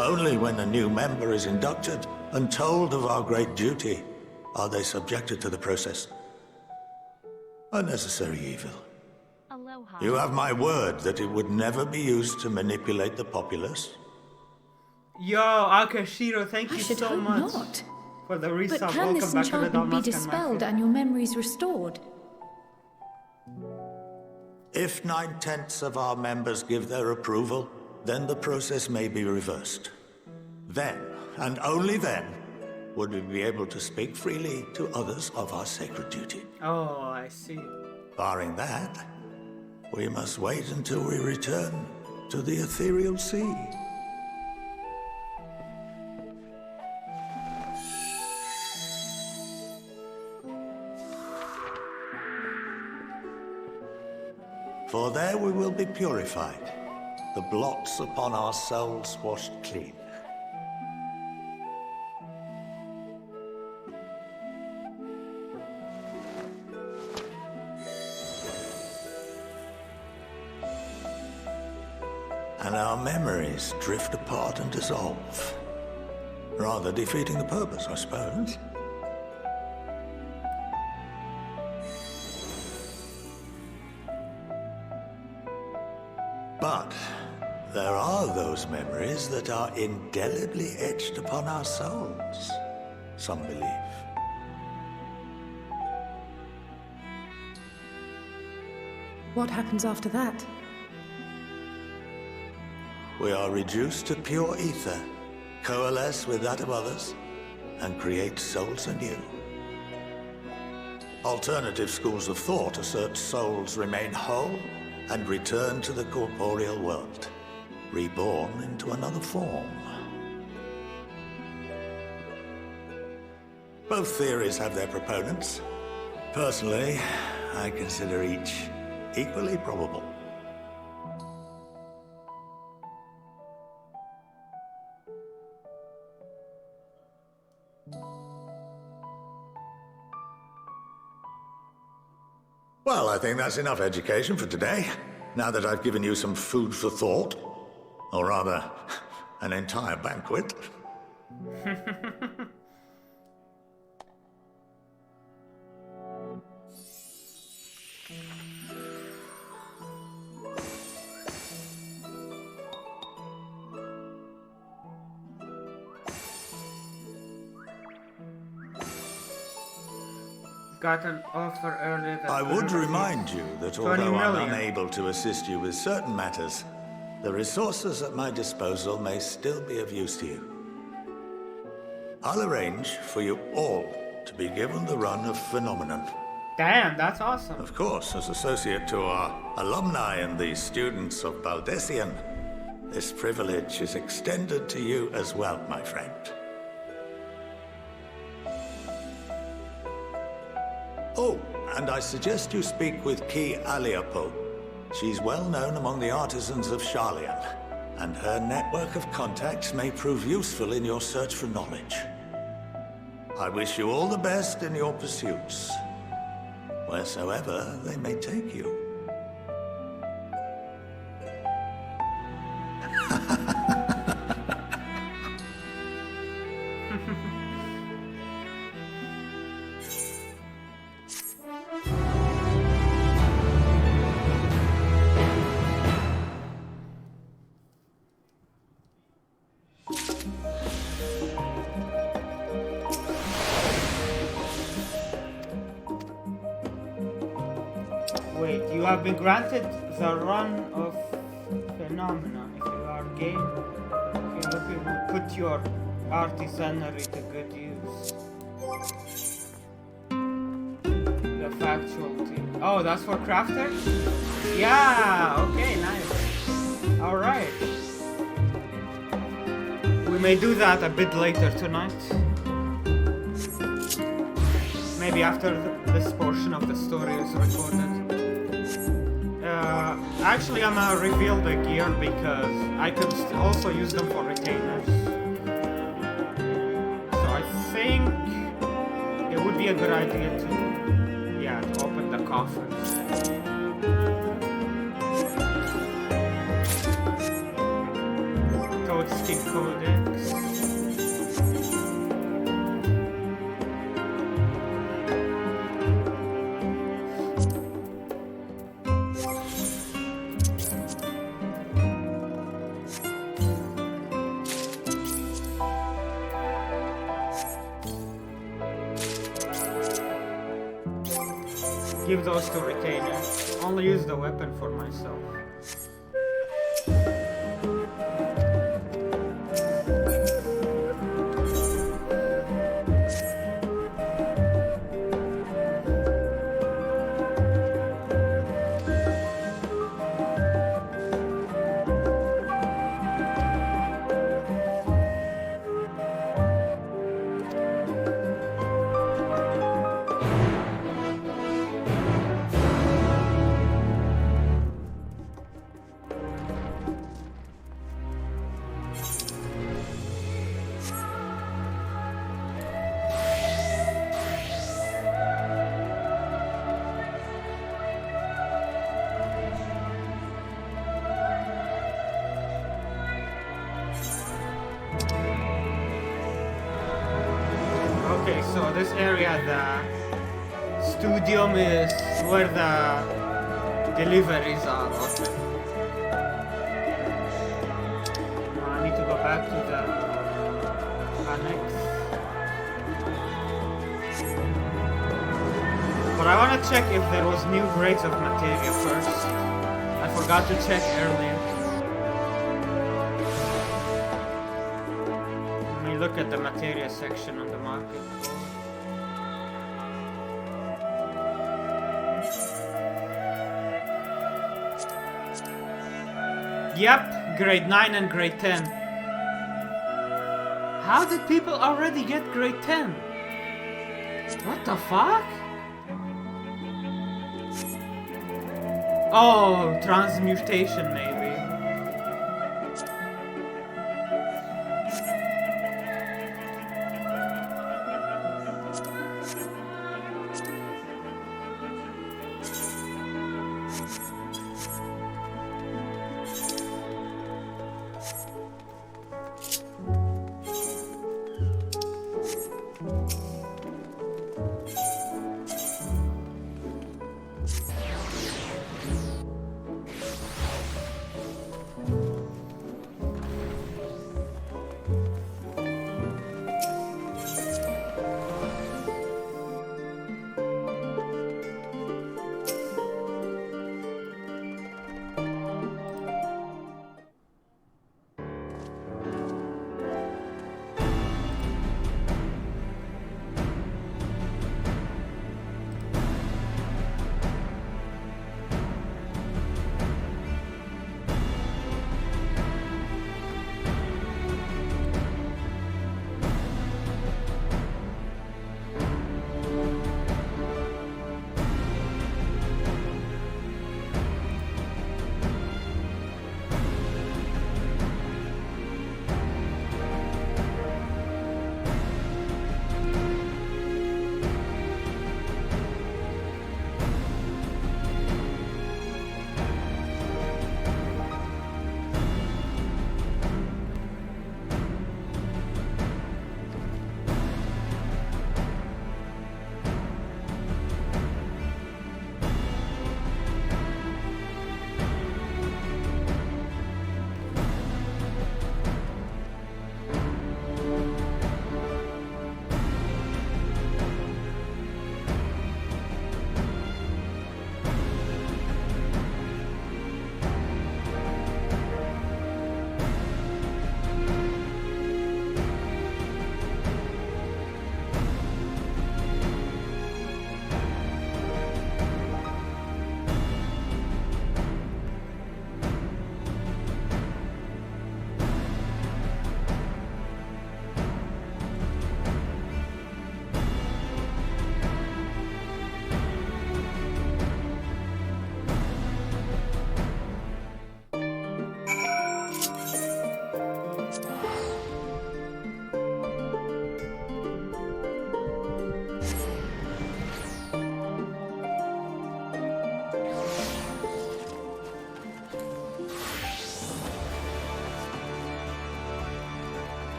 Only when a new member is inducted and told of our great duty are they subjected to the process. A necessary evil. Aloha. You have my word that it would never be used to manipulate the populace? Yo, Akashiro, thank I you should so hope much not. for the resub. But can Welcome this back to the enchantment be Dalmascan dispelled Mafia. and your memories restored? If 9/10 of our members give their approval, then the process may be reversed. Then, and only then, would we be able to speak freely to others of our sacred duty. Oh, I see. Barring that, we must wait until we return to the ethereal sea. For there we will be purified, the blots upon our souls washed clean. And our memories drift apart and dissolve, rather defeating the purpose, I suppose. But there are those memories that are indelibly etched upon our souls, some believe. What happens after that? We are reduced to pure ether, coalesce with that of others, and create souls anew. Alternative schools of thought assert souls remain whole and return to the corporeal world, reborn into another form. Both theories have their proponents. Personally, I consider each equally probable. Well, I think that's enough education for today, now that I've given you some food for thought. Or rather, an entire banquet. Got an offer earlier that I would remind you that 20 although I'm million. unable to assist you with certain matters, the resources at my disposal may still be of use to you. I'll arrange for you all to be given the run of Phenomenon. Damn, that's awesome. Of course, as associate to our alumni and the students of Baldessian, this privilege is extended to you as well, my friend. Oh, and I suggest you speak with Ki Aliapo. She's well known among the artisans of Sharlayan, and her network of contacts may prove useful in your search for knowledge. I wish you all the best in your pursuits, wheresoever they may take you. Wait, you have been granted the run of phenomena. If you are game, you will put your artisanry to good use. The factuality. Oh, that's for crafters? Yeah, okay, nice. Alright. We may do that a bit later tonight. Maybe after this portion of the story is recorded. Actually, I'm gonna reveal the gear because I could also use them for retainers. So I think it would be a good idea to open the coffin. So Goatskin Codex. Give those to Retainer. Only use the weapon for myself. Okay, so this area, the studium is where the deliveries are. Okay. I need to go back to the annex. But I want to check if there was new grades of materia first. I forgot to check earlier. Let me look at the materia section on the market. Yep, grade 9 and grade 10. How did people already get grade 10? What the fuck? Oh, transmutation maybe.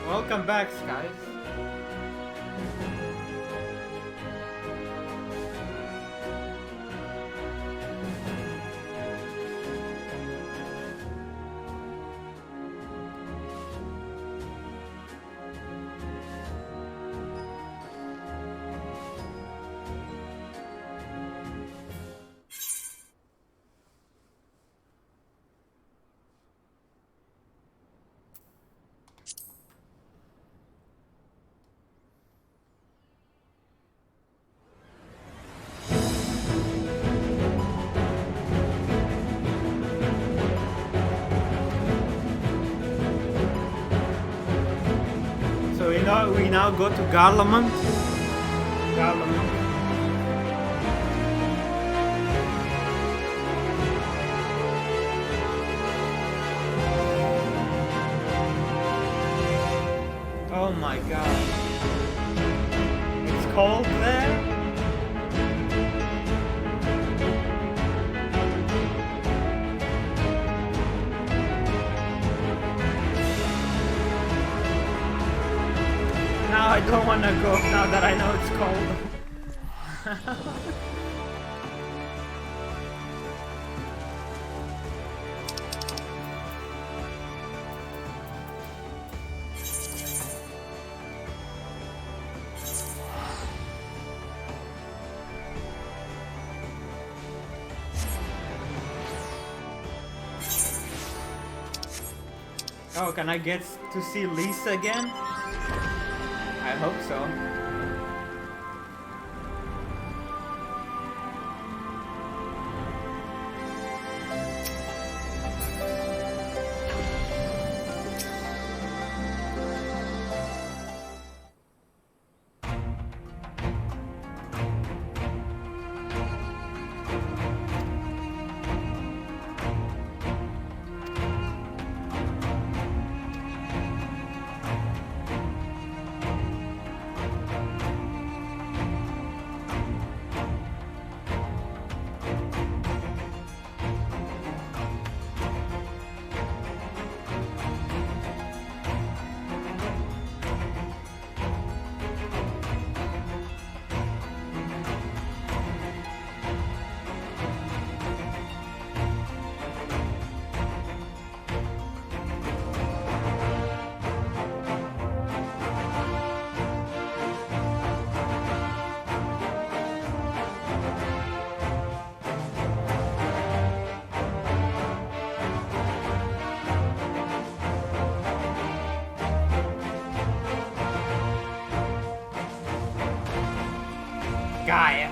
Welcome back, guys. We now go to Garlemald. Oh my god. It's cold there? Now I don't want to go now that I know it's cold. Oh, can I get to see Lisa again? I hope so. Gaia.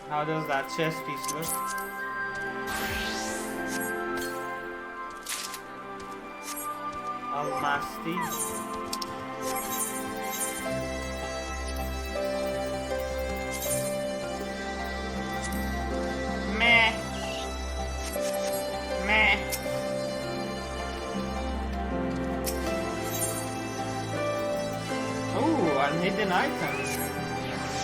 How does that chess piece look? Almasty. Meh. Meh. Ooh, an hidden item.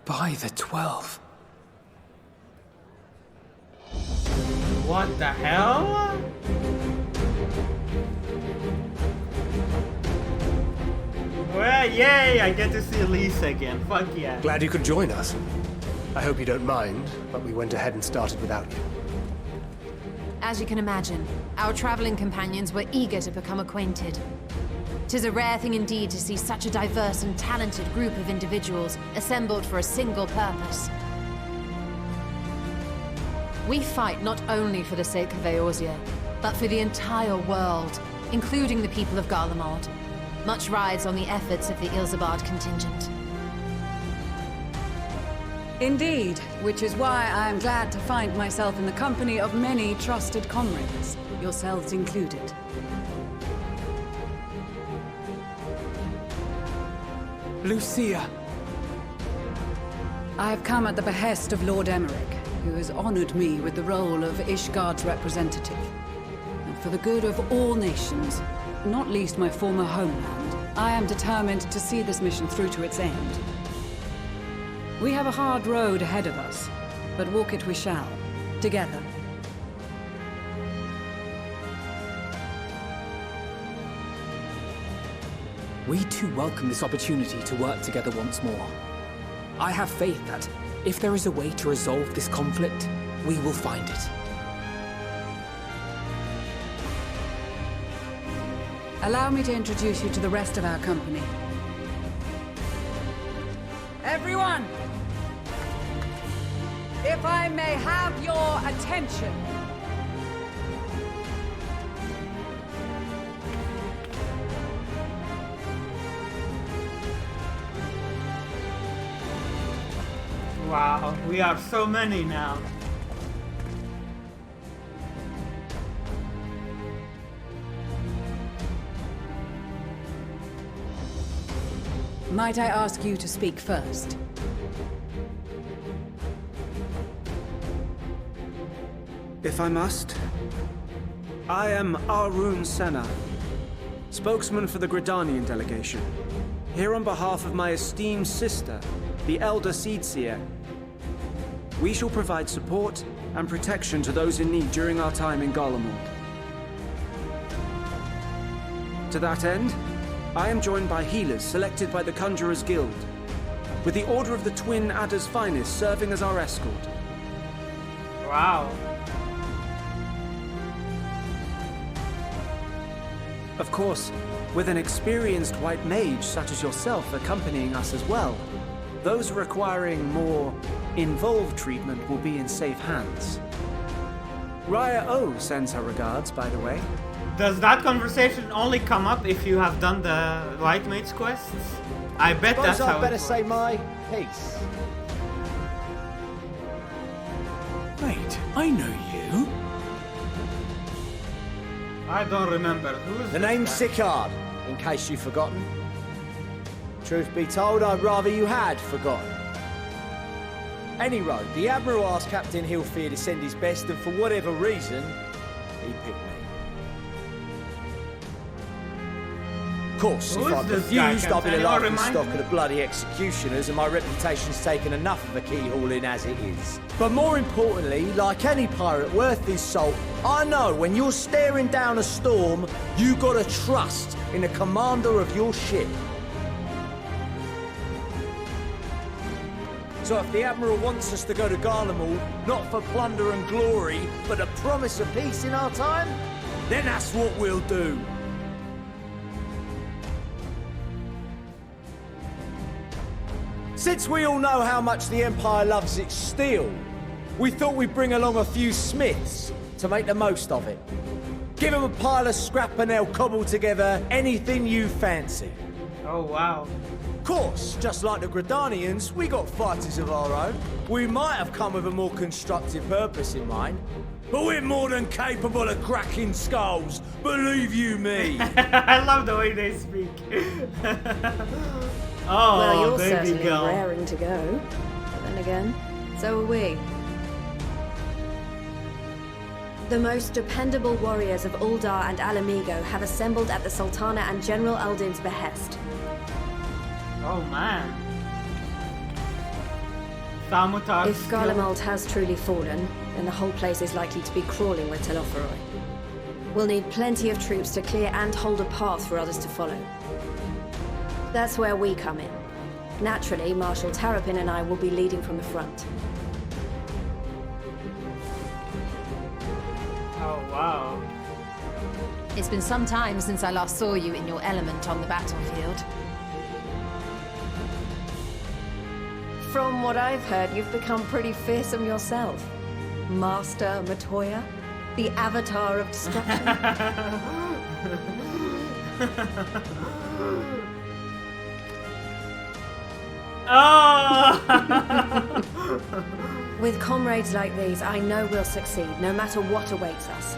By the 12. What the hell? Well, yay! I get to see Elise again. Fuck yeah. Glad you could join us. I hope you don't mind, but we went ahead and started without you. As you can imagine, our traveling companions were eager to become acquainted. 'Tis a rare thing indeed to see such a diverse and talented group of individuals assembled for a single purpose. We fight not only for the sake of Eorzea, but for the entire world, including the people of Garlemald. Much rides on the efforts of the Ilzabard contingent. Indeed, which is why I am glad to find myself in the company of many trusted comrades, yourselves included. Lucia! I have come at the behest of Lord Emmerich, who has honored me with the role of Ishgard's representative. And for the good of all nations, not least my former homeland, I am determined to see this mission through to its end. We have a hard road ahead of us, but walk it we shall, together. We too welcome this opportunity to work together once more. I have faith that, if there is a way to resolve this conflict, we will find it. Allow me to introduce you to the rest of our company. Everyone! If I may have your attention. Wow, we are so many now. Might I ask you to speak first? If I must. I am Arun Senna, spokesman for the Gridanian delegation, here on behalf of my esteemed sister, the Elder Seedseer. We shall provide support and protection to those in need during our time in Garlemald. To that end, I am joined by healers selected by the Conjurers Guild, with the Order of the Twin Adder's Finest serving as our escort. Wow. Of course, with an experienced white mage such as yourself accompanying us as well, those requiring more involved treatment will be in safe hands. Raya O sends her regards, by the way. Does that conversation only come up if you have done the White Mage quests? I bet that's how I'd better it say works. my piece. Wait, I know you. I don't remember. Who's The this name's guy? Sicard, in case you've forgotten. Truth be told, I'd rather you had forgotten. Any road, the Admiral asked Captain Hilfear to send his best, and for whatever reason, he picked me. Of course, Who if is I'd this guy? refused, Can I'd be the anyone laughing remind stock me? of the bloody executioners, and my reputation's taken enough of a keyhauling as it is. But more importantly, like any pirate worth his salt, I know when you're staring down a storm, you gotta trust in the commander of your ship. So if the Admiral wants us to go to Garlemald, not for plunder and glory, but a promise of peace in our time, then that's what we'll do. Since we all know how much the Empire loves its steel, we thought we'd bring along a few smiths, to make the most of it. Give them a pile of scrap and they'll cobble together anything you fancy. Oh wow. Of course, just like the Gridanians, we got fighters of our own. We might have come with a more constructive purpose in mind, but we're more than capable of cracking skulls, believe you me. I love the way they speak. Oh, well, you're baby certainly girl. raring to go. But then again, so are we. The most dependable warriors of Uldar and Alamigo have assembled at the Sultana and General Aldin's behest. Oh man. Thamutar's If Garlemald has truly fallen, then the whole place is likely to be crawling with Telophoroi. We'll need plenty of troops to clear and hold a path for others to follow. That's where we come in. Naturally, Marshal Tarapin and I will be leading from the front. Oh wow. It's been some time since I last saw you in your element on the battlefield. From what I've heard, you've become pretty fearsome yourself. Master Matoya, the avatar of destruction. Oh! With comrades like these, I know we'll succeed, no matter what awaits us.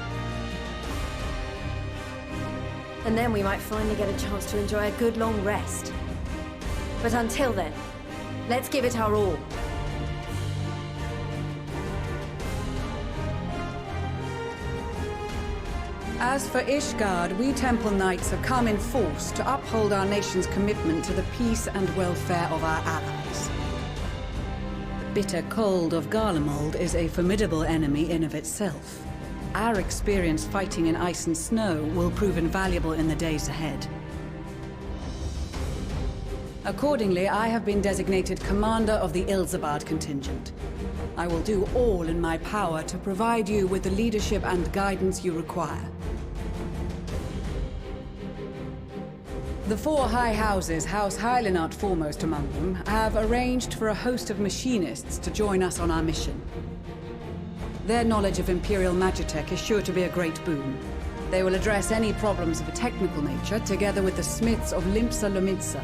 And then we might finally get a chance to enjoy a good long rest. But until then, let's give it our all. As for Ishgard, we Temple Knights have come in force to uphold our nation's commitment to the peace and welfare of our allies. The bitter cold of Garlemald is a formidable enemy in of itself. Our experience fighting in ice and snow will prove invaluable in the days ahead. Accordingly, I have been designated commander of the Ilzabad contingent. I will do all in my power to provide you with the leadership and guidance you require. The four high houses, House Hylinart foremost among them, have arranged for a host of machinists to join us on our mission. Their knowledge of Imperial Magitech is sure to be a great boon. They will address any problems of a technical nature, together with the smiths of Limpsa Lomitsa.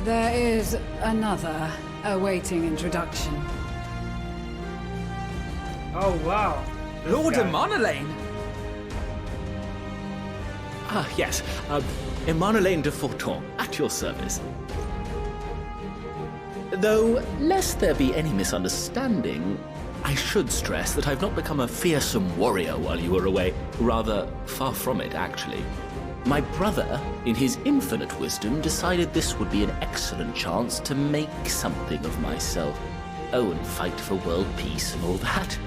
There is another awaiting introduction. Oh wow. This Lord guy. Emanolaine! Ah, yes. Emanolaine de Forton, at your service. Though, lest there be any misunderstanding, I should stress that I've not become a fearsome warrior while you were away. Rather, far from it, actually. My brother, in his infinite wisdom, decided this would be an excellent chance to make something of myself. Oh, and fight for world peace and all that.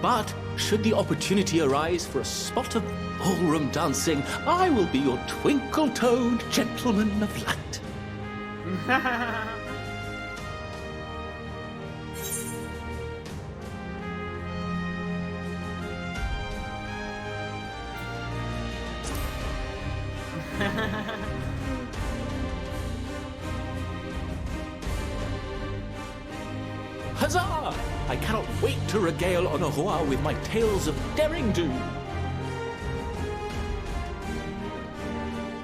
But, should the opportunity arise for a spot of ballroom dancing, I will be your twinkle-toed gentleman of light. Huzzah! I cannot wait to regale Honoroi with my tales of derring-do.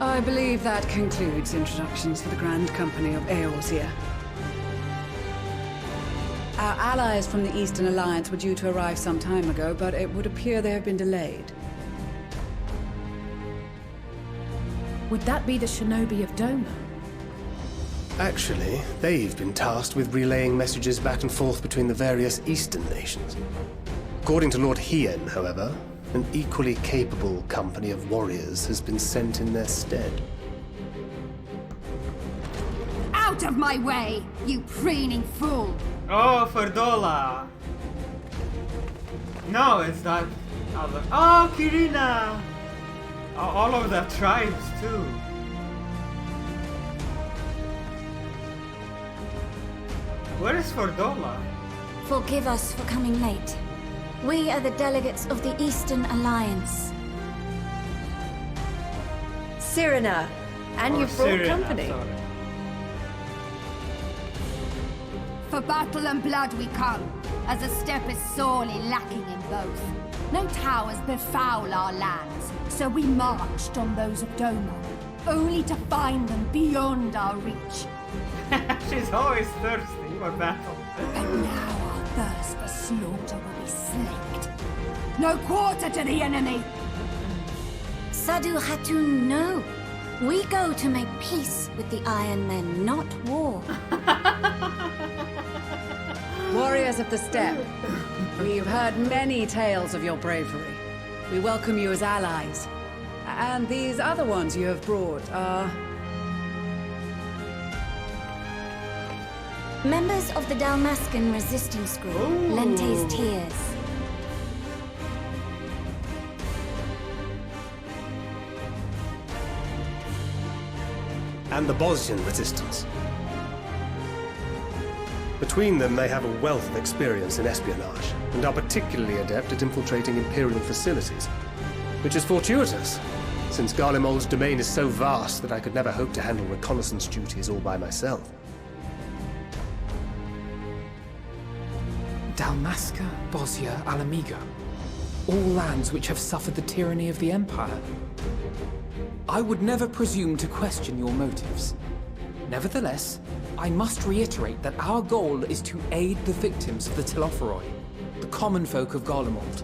I believe that concludes introductions for the Grand Company of Eorzea. Our allies from the Eastern Alliance were due to arrive some time ago, but it would appear they have been delayed. Would that be the shinobi of Doma? Actually, they've been tasked with relaying messages back and forth between the various Eastern nations. According to Lord Hien, however, an equally capable company of warriors has been sent in their stead. Out of my way, you preening fool! Oh, Ferdola. No, it's not other. Oh, Kirina. Oh, all of the tribes too. Where is Ferdola? Forgive us for coming late. We are the delegates of the Eastern Alliance. Cyrena, and Or you've brought Cyrena, company. sorry. For battle and blood we come, as a step is sorely lacking in both. No towers befoul our lands, so we marched on those of Doma, only to find them beyond our reach. She's always thirsty for battle. And now our thirst for slaughter will be slaked. No quarter to the enemy! Sadu Hatun, no. We go to make peace with the Iron Men, not war. Warriors of the Steppe, we've heard many tales of your bravery. We welcome you as allies. And these other ones you have brought are... Members of the Dalmascan resistance group, Lente's Tears. And the Bosnian resistance. Between them, they have a wealth of experience in espionage, and are particularly adept at infiltrating Imperial facilities. Which is fortuitous, since Garlemald's domain is so vast that I could never hope to handle reconnaissance duties all by myself. Dalmasca, Bosnia, Alamigo. All lands which have suffered the tyranny of the Empire. I would never presume to question your motives. Nevertheless, I must reiterate that our goal is to aid the victims of the Telophoroi, the common folk of Garlemald.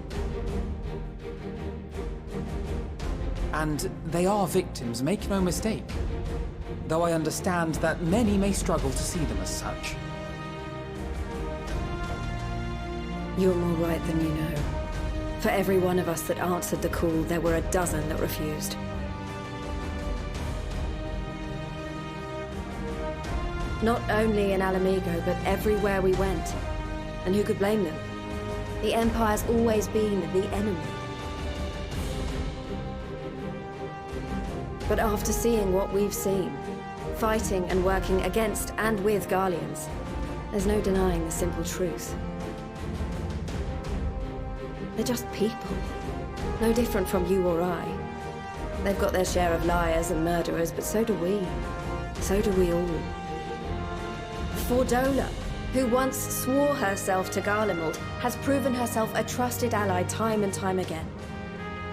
And they are victims, make no mistake. Though I understand that many may struggle to see them as such. You're more right than you know. For every one of us that answered the call, there were a dozen that refused. Not only in Alamigo, but everywhere we went. And who could blame them? The Empire's always been the enemy. But after seeing what we've seen, fighting and working against and with Garleans, there's no denying the simple truth. They're just people. No different from you or I. They've got their share of liars and murderers, but so do we. So do we all. Fordola, who once swore herself to Garlemald, has proven herself a trusted ally time and time again.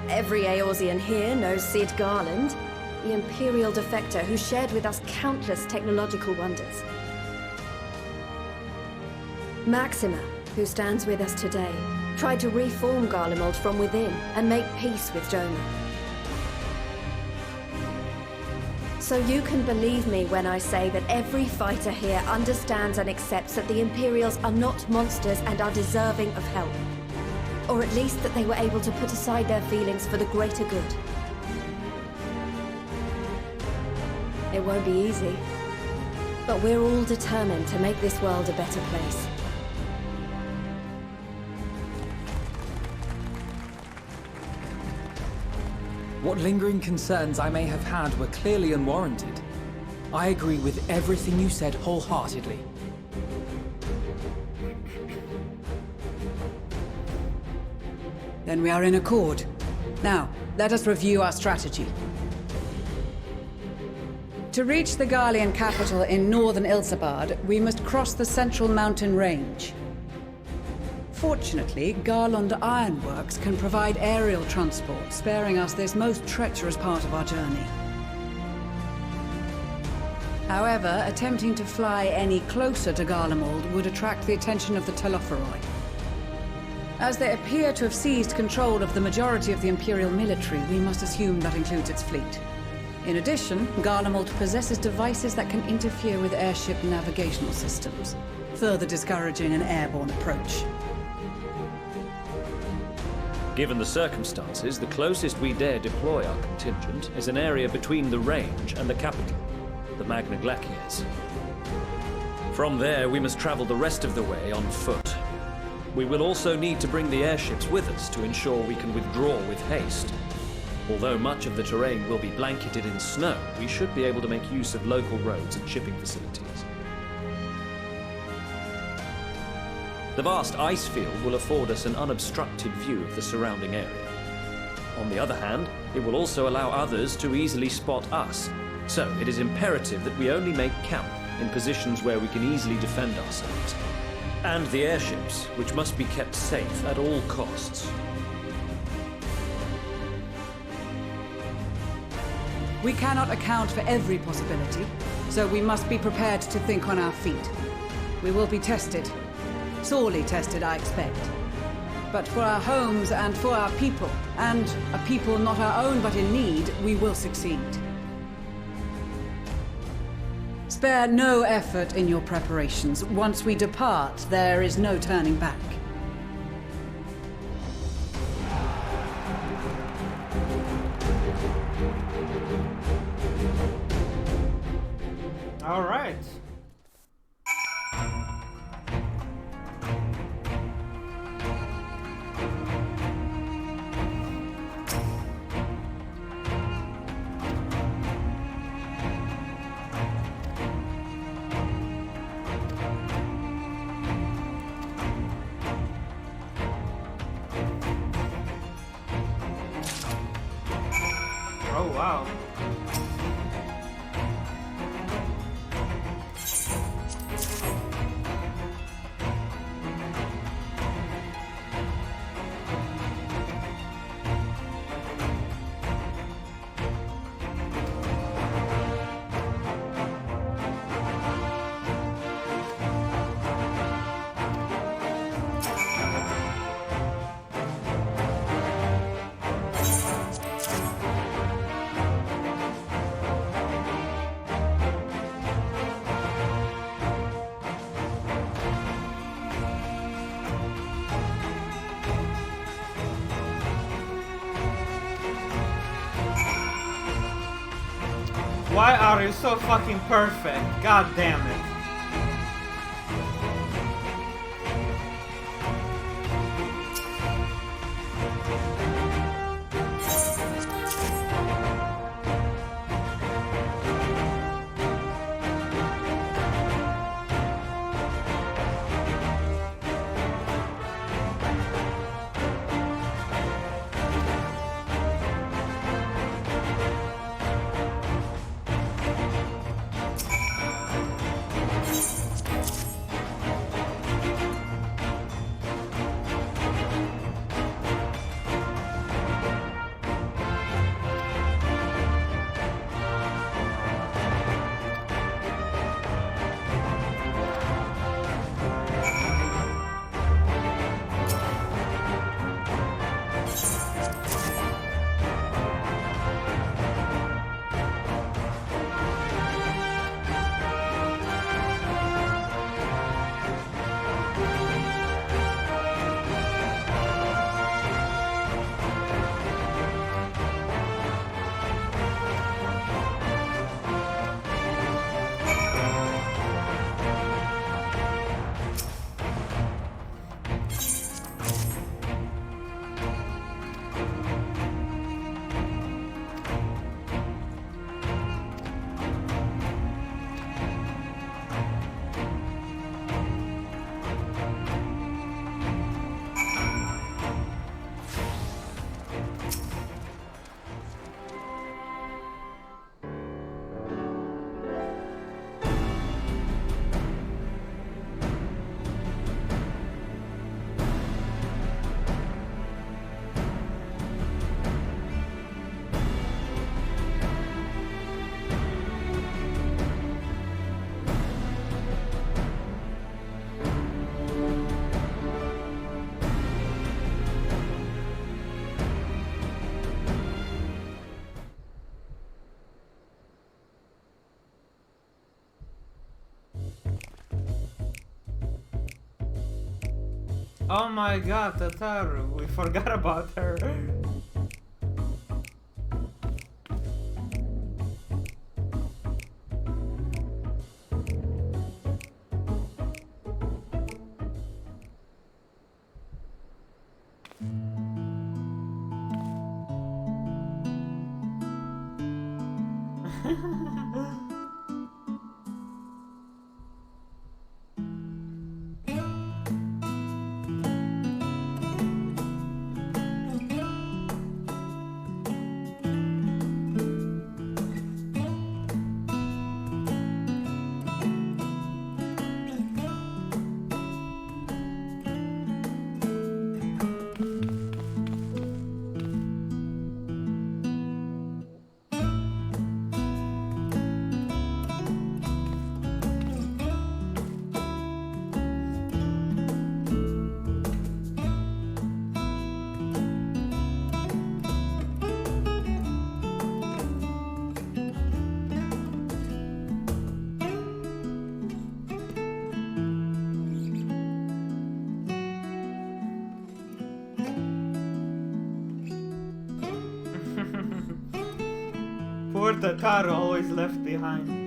Every Eorzean here knows Cid Garland, the Imperial defector who shared with us countless technological wonders. Maxima, who stands with us today, tried to reform Garlemald from within and make peace with Doma. So you can believe me when I say that every fighter here understands and accepts that the Imperials are not monsters and are deserving of help. Or at least that they were able to put aside their feelings for the greater good. It won't be easy, but we're all determined to make this world a better place. What lingering concerns I may have had were clearly unwarranted. I agree with everything you said wholeheartedly. Then we are in accord. Now, let us review our strategy. To reach the Garlean capital in northern Ilsabard, we must cross the central mountain range. Fortunately, Garlund Ironworks can provide aerial transport, sparing us this most treacherous part of our journey. However, attempting to fly any closer to Garlemald would attract the attention of the Telophoroi. As they appear to have seized control of the majority of the Imperial military, we must assume that includes its fleet. In addition, Garlemald possesses devices that can interfere with airship navigational systems, further discouraging an airborne approach. Given the circumstances, the closest we dare deploy our contingent is an area between the range and the capital, the Magna Glaciers. From there, we must travel the rest of the way on foot. We will also need to bring the airships with us to ensure we can withdraw with haste. Although much of the terrain will be blanketed in snow, we should be able to make use of local roads and shipping facilities. The vast ice field will afford us an unobstructed view of the surrounding area. On the other hand, it will also allow others to easily spot us, so it is imperative that we only make camp in positions where we can easily defend ourselves. And the airships, which must be kept safe at all costs. We cannot account for every possibility, so we must be prepared to think on our feet. We will be tested. Sorely tested, I expect. But for our homes and for our people, and a people not our own but in need, we will succeed. Spare no effort in your preparations. Once we depart, there is no turning back. All right. Oh, wow. Why are you so fucking perfect? God damn it. Oh my god, Tataru, we forgot about her. got the car always left behind.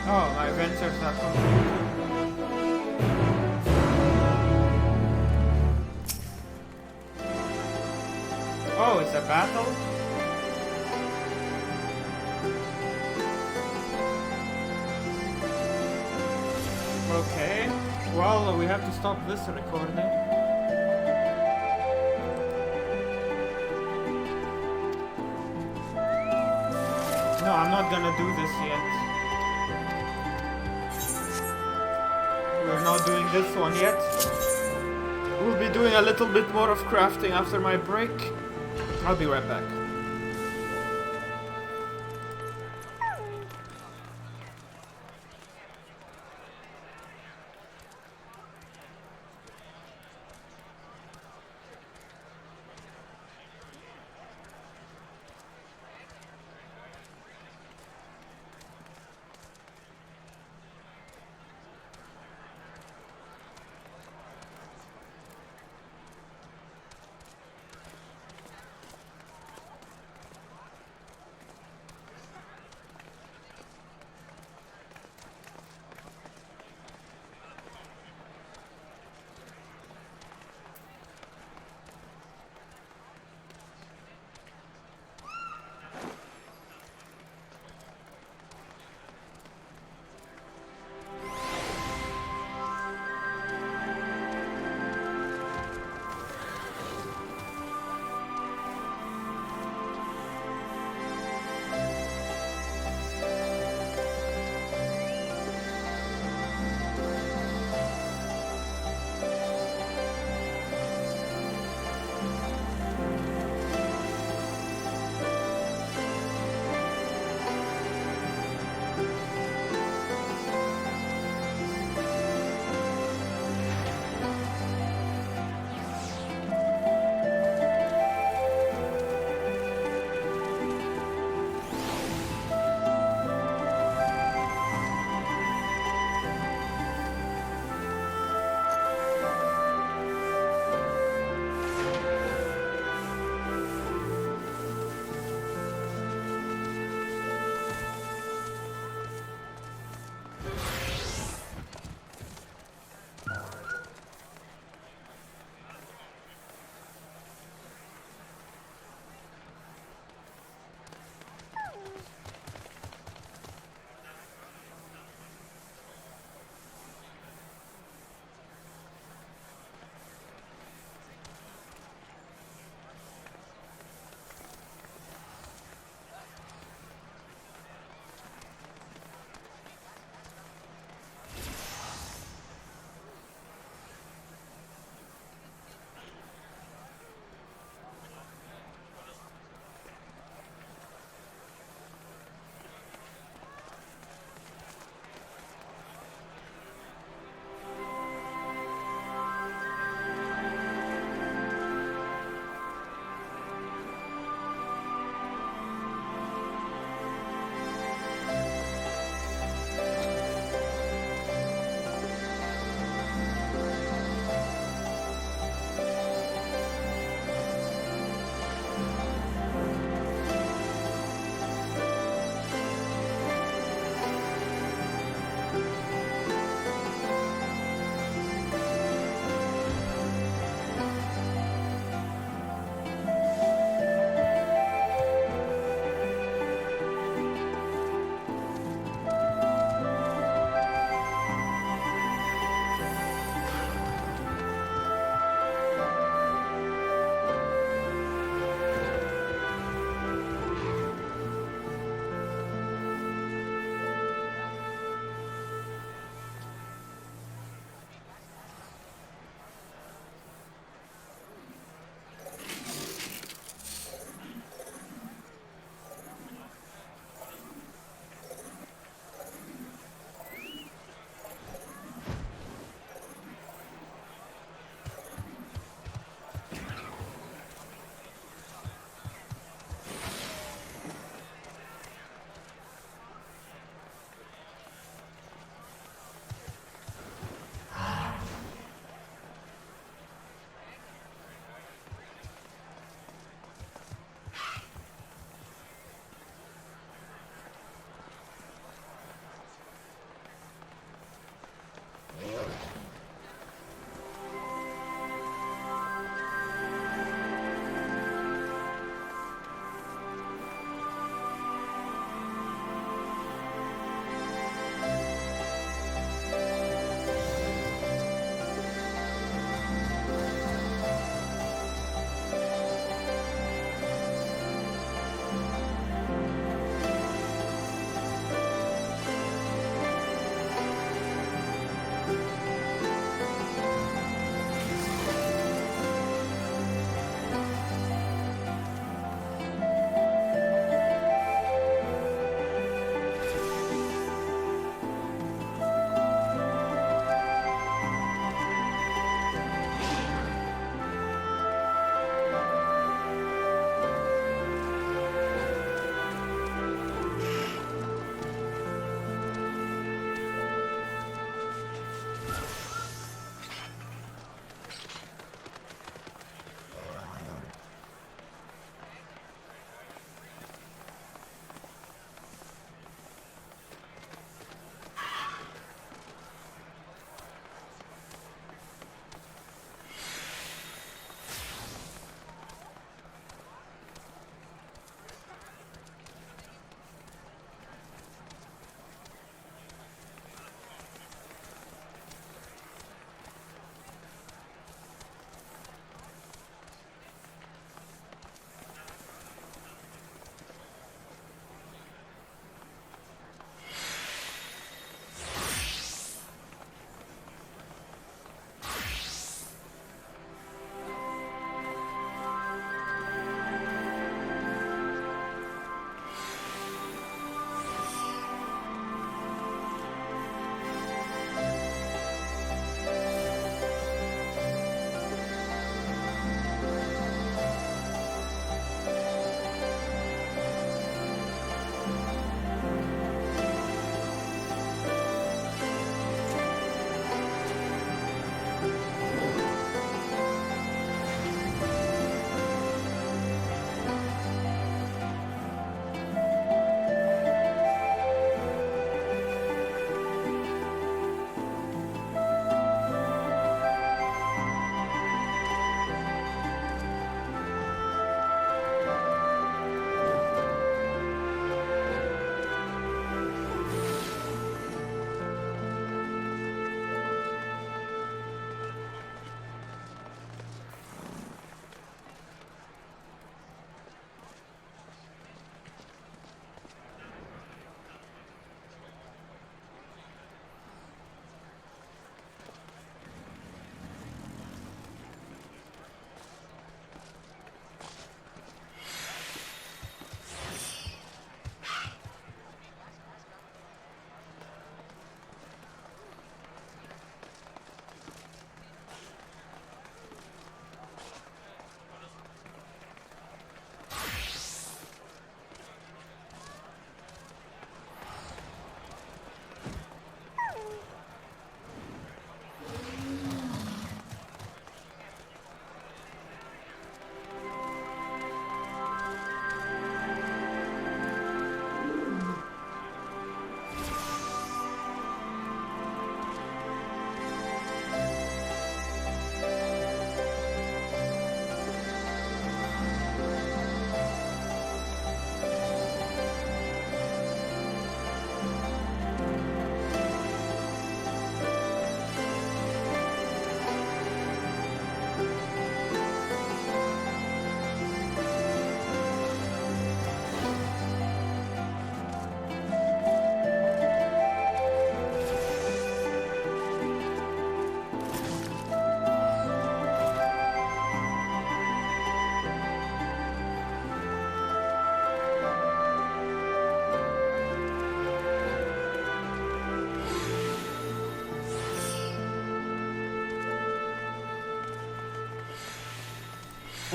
Oh, my ventures are complete. Oh, it's a battle? Okay. Well, we have to stop this recording. No, I'm not gonna do this yet. We're not doing this one yet. We'll be doing a little bit more of crafting after my break. I'll be right back.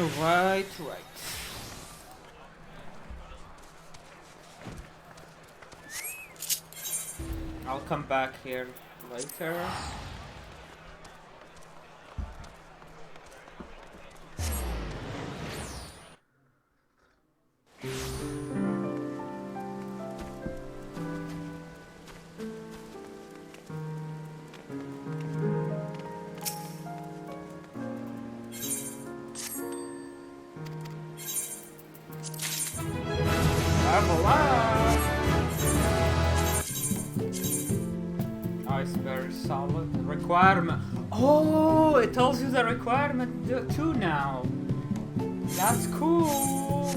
Right. I'll come back here later. Iceberg solid requirement. Oh, it tells you the requirement too now. That's cool.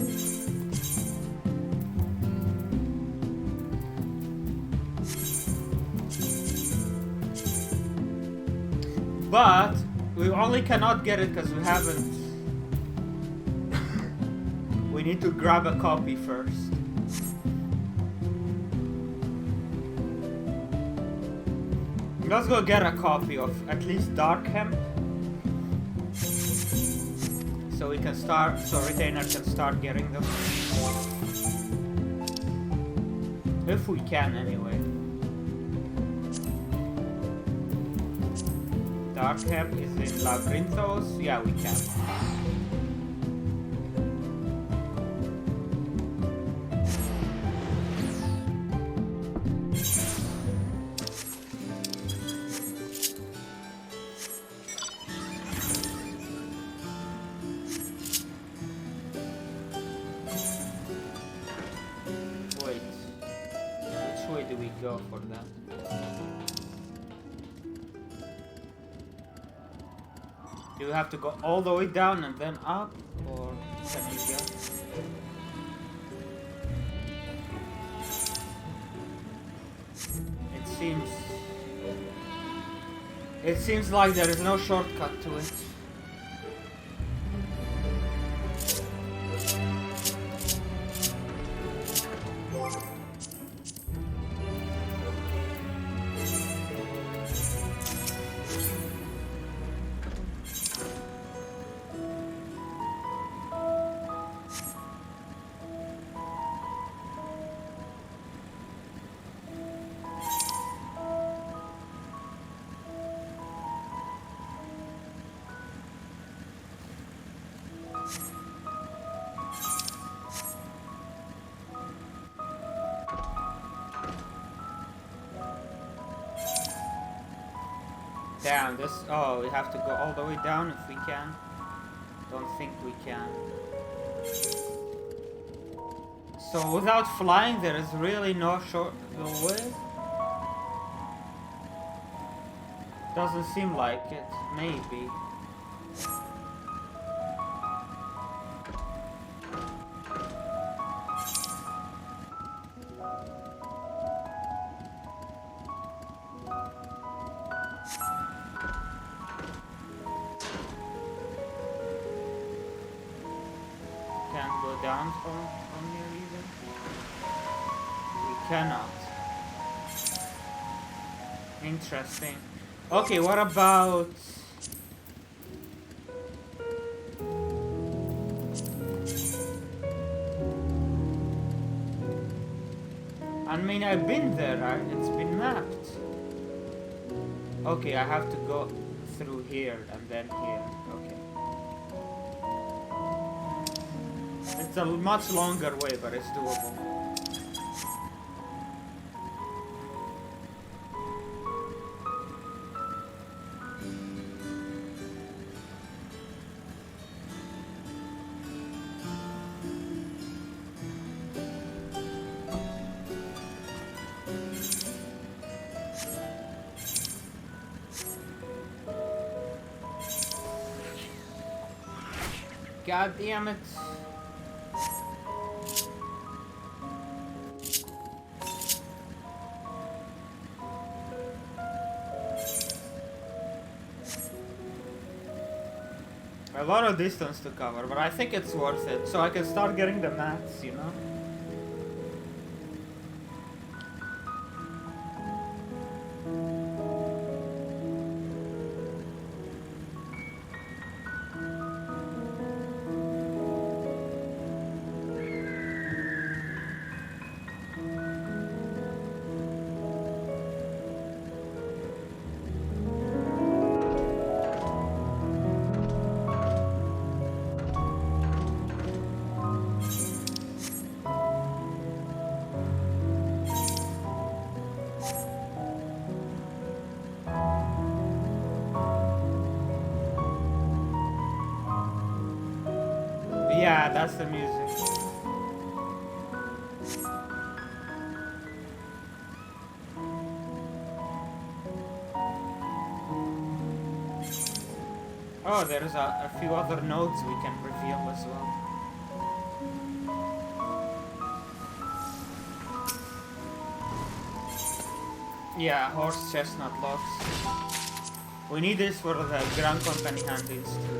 But we only cannot get it because we haven't. We need to grab a copy first. Let's go get a copy of at least Dark Hemp. So we can start, so Retainer can start getting them. If we can, anyway. Dark Hemp is in Labyrinthos. Yeah, we can. Go for that. Do you have to go all the way down and then up, or can you go? It seems like there is no shortcut to it. Damn, this. Oh, we have to go all the way down if we can. Don't think we can. So without flying, there is really no way. Doesn't seem like it. Maybe. Interesting. Okay, what about... I mean, I've been there, it's been mapped. Okay, I have to go through here and then here. Okay. It's a much longer way, but it's doable. God damn it. A lot of distance to cover, but I think it's worth it, so I can start getting the mats, you know? Yeah, that's the music. Oh, there's a few other nodes we can reveal as well. Yeah, horse chestnut logs. We need this for the Grand Company handles too.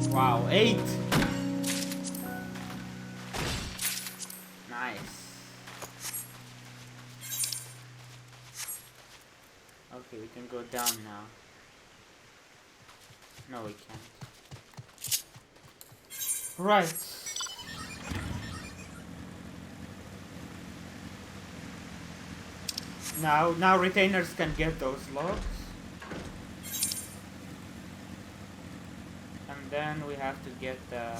Wow, 8! Nice. Okay, we can go down now. No, we can't. Right. Now retainers can get those logs. And then we have to get the...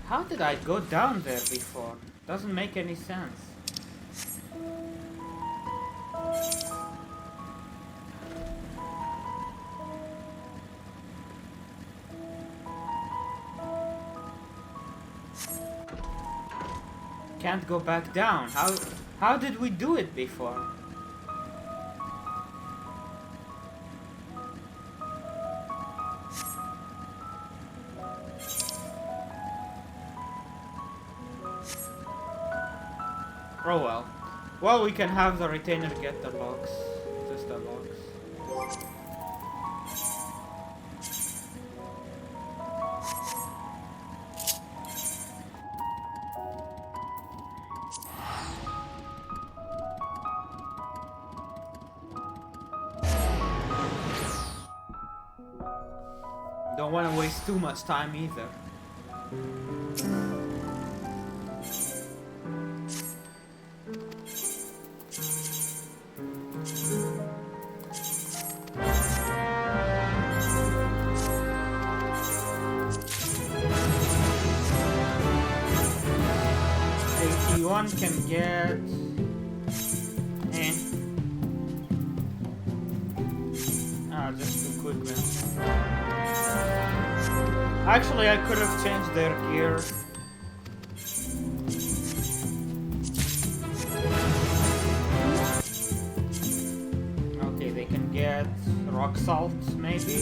How did I go down there before? Doesn't make any sense. Can't go back down. How did we do it before? Oh well. Well, we can have the retainer get the logs. Just the logs. Don't want to waste too much time either. One can get just a quick one. Actually, I could have changed their gear. Okay, they can get rock salt maybe,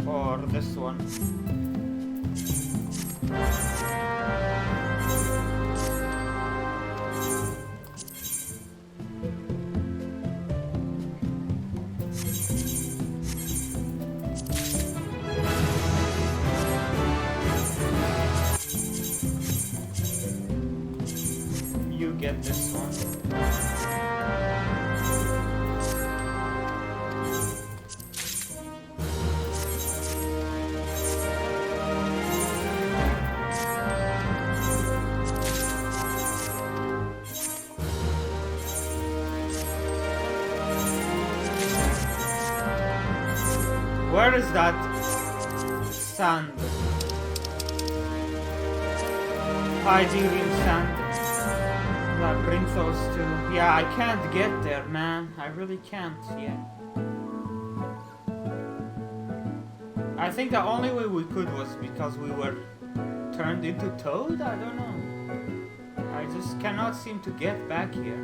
or this one. Get this one. Where is that sand? Hyderium sand. That brings those two. Yeah, I can't get there, man. I really can't yet. I think the only way we could was because we were turned into Toad? I don't know. I just cannot seem to get back here.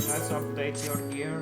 Let's update your gear.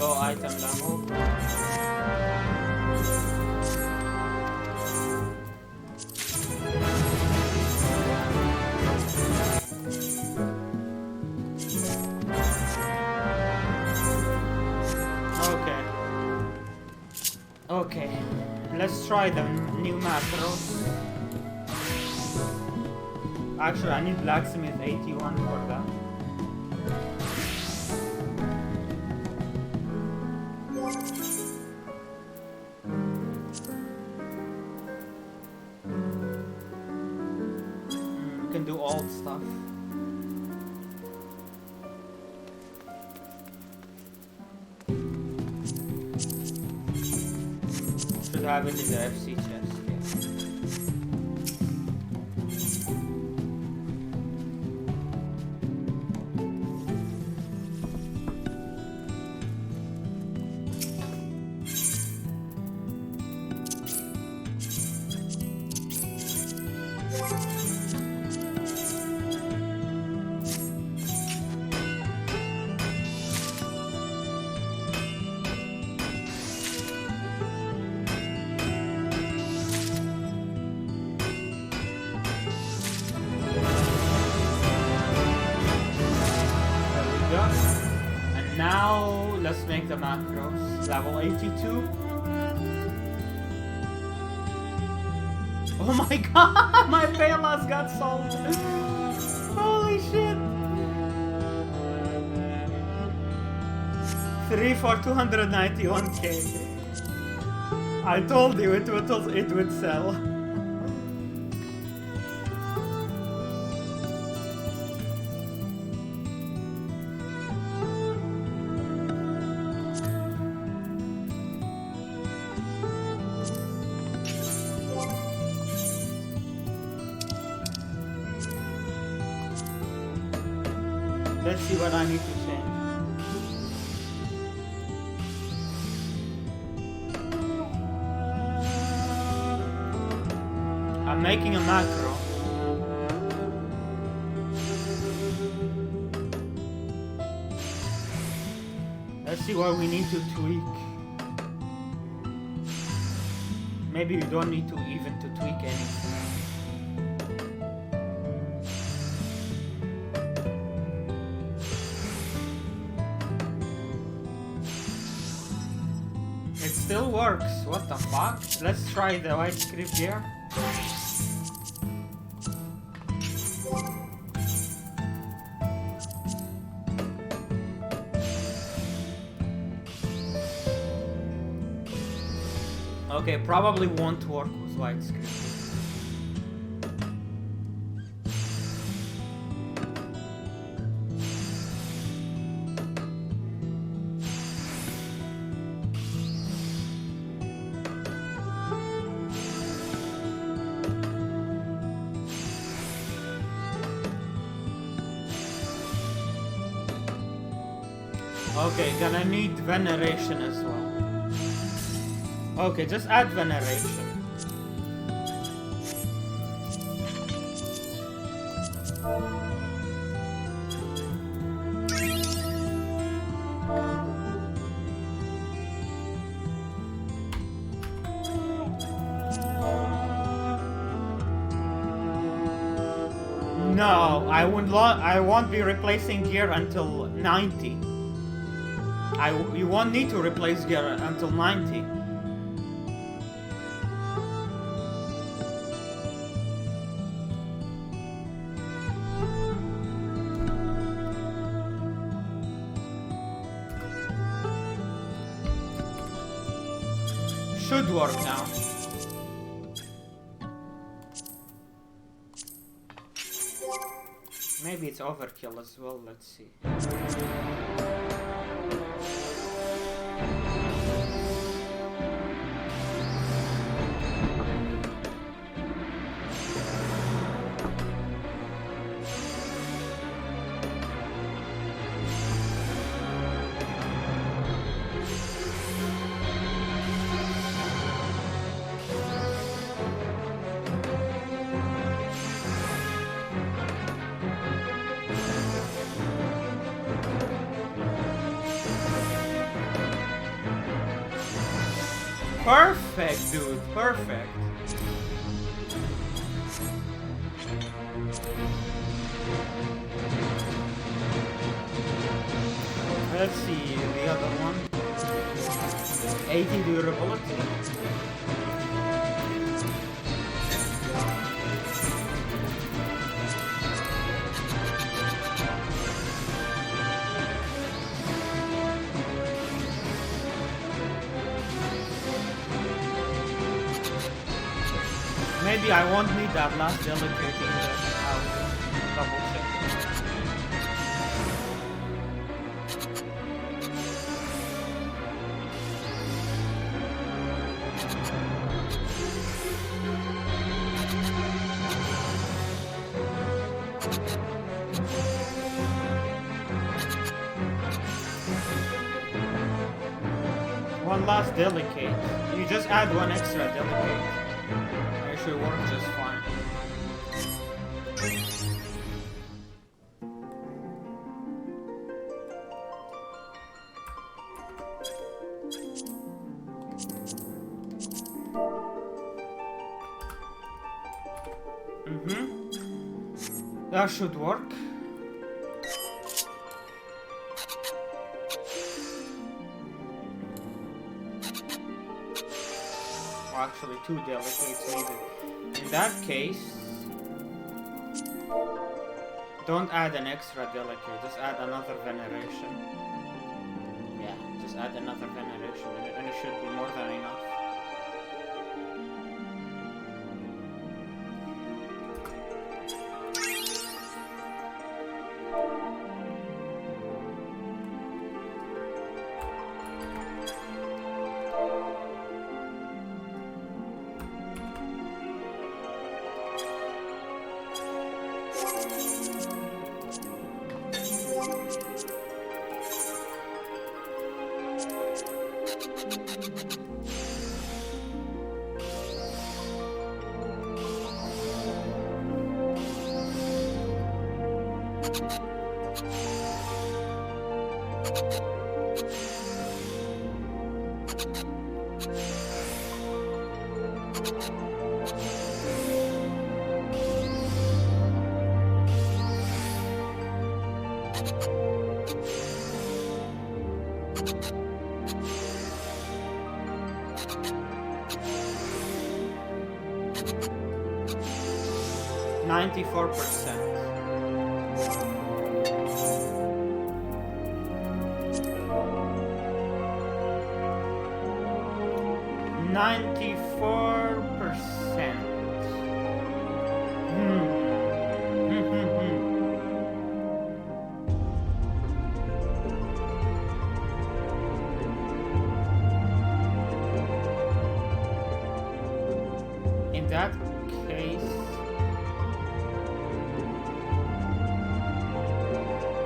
Low item level. Okay, let's try the new macros. Actually, I need blacksmith 81 for that. We can do alt stuff. Should have it in the FC chest. The macros level 82. Oh my god, my Palas got sold. Holy shit. 3 for 291k. I told you it would sell. Let's see what I need to change. I'm making a macro. Let's see what we need to tweak. Maybe we don't need to even to tweak anything. Still works. What the fuck? Let's try the white script here. Okay, probably won't work with white script. Okay, gonna need veneration as well. Okay, just add veneration. No, I won't be replacing gear until 90. You won't need to replace gear until 90. Should work now. Maybe it's overkill as well, let's see. Perfect, dude. Perfect. Let's see the other one. 80 durability. Maybe I won't need that last delicate either. I'll double check. One last delicate. You just add one extra delicate. It should work just fine. That should work. Actually, 2 delicates needed. In that case, don't add an extra delicate, just add another veneration. Yeah, just add another veneration and it should be more than enough.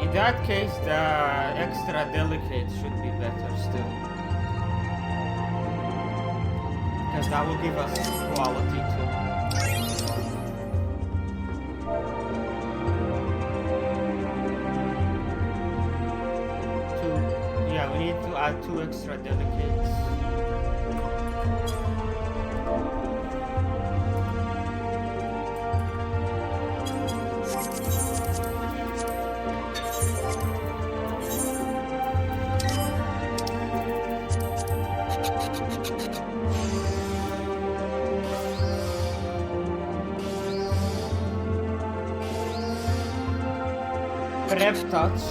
In that case, the extra delicate should be better still. Because that will give us quality too. Yeah, we need to add 2 extra delicates. Prep touch.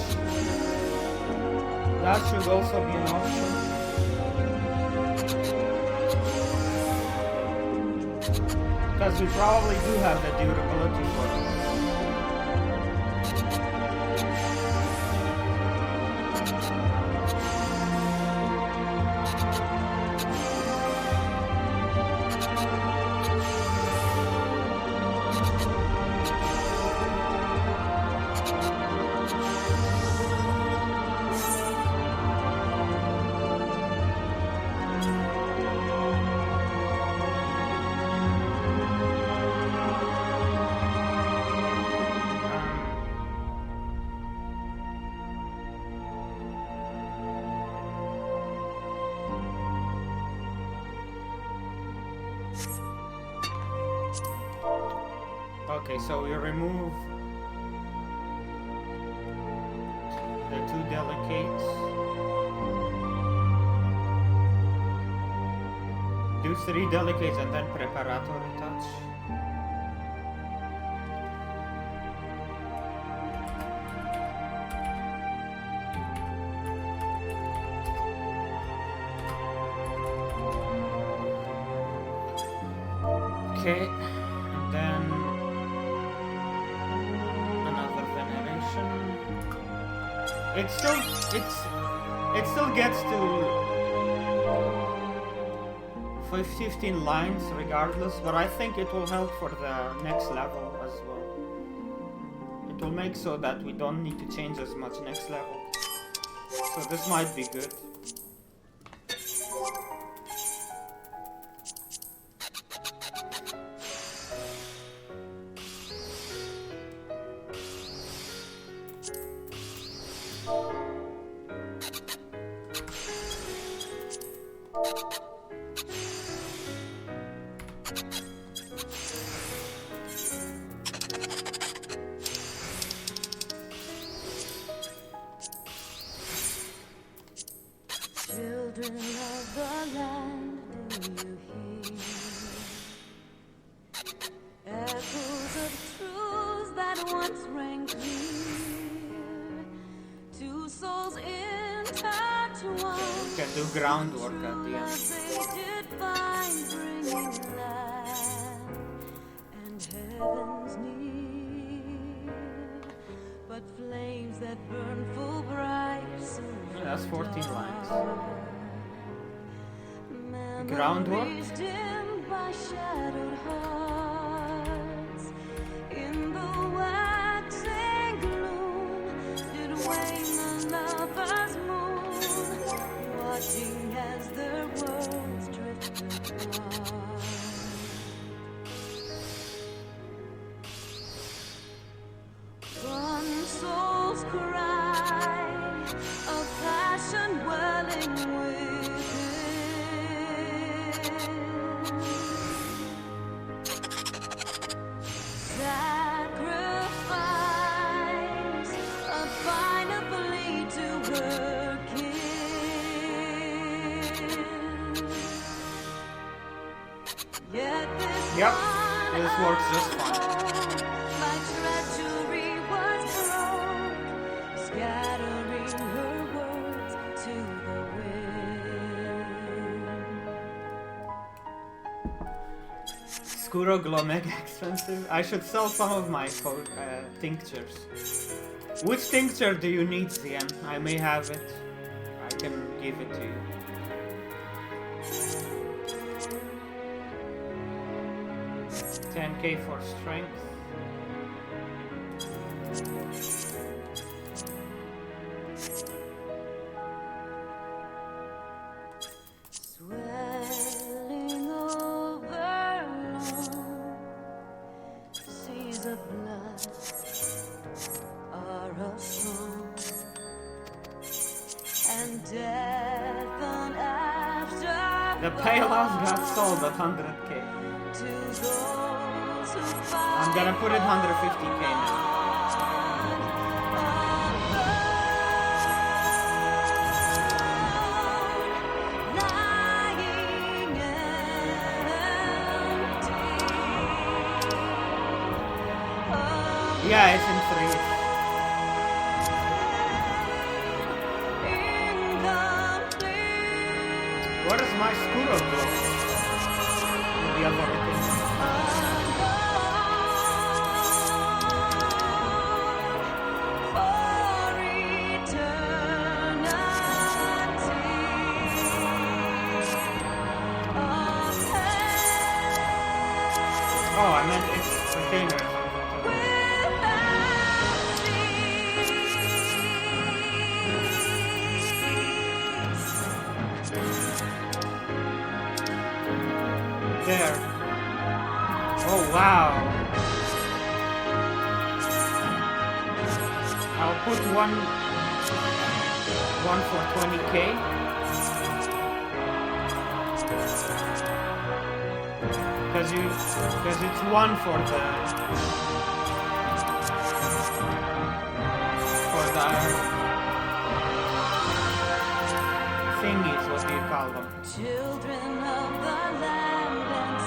That should also be an option. Because we probably do have the durability for it. Okay, so we remove the 2 delegates. Do 3 delegates and then preparatory touch. Okay, and then another veneration. It still gets to 15 lines regardless, but I think it will help for the next level as well. It will make so that we don't need to change as much next level. So this might be good. Children of the land, do you hear echoes of truths that once rang clear? Two souls intertwined. Can do groundwork at the end. They did find bringing land and heavens near, but flames that burn full bright soon. That's 14 lines. Groundwork. Dimmed by shadowed hearts, in the waxing gloom, did wane the lover's moon, watching as their worlds drifted apart. One soul's cry of passion welling within, sacrifice a final plea to her kin. Yet this works just fine. my treachery was broke, scattering her words to the wind. Scuro Glow mega expensive. I should sell some of my tinctures. Which tincture do you need, Zian? I may have it. I can give it to you. $10K for strength. Swelling over long seas of blood are a song, and death on after The Payoff got sold at 100K. to those who I'm gonna put it 150K now. Yeah, it's in 3. What is my Scuro Glow? The other thing. Oh, I meant it's container. There. Oh wow. I'll put one for 20K. because it's one for the thingies, what do you call them? Children of the land and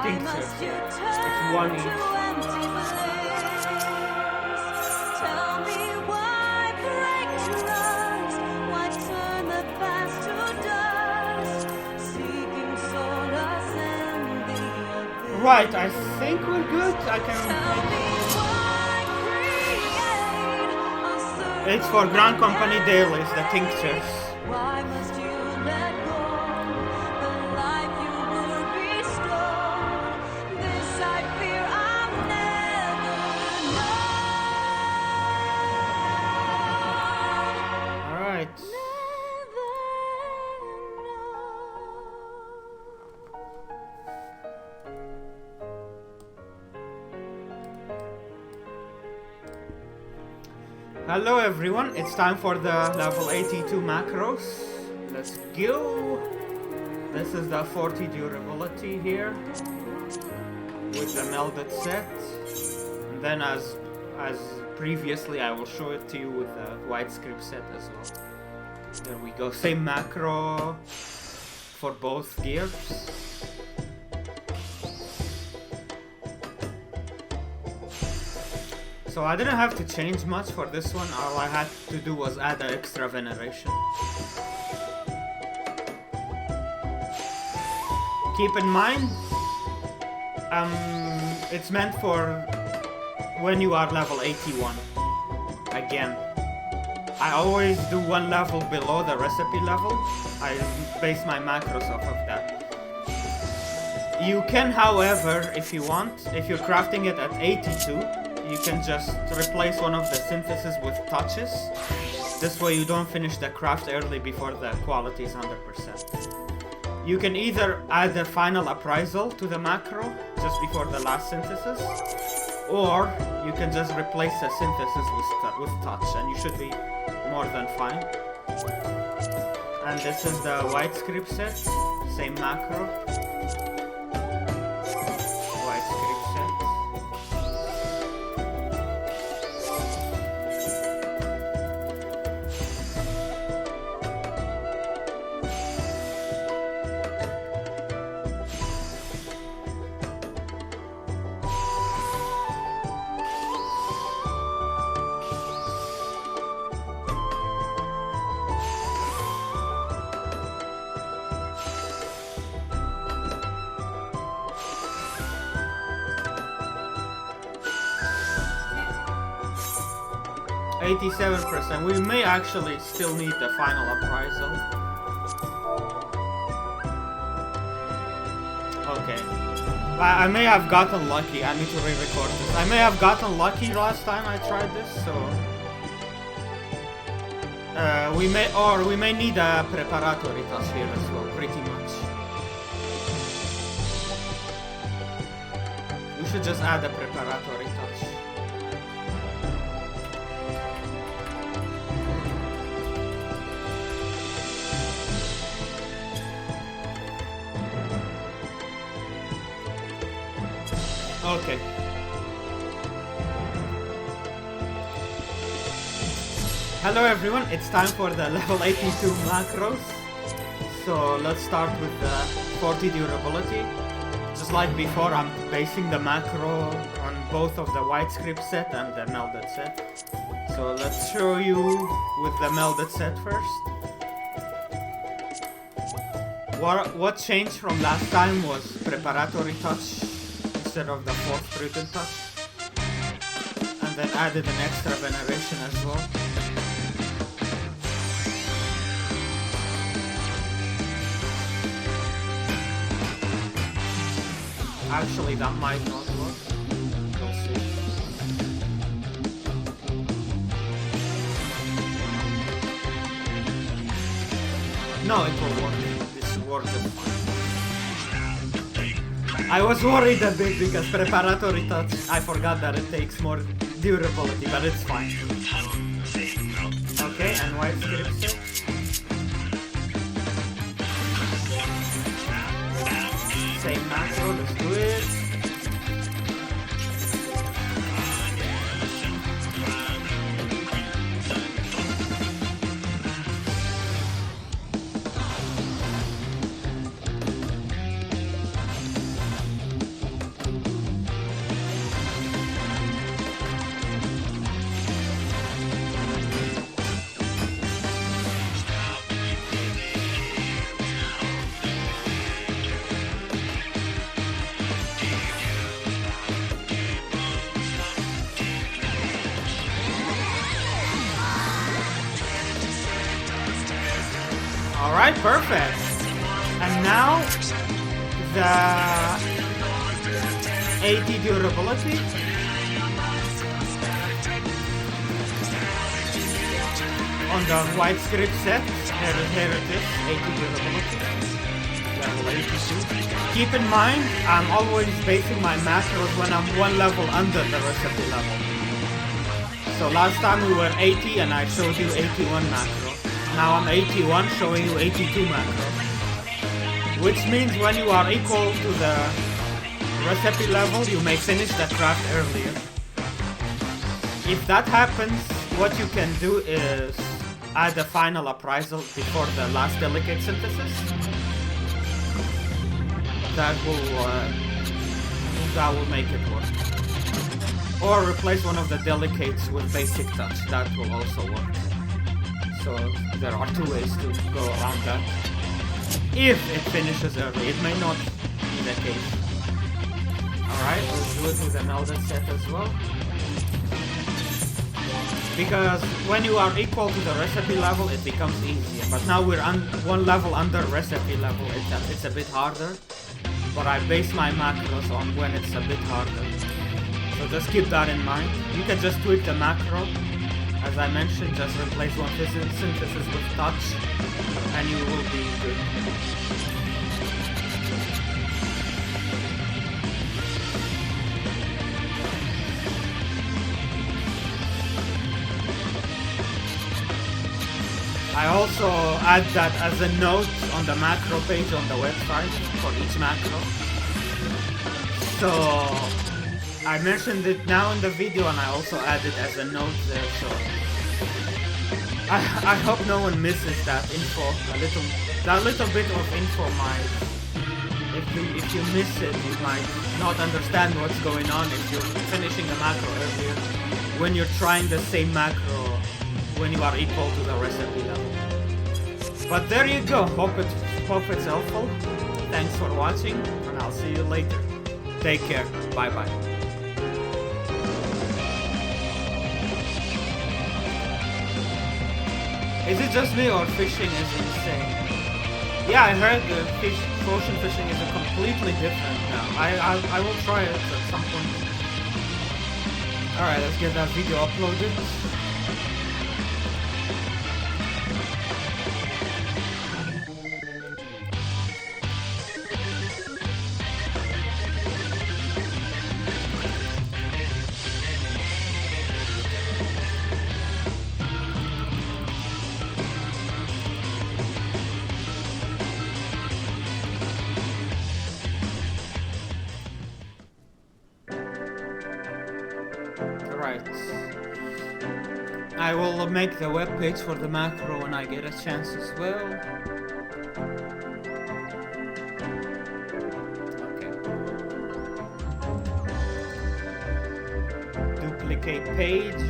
Tinctures. It's one each. Tell me why break trust, why turn the past to dust, seeking solace in the abyss. Right, I think we're good. I can. It's for Grand Company dailies, the tinctures. Why must you let go the life you were bestowed? This I fear I'll never know. Alright. Hello everyone, it's time for the level 82 macros. Let's go. This is the 40 durability here with the melded set. And then as previously I will show it to you with the white script set as well. There we go, same macro for both gears. So I didn't have to change much for this one, all I had to do was add an extra veneration. Keep in mind, it's meant for when you are level 81. Again, I always do one level below the recipe level. I base my macros off of that. You can, however, if you want, if you're crafting it at 82, you can just replace one of the syntheses with touches. This way you don't finish the craft early before the quality is 100%. You can either add the final appraisal to the macro just before the last synthesis, or you can just replace the synthesis with touch and you should be more than fine. And this is the white script set, same macro. White script set. 87%. We may actually still need the final appraisal. Okay. I may have gotten lucky. I need to re-record this. I may have gotten lucky last time I tried this, so... we may need a preparatory touch here as well, pretty much. We should just add a preparatory touch. Okay. Hello everyone, it's time for the level 82 macros. So let's start with the 40 durability. Just like before, I'm basing the macro on both of the white script set and the melded set. So let's show you with the melded set first. What changed from last time was preparatory touch instead of the fourth brutal touch, and then added an extra veneration as well. Actually, that might not work. We'll see. No, it will work. This worked fine. I was worried a bit because preparatory touch, I forgot that it takes more durability, but it's fine. Okay, and white script set. same macro, let's do it. Alright, perfect. And now the 80 durability. On the white script set, here it is, 80 durability. Level 82. Keep in mind, I'm always basing my macros when I'm one level under the recipe level. So last time we were 80 and I showed you 81 macro. Now I'm 81, showing you 82 macro. Which means when you are equal to the recipe level, you may finish the craft earlier. If that happens, what you can do is add a final appraisal before the last delicate synthesis. That will make it work. Or replace one of the delicates with basic touch. That will also work. So there are two ways to go around that. If it finishes early, it may not be the case. Alright, let's do it with an elder set as well. Because when you are equal to the recipe level, it becomes easier. But now we're one level under recipe level, it's a bit harder. But I base my macros on when it's a bit harder. So just keep that in mind. You can just tweak the macro. As I mentioned, just replace one synthesis with touch, and you will be good. I also add that as a note on the macro page on the website for each macro. So I mentioned it now in the video, and I also added as a note there, so I hope no one misses that info. That little bit of info might, if you miss it, you might not understand what's going on if you're finishing a macro earlier, when you're trying the same macro when you are equal to the recipe level. But there you go, hope it's helpful. Thanks for watching, and I'll see you later. Take care, bye bye. Is it just me or fishing is insane? Yeah, I heard the ocean fishing is completely different now. I will try it at some point. Alright, let's get that video uploaded. I will make the web page for the macro when I get a chance as well. Okay. Duplicate page.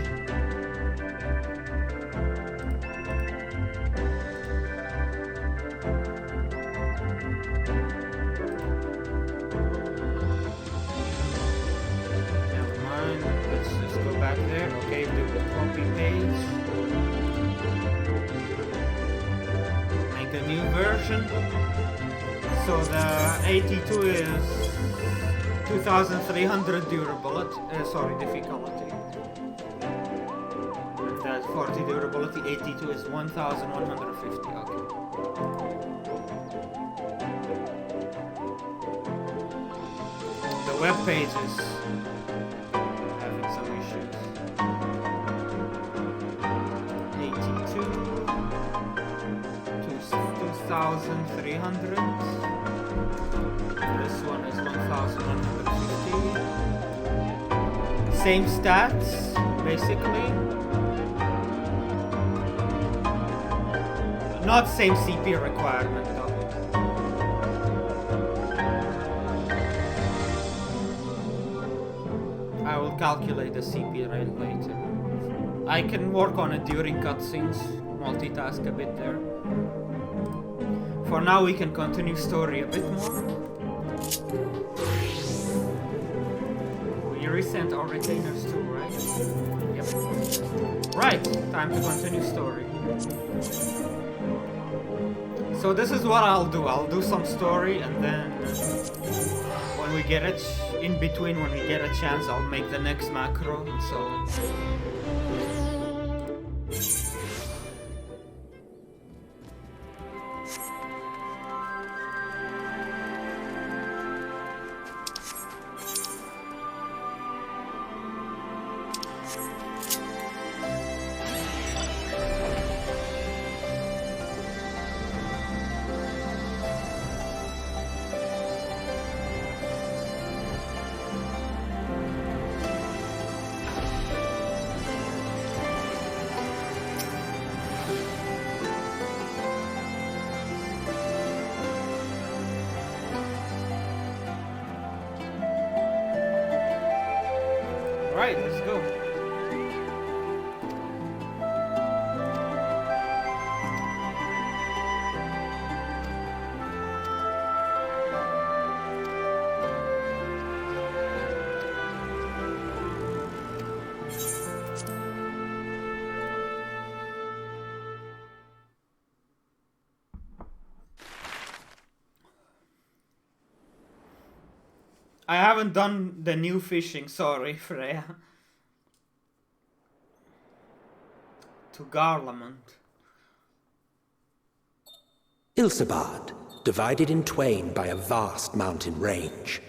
So the 82 is 2300 durability, difficulty. And that 40 durability, 82 is 1150, okay. The web page is having some issues. 82, 2300. This 1,150. Same stats, basically. Not same CP requirement though. I will calculate the CP rate later. I can work on it during cutscenes, multitask a bit there. For now we can continue story a bit more. We resent our retainers too, right? Yep. Right, time to continue story. So this is what I'll do. I'll do some story and then when we get it, in between when we get a chance, I'll make the next macro and so on. Alright, let's go. I haven't done the new fishing, sorry, Freya. To Garlemald. Ilsebard, divided in twain by a vast mountain range.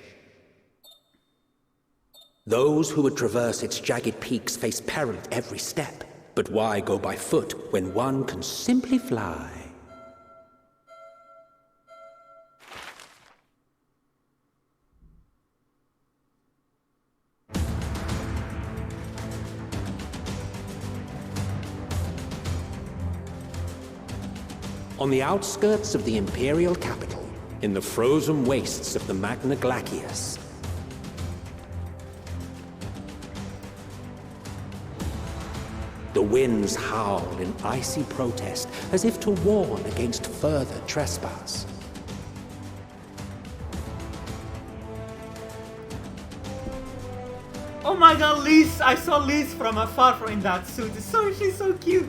Those who would traverse its jagged peaks face peril at every step. But why go by foot when one can simply fly? On the outskirts of the Imperial capital, in the frozen wastes of the Magna Glacius, the winds howl in icy protest as if to warn against further trespass. Oh my god, Lise! I saw Lise from afar in that suit. She's so cute.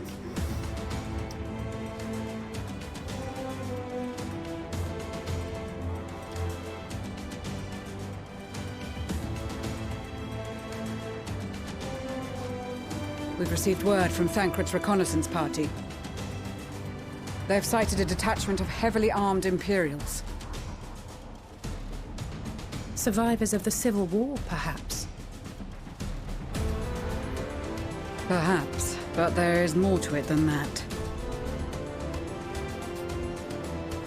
We've received word from Thancred's reconnaissance party. They've sighted a detachment of heavily armed Imperials. Survivors of the Civil War, perhaps? Perhaps, but there is more to it than that.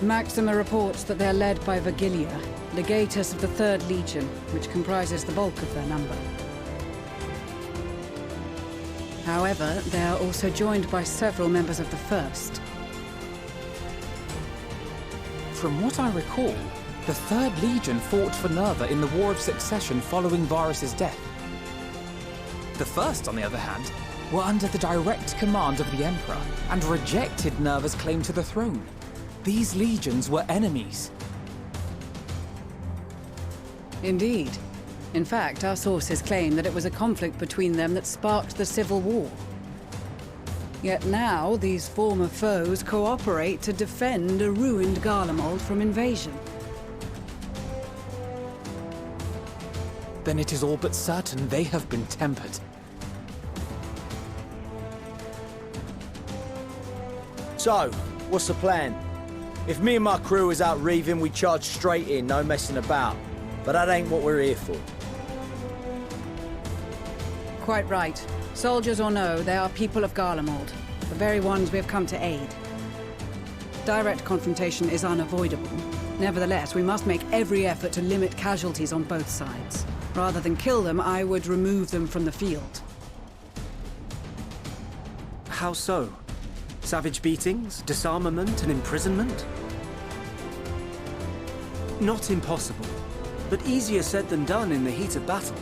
Maxima reports that they're led by Vergilia, legatus of the 3rd Legion, which comprises the bulk of their number. However, they are also joined by several members of the 1st. From what I recall, the 3rd Legion fought for Nerva in the War of Succession following Varus's death. The 1st, on the other hand, were under the direct command of the Emperor and rejected Nerva's claim to the throne. These legions were enemies. Indeed. In fact, our sources claim that it was a conflict between them that sparked the Civil War. Yet now, these former foes cooperate to defend a ruined Garlemald from invasion. Then it is all but certain they have been tempered. So, what's the plan? If me and my crew is out reaving, we charge straight in, no messing about. But that ain't what we're here for. Quite right. Soldiers or no, they are people of Garlemald, the very ones we have come to aid. Direct confrontation is unavoidable, Nevertheless, we must make every effort to limit casualties on both sides. Rather than kill them, I would remove them from the field. How so? Savage beatings, disarmament, and imprisonment? Not impossible, but easier said than done in the heat of battle.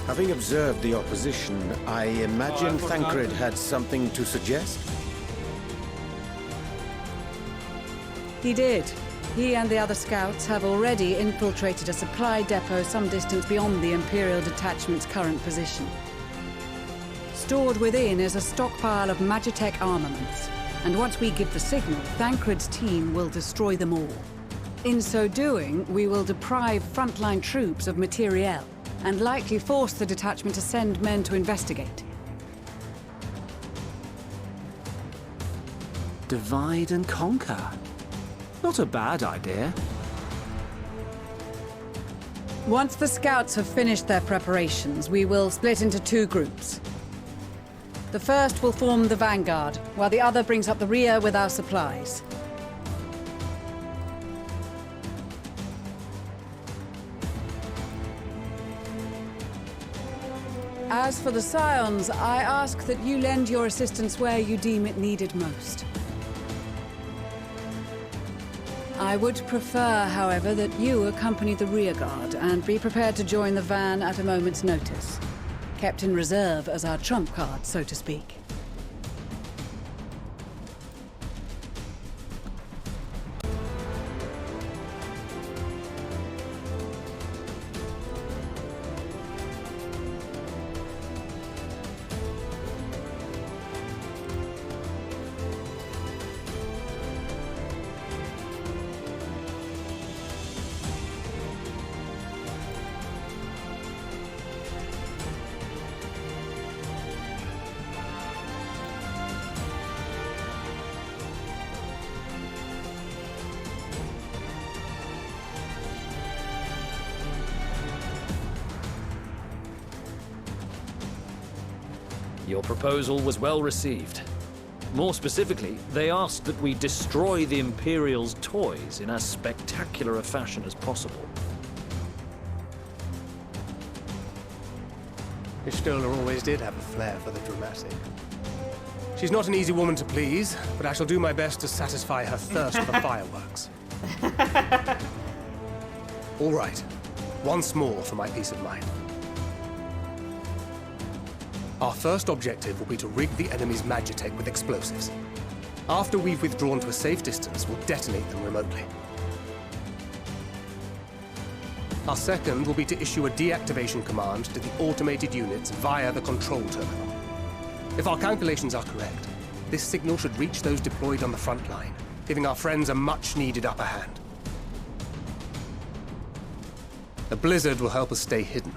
Having observed the opposition, I imagine forgot. Thancred had something to suggest? He did. He and the other scouts have already infiltrated a supply depot some distance beyond the Imperial detachment's current position. Stored within is a stockpile of Magitech armaments, and once we give the signal, Thancred's team will destroy them all. In so doing, we will deprive frontline troops of materiel, and likely force the detachment to send men to investigate. Divide and conquer. Not a bad idea. Once the scouts have finished their preparations, we will split into two groups. The first will form the vanguard, while the other brings up the rear with our supplies. As for the Scions, I ask that you lend your assistance where you deem it needed most. I would prefer, however, that you accompany the rearguard and be prepared to join the van at a moment's notice. Kept in reserve as our trump card, so to speak. Your proposal was well received. More specifically, they asked that we destroy the Imperial's toys in as spectacular a fashion as possible. Ishtola always did have a flair for the dramatic. She's not an easy woman to please, but I shall do my best to satisfy her thirst for fireworks. All right. Once more for my peace of mind. Our first objective will be to rig the enemy's Magitech with explosives. After we've withdrawn to a safe distance, we'll detonate them remotely. Our second will be to issue a deactivation command to the automated units via the control terminal. If our calculations are correct, this signal should reach those deployed on the front line, giving our friends a much-needed upper hand. The blizzard will help us stay hidden,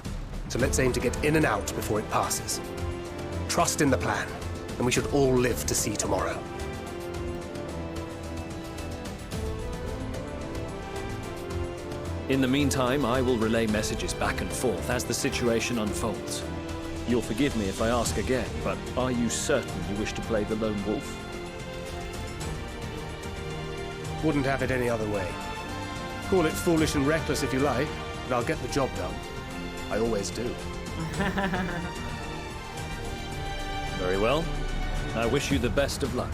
so let's aim to get in and out before it passes. Trust in the plan, and we should all live to see tomorrow. In the meantime, I will relay messages back and forth as the situation unfolds. You'll forgive me if I ask again, but are you certain you wish to play the lone wolf? Wouldn't have it any other way. Call it foolish and reckless if you like, but I'll get the job done. I always do. Very well. I wish you the best of luck.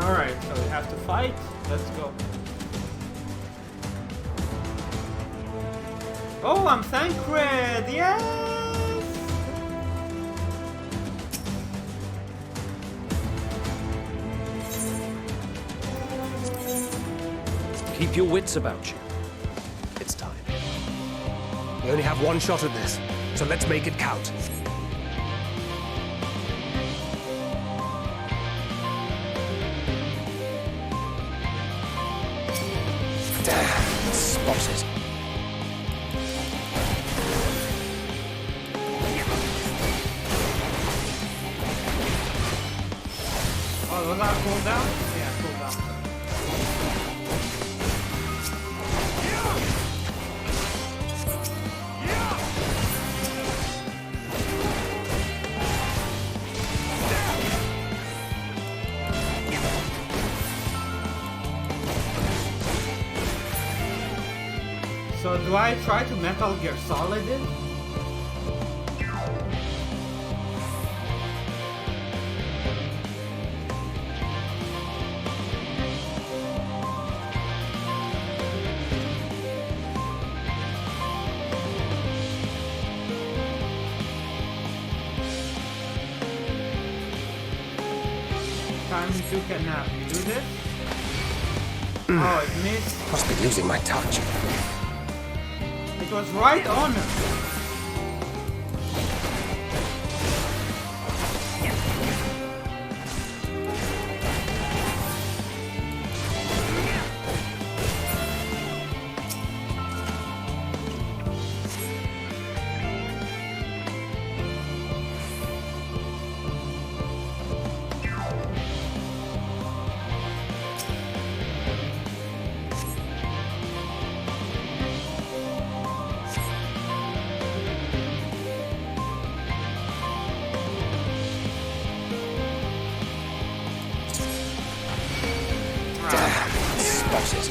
Alright, so we have to fight. Let's go. Oh, I'm Thancred! Yes! Keep your wits about you. It's time. We only have one shot at this, so let's make it count. Damn, spotted. Oh, was that a cooldown? Yeah, cooldown. So do I try to Metal Gear Solid it? Time you took a nap. You do this? Oh, it missed. Must be losing my touch. It was right on him. Spotted.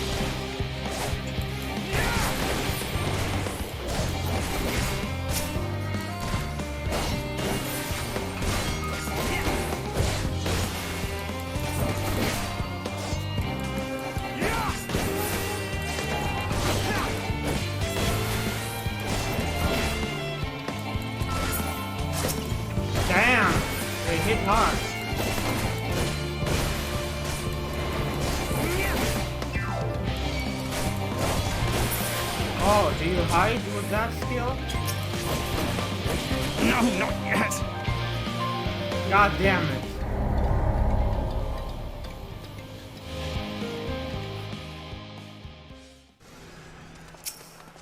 Damn! They hit hard. Oh, do you hide with that skill? No, not yet. God damn it.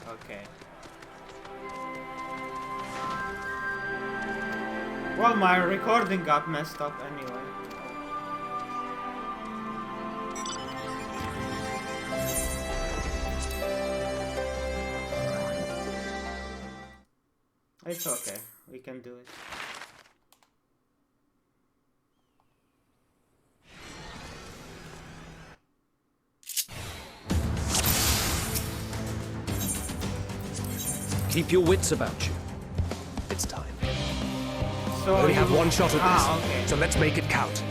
Okay. Well, my recording got messed up anyway. It's okay, we can do it. Keep your wits about you. It's time. So We only have one shot at this, okay. so let's make it count.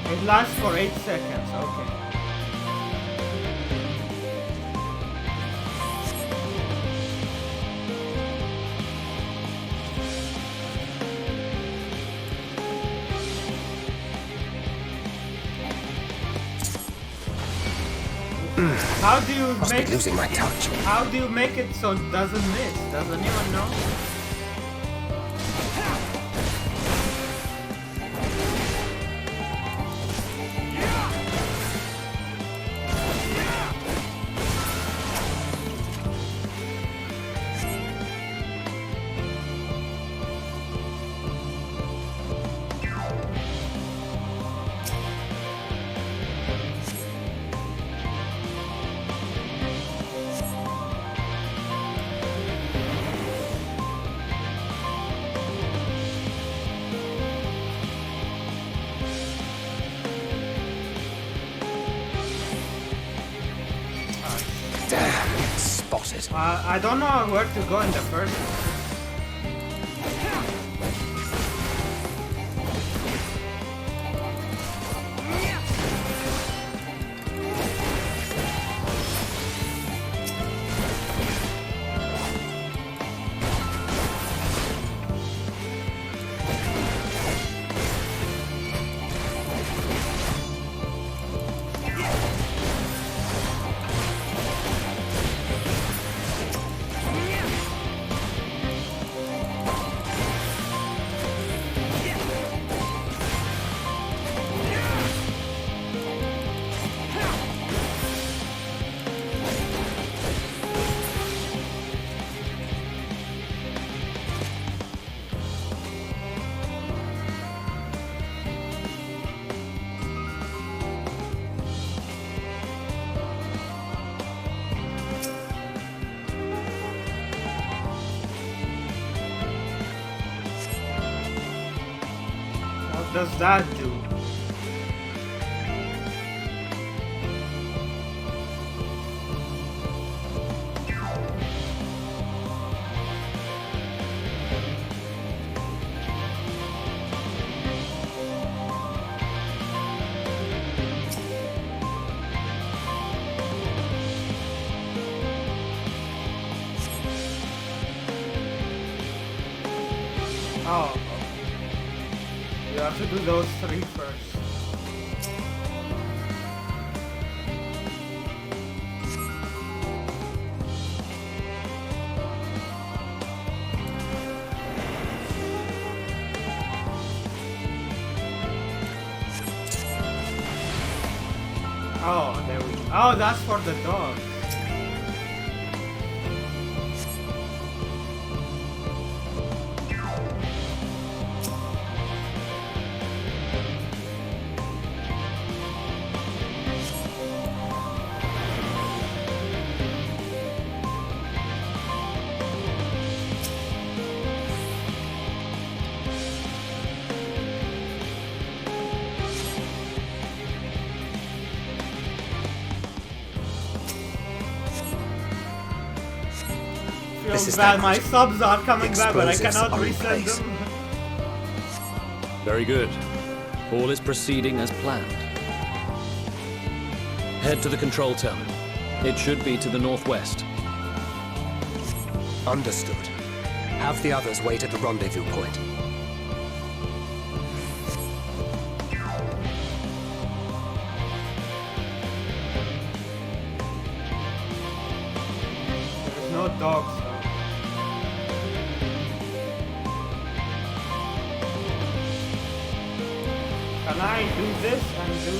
It lasts for 8 seconds, okay. How do you Must make be losing my touch. How do you make it so it doesn't miss? Does anyone know? Damn, spotted. I don't know where to go in the first one. does that do? Oh, you have to do those 3 first. Oh, there we go. Oh, that's for the dog. Feels bad, my subs are coming back, but I cannot resend them. Very good. All is proceeding as planned. Head to the control terminal. It should be to the northwest. Understood. Have the others wait at the rendezvous point. There's no dogs. Can I do this and do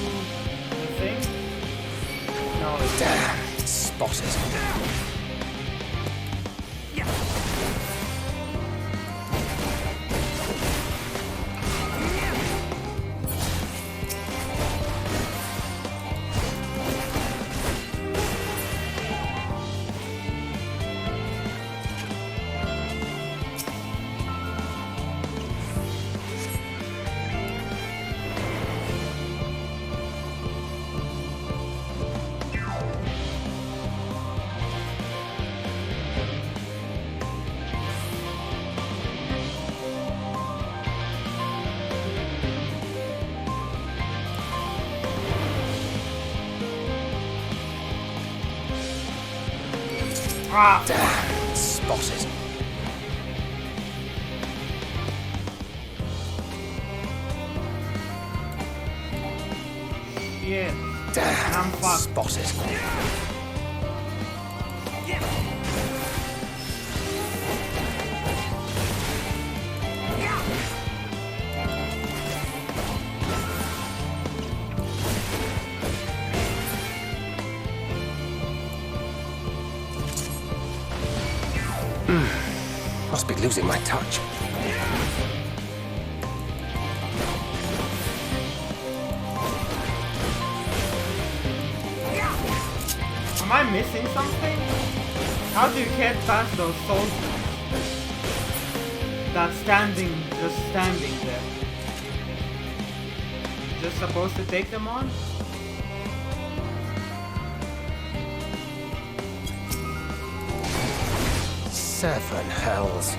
the thing? No, it's damn. Spotted. Ah. Damn. Spotted. Yeah. Damn. I'm fucked. Spotted. Must be losing my touch. Am I missing something? How do you get past those soldiers? That's just standing there. Just supposed to take them on? Seven hells.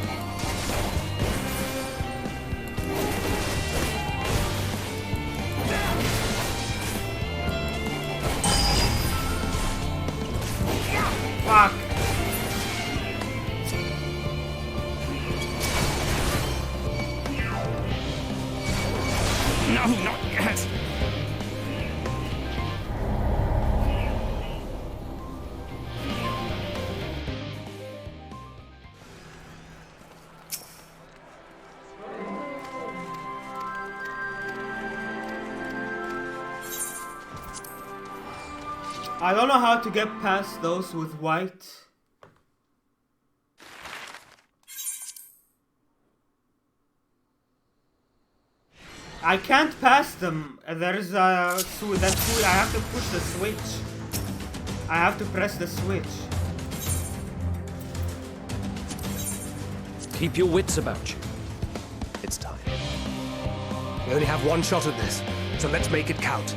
Fuck. No, not yet. I don't know how to get past those with white. I can't pass them. There is a switch. I have to push the switch. I have to press the switch. Keep your wits about you. It's time. We only have one shot at this, so let's make it count.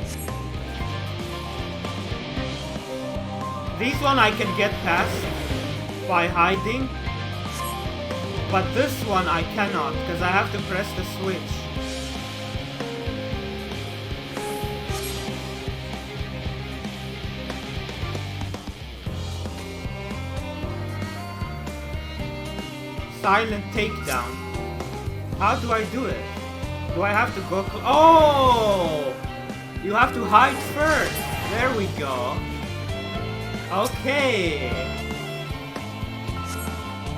This one I can get past by hiding, but this one I cannot because I have to press the switch. Silent takedown. How do I do it? Do I have to go? Oh! You have to hide first. There we go. Okay.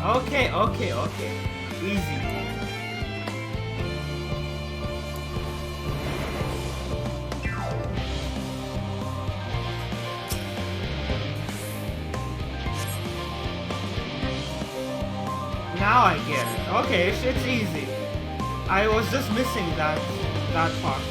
Okay. Easy. Now I get it. Okay, it's easy. I was just missing that part.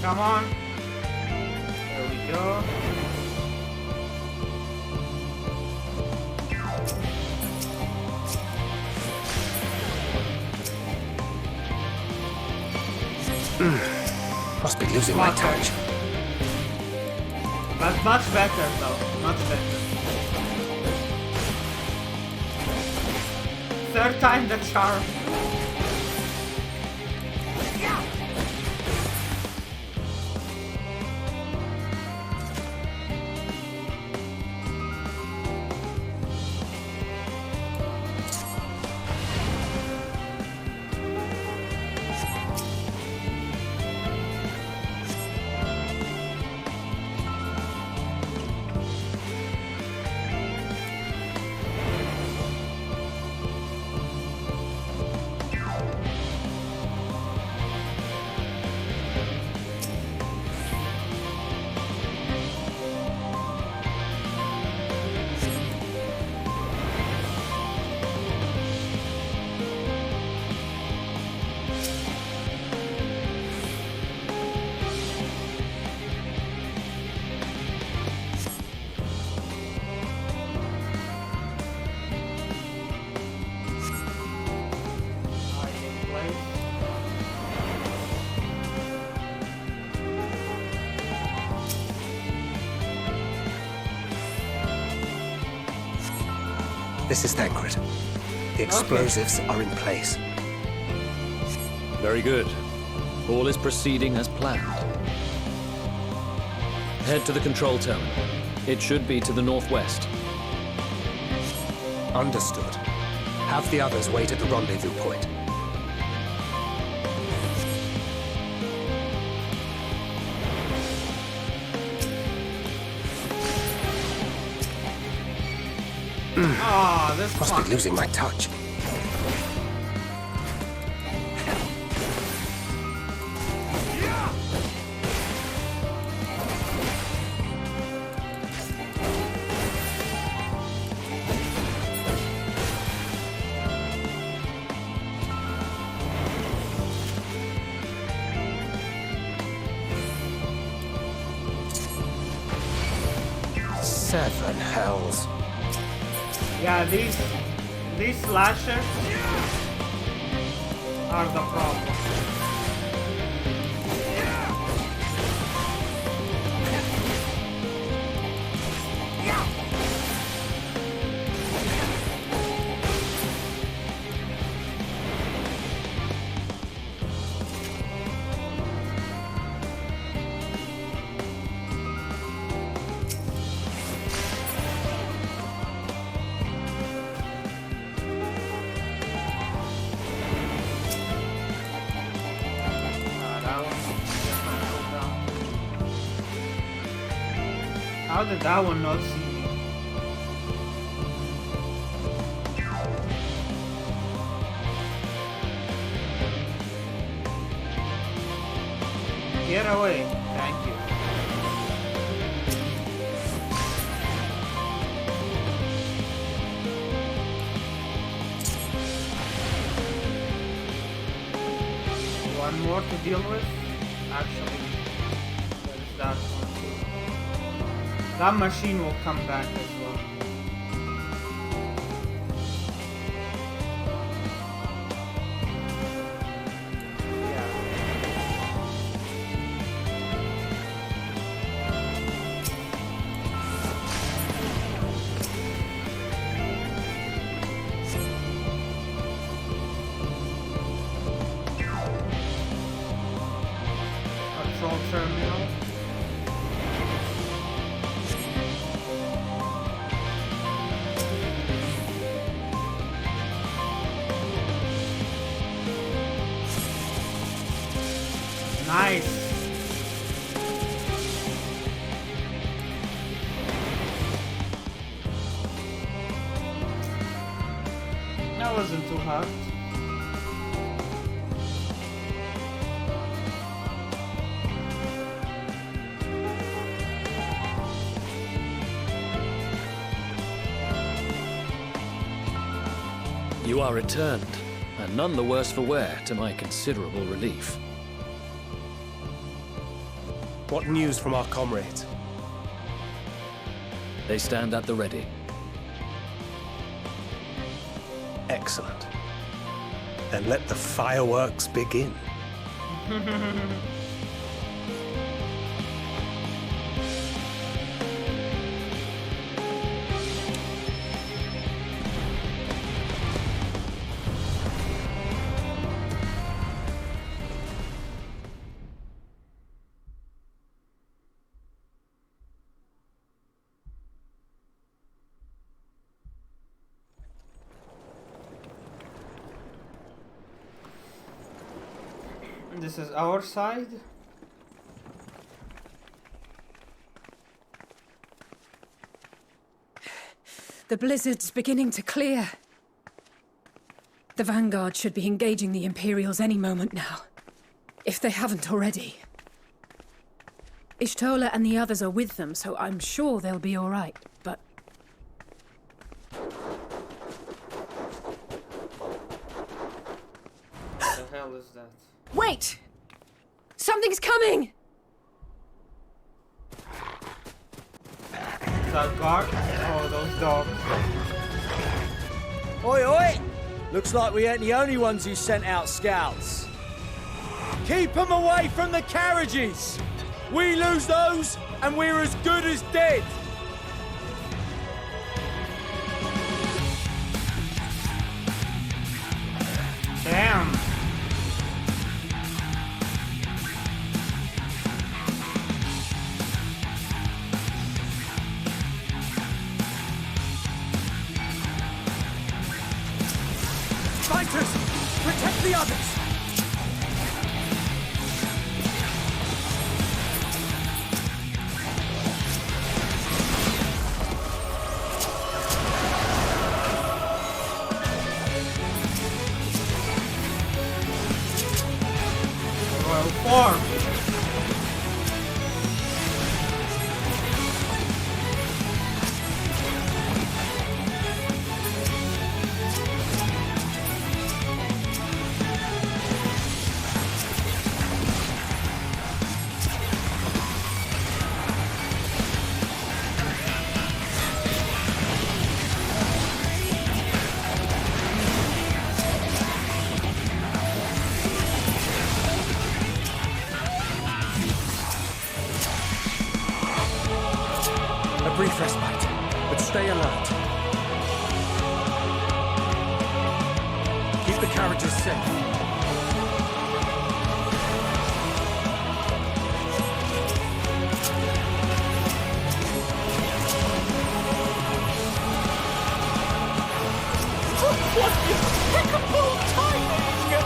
Come on. There we go. Must be losing my touch. That's much better though. Much better. Third time the charm. This is Thancred. The explosives are in place. Very good. All is proceeding as planned. Head to the control terminal. It should be to the northwest. Understood. Have the others wait at the rendezvous point. Ah, this must be losing my touch. Seven hells. Yeah, these slashers are the problem. How did that one not see me? Get away. more to deal with? Actually, there is that one too. That machine will come back as well. Control terminal. Nice. That wasn't too hard. You are returned, and none the worse for wear, to my considerable relief. What news from our comrades? They stand at the ready. Excellent. Then let the fireworks begin. This is our side. The blizzard's beginning to clear. The Vanguard should be engaging the Imperials any moment now, if they haven't already. Ishtola and the others are with them, so I'm sure they'll be all right, but... What the hell is that? Wait! Something's coming! Is that guard? Oh, those dogs. Oi, oi! Looks like we ain't the only ones who sent out scouts. Keep them away from the carriages! We lose those, and we're as good as dead! Damn! Fighters! Protect the others! Form! A brief respite, but stay alert. Keep the carriages safe. What impeccable timing!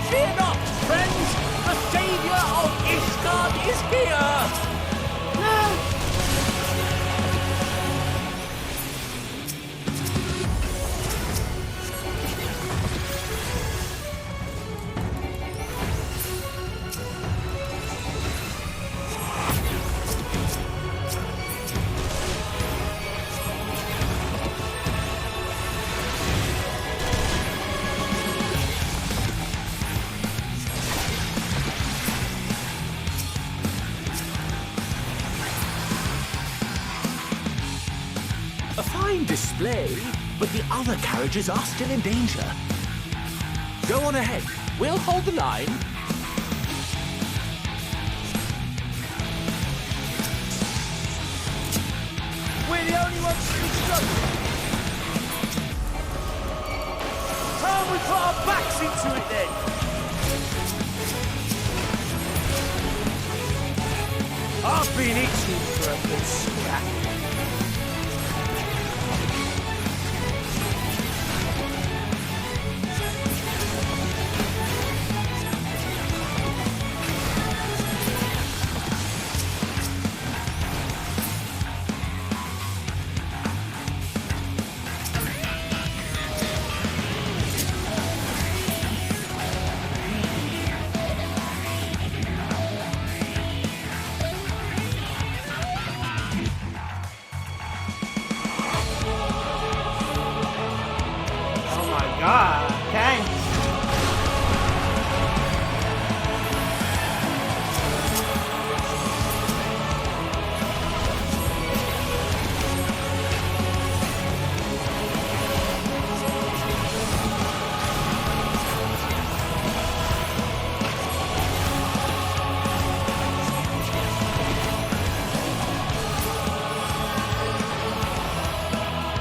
Fear not, friends! The savior of Ishgard is here! fine display, but the other carriages are still in danger. Go on ahead. We'll hold the line. We're the only ones who struggling. Time we put our backs into it then. I've been itching for a good scrap.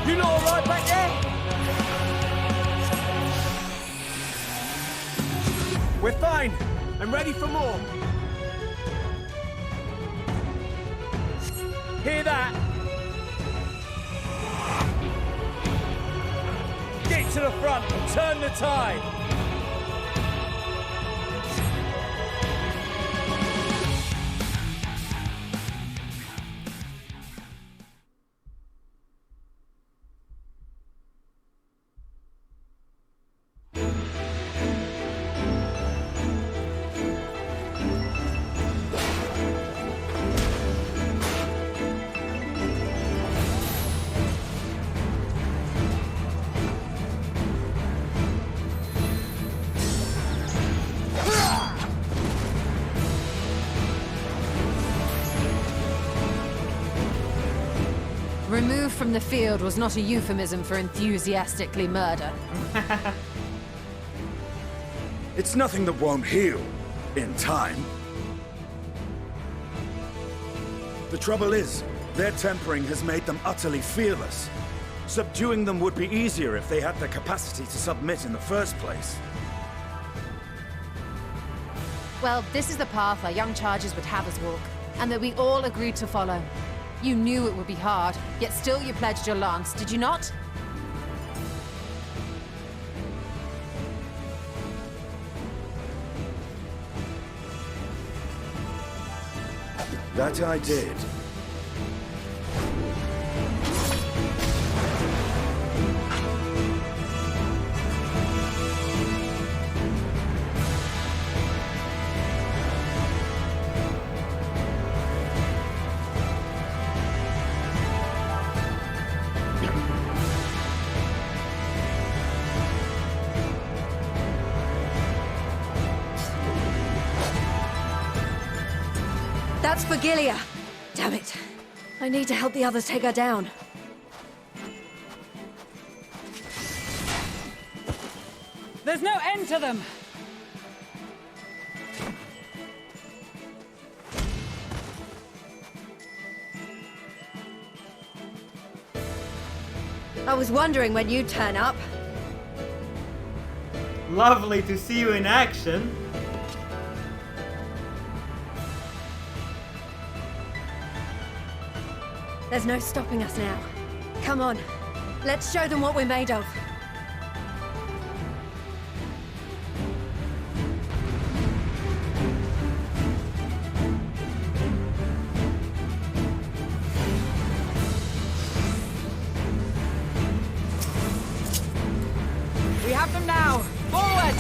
You know all right back there? We're fine. I'm ready for more. Hear that? Get to the front and turn the tide. Removed from the field was not a euphemism for enthusiastically murder. It's nothing that won't heal in time. The trouble is, their tempering has made them utterly fearless. Subduing them would be easier if they had the capacity to submit in the first place. Well, this is the path our young charges would have us walk, and that we all agreed to follow. You knew it would be hard, yet still you pledged your lance, did you not? That I did. That's for Gilia. Damn it. I need to help the others take her down. There's no end to them! I was wondering when you'd turn up. Lovely to see you in action. There's no stopping us now. Come on, let's show them what we're made of. We have them now! Forward!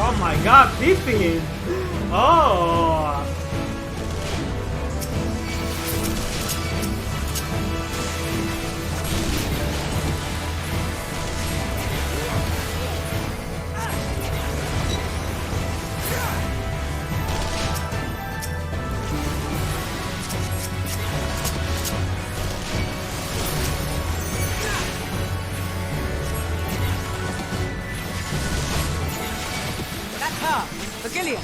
Oh my god, Pippin! Oh! That's her! Virgilia!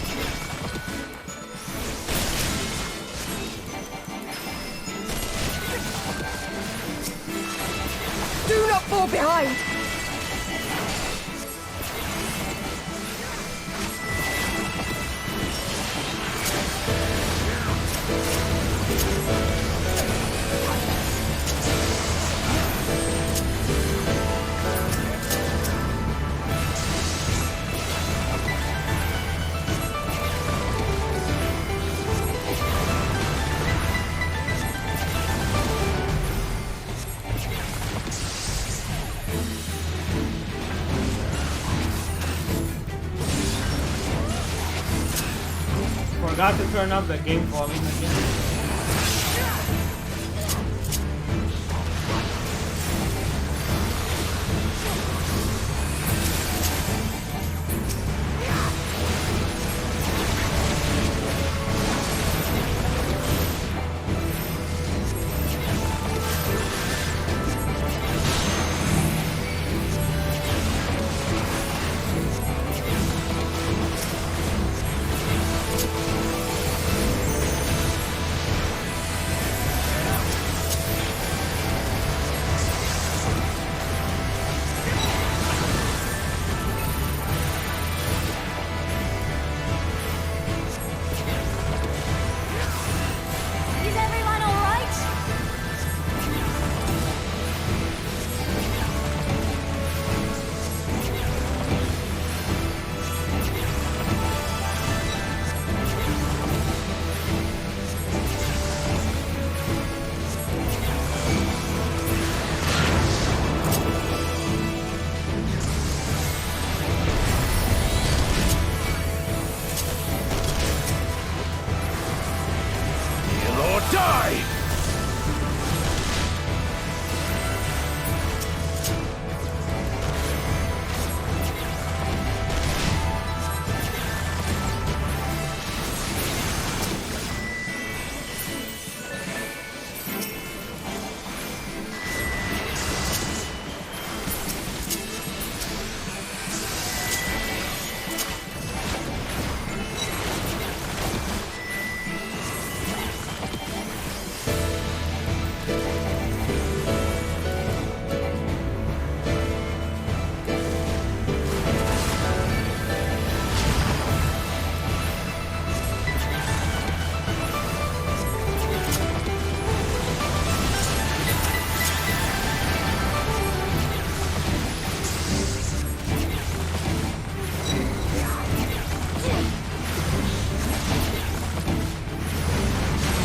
Do not fall behind! Forgot to turn up the game volume again. Is everyone all right? Heal or die!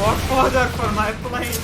More fodder for my plane.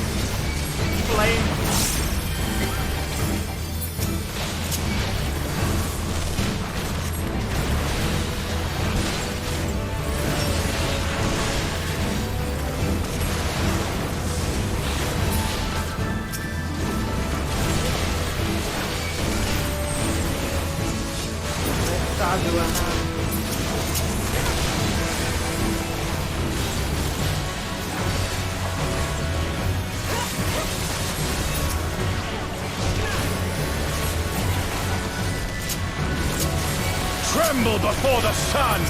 Tremble before the sun!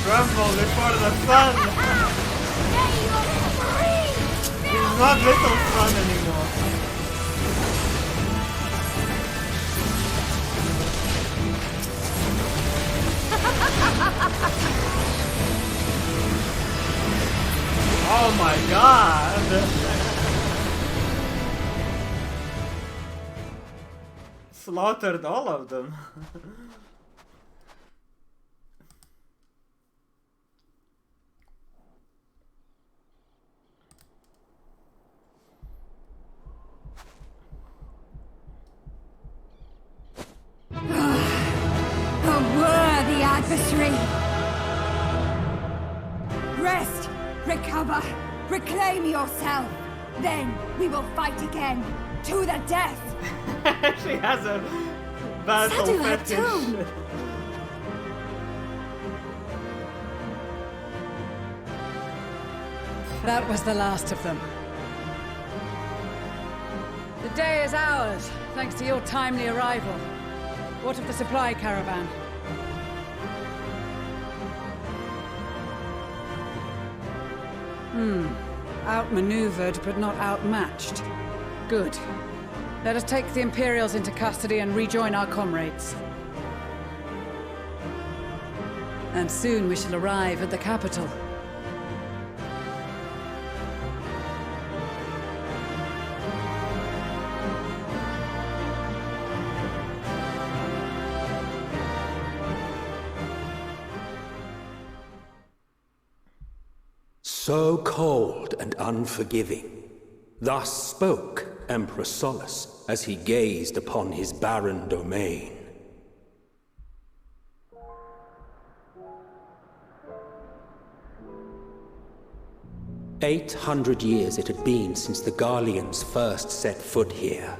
Tremble before the sun! He's not little sun anymore. Oh my god! Slaughtered all of them. the three. Rest, recover, reclaim yourself. Then we will fight again, to the death. She has a battle Sadu fetish. Hatun. That was the last of them. The day is ours, thanks to your timely arrival. What of the supply caravan? Outmaneuvered, but not outmatched. Good. Let us take the Imperials into custody and rejoin our comrades. And soon we shall arrive at the capital. So cold and unforgiving. Thus spoke Emperor Solus as he gazed upon his barren domain. "800 years it had been since the Garleans first set foot here.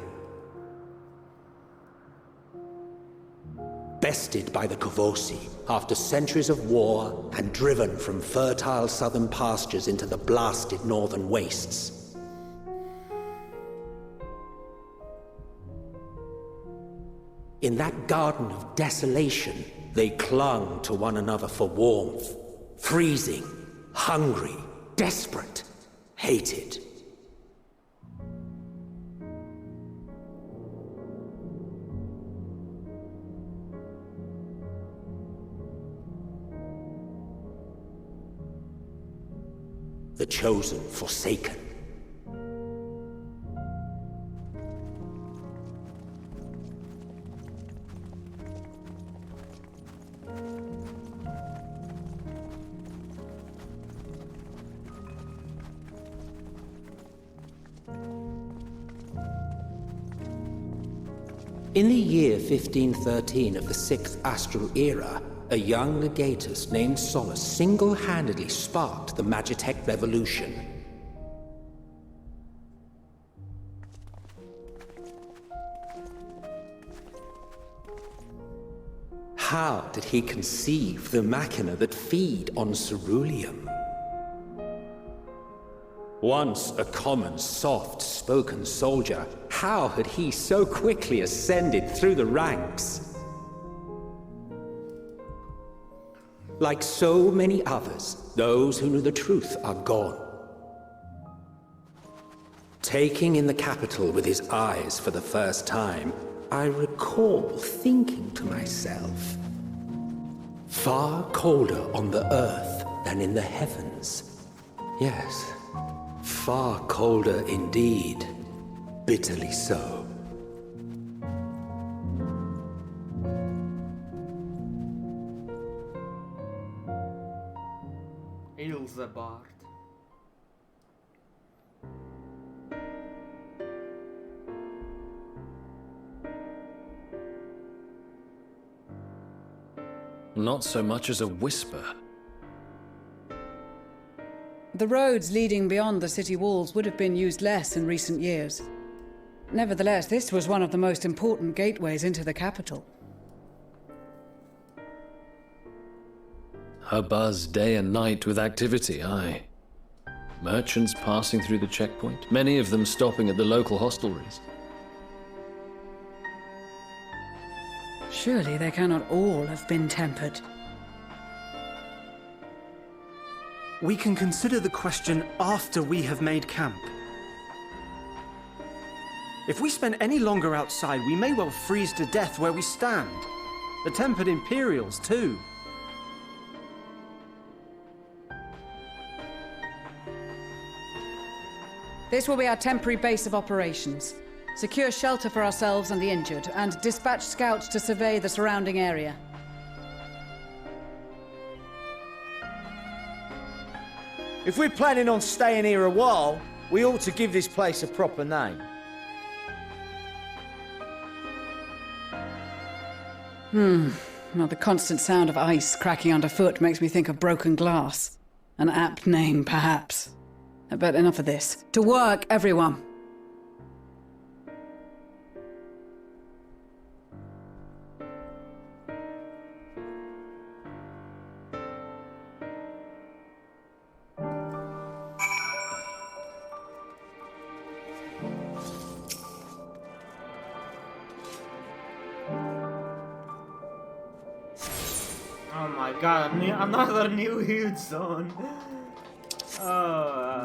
Bested by the Kavosi after centuries of war and driven from fertile southern pastures into the blasted northern wastes. In that garden of desolation, they clung to one another for warmth, freezing, hungry, desperate, hated. The chosen forsaken. In the year 1513 of the 6th Astral Era, a young legatus named Solus single-handedly sparked the Magitech Revolution. How did he conceive the machina that feed on ceruleum? Once a common, soft-spoken soldier, how had he so quickly ascended through the ranks? Like so many others, those who knew the truth are gone. Taking in the capital with his eyes for the first time, I recall thinking to myself, far colder on the earth than in the heavens. Yes, far colder indeed, bitterly so. Ilzabard. Not so much as a whisper. The roads leading beyond the city walls would have been used less in recent years. Nevertheless, this was one of the most important gateways into the capital. A buzz day and night with activity, aye. Merchants passing through the checkpoint, many of them stopping at the local hostelries. Surely they cannot all have been tempered. We can consider the question after we have made camp. If we spend any longer outside, we may well freeze to death where we stand. The tempered Imperials, too. This will be our temporary base of operations. Secure shelter for ourselves and the injured, and dispatch scouts to survey the surrounding area. If we're planning on staying here a while, we ought to give this place a proper name. Well, the constant sound of ice cracking underfoot makes me think of broken glass. An apt name, perhaps. But enough of this. To work, everyone! Oh my god, another new huge zone. Oh.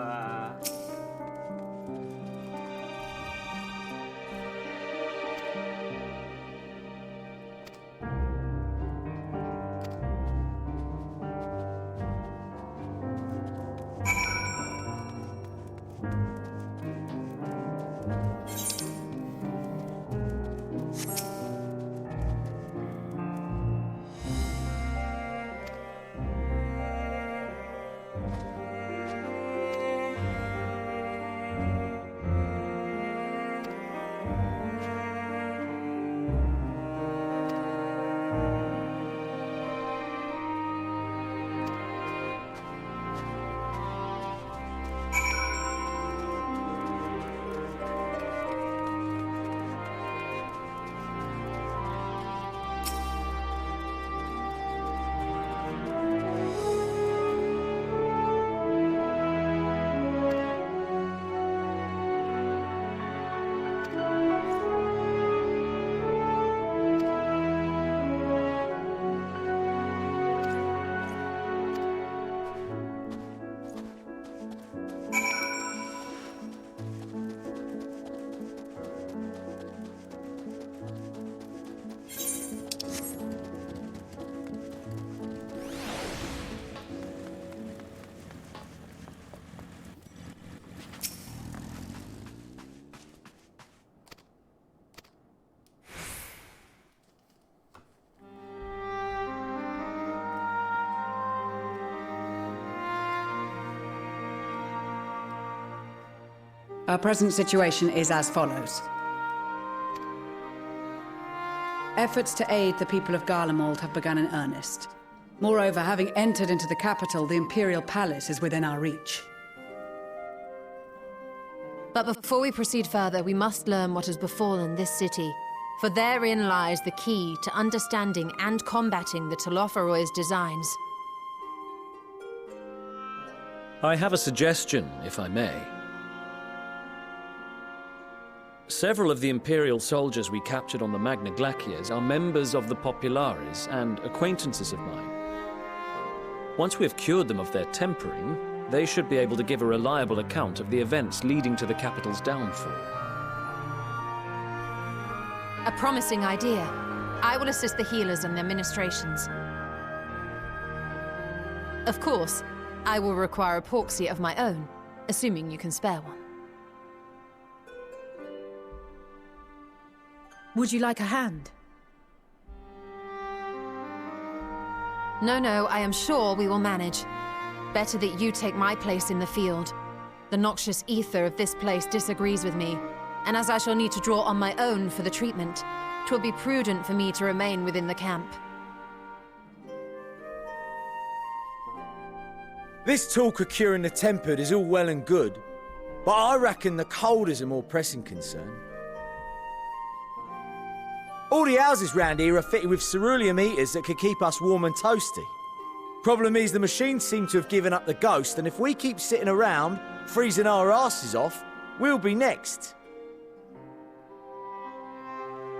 Our present situation is as follows. Efforts to aid the people of Garlemald have begun in earnest. Moreover, having entered into the capital, the Imperial Palace is within our reach. But before we proceed further, we must learn what has befallen this city. For therein lies the key to understanding and combating the Telophoroid's designs. I have a suggestion, if I may. Several of the Imperial soldiers we captured on the Magna Glaciers are members of the Populares and acquaintances of mine. Once we have cured them of their tempering, they should be able to give a reliable account of the events leading to the capital's downfall. A promising idea. I will assist the healers in their ministrations. Of course, I will require a porxie of my own, assuming you can spare one. Would you like a hand? No, I am sure we will manage. Better that you take my place in the field. The noxious ether of this place disagrees with me, and as I shall need to draw on my own for the treatment, 'twill be prudent for me to remain within the camp. This talk of curing the tempered is all well and good, but I reckon the cold is a more pressing concern. All the houses round here are fitted with ceruleum heaters that could keep us warm and toasty. Problem is, the machines seem to have given up the ghost, and if we keep sitting around, freezing our asses off, we'll be next.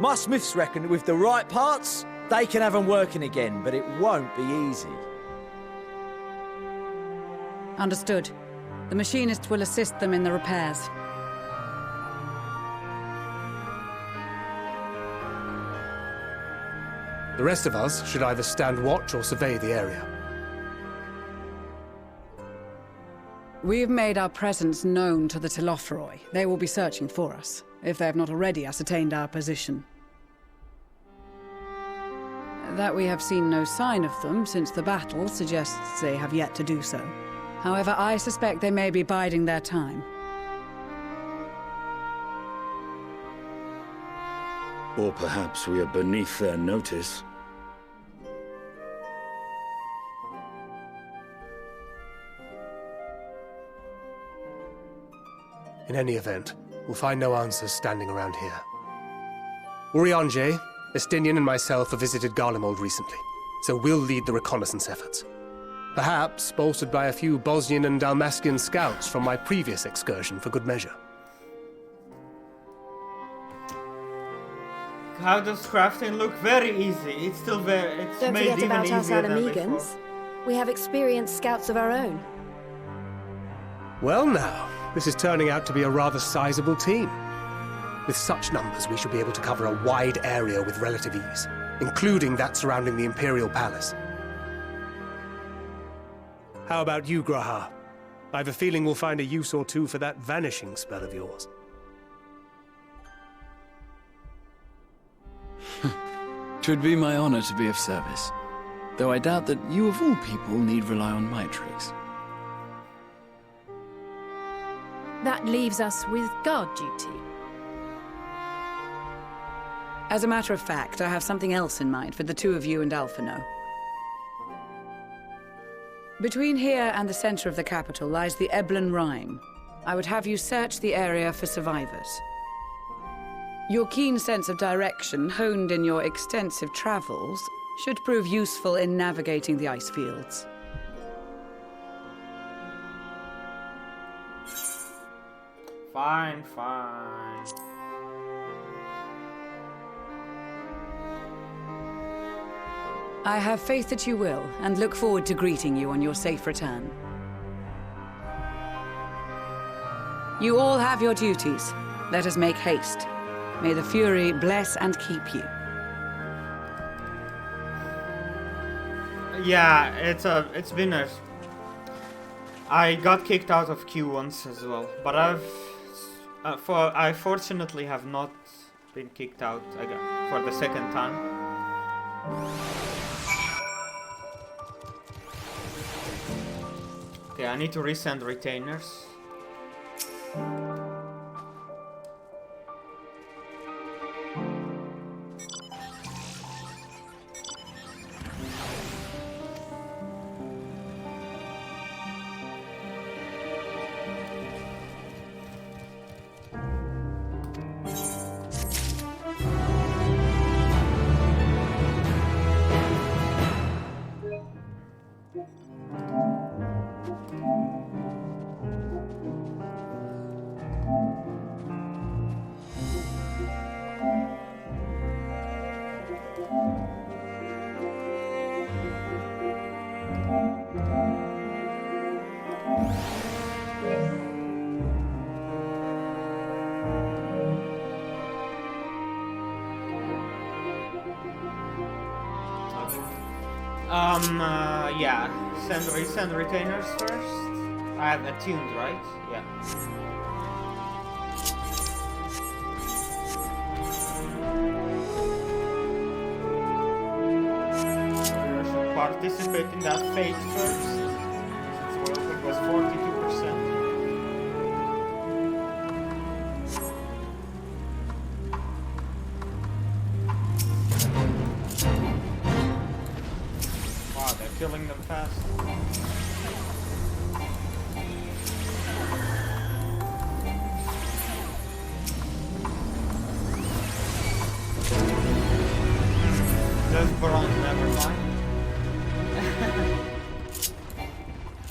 My smiths reckon that with the right parts, they can have them working again, but it won't be easy. Understood. The machinist will assist them in the repairs. The rest of us should either stand watch or survey the area. We've made our presence known to the Telophoroi. They will be searching for us, if they have not already ascertained our position. That we have seen no sign of them since the battle suggests they have yet to do so. However, I suspect they may be biding their time. Or perhaps we are beneath their notice. In any event, we'll find no answers standing around here. Urianger, Estinian and myself have visited Garlemald recently, so we'll lead the reconnaissance efforts. Perhaps bolstered by a few Bosnian and Dalmatian scouts from my previous excursion for good measure. How does crafting look? Very easy. It's still very... It's Don't made forget even about us easier than before. Alamegans. We have experienced scouts of our own. Well now, this is turning out to be a rather sizable team. With such numbers, we should be able to cover a wide area with relative ease, including that surrounding the Imperial Palace. How about you, Graha? I have a feeling we'll find a use or two for that vanishing spell of yours. Twould be my honor to be of service, though I doubt that you of all people need rely on my tricks. That leaves us with guard duty. As a matter of fact, I have something else in mind for the two of you and Alphino. Between here and the center of the capital lies the Eblan Rhine. I would have you search the area for survivors. Your keen sense of direction, honed in your extensive travels, should prove useful in navigating the ice fields. Fine, fine. I have faith that you will, and look forward to greeting you on your safe return. You all have your duties. Let us make haste. May the Fury bless and keep you. Yeah, it's been a... I got kicked out of Q once as well, but I fortunately have not been kicked out again for the second time. Okay, I need to resend retainers. Yeah, resend retainers first. I have attuned, right? Yeah. I should participate in that fate first, since it was 42%. Killing them fast. Just bronze, never mind.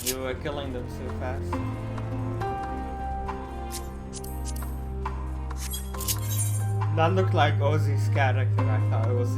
You were killing them so fast. That looked like Ozzy's character, I thought it was.